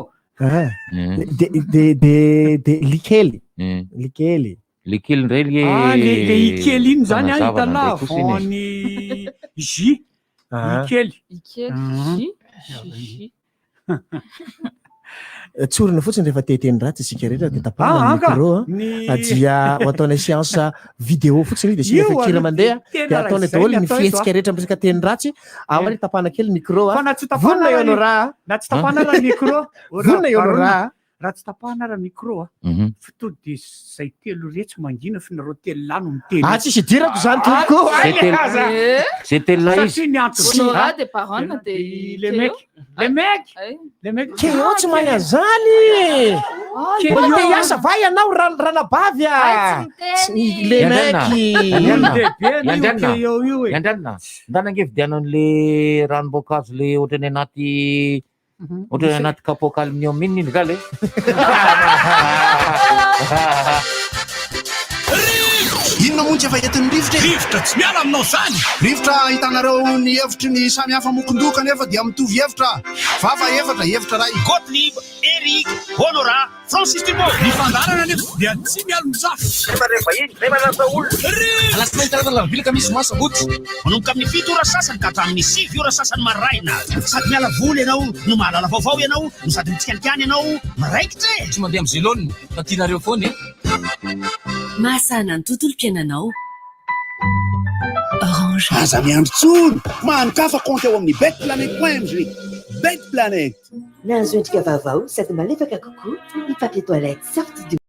de likely likely ndray le ikely iny zany a hitala vony J ikely tsorina fotsiny rehefa teteny ratsy isika rehetra de tapahana micro dia ho ataonay séance vidéo fotsiny de sina fakira mandeha de ataonay daholo ny fihetsika rehetra amresaka teny ratsy ao ary tapahana kely micro vonona eo anao raha na tsy tapahana raha micro vonona eo anao raha tsy tapahana raha micro fitody de zay telo retsy mangina finareo telo lano miteny tsisy idirako zany toko zay telo la izy honorable de parole de le mec keo tsy mahay zany te hiasa va ianao ranabavy le mekiandanina ndanangevidianao an'le ranom-boankazo le ohatrany anaty ohatrany anaty capot aluminium iny iny ga le inona montsy efa entin'ny rivotra tsy miala aminao zany rivotra hitanareo ny hevitry ny samy hafa mokondoka nefa dia mitovy hevitra fafa hevitra ray Gottlieb, Eric, Honora, Francis Thibault nifandarana nefa dia tsy miala mizafy rehefa lasa olona alasina hitarana lavilaka misy masaboty manomboka amin'ny 7 ora sasany ka hatramin'ny 6 ora sasany maraina sady miala voly ianao no mahalala vaovao ianao no sady mitsikanikany ianao miraikitra tsy mandeha amin'ny zelone fa tianareo foana mahasana ny tontolo mpiainanao Orange aza miandrotsony mahankafa compte eo amin'ny betplanet.mg Bet Planet nahazo endrika vaovao sady malefaka kokoa ny papier toilette sorti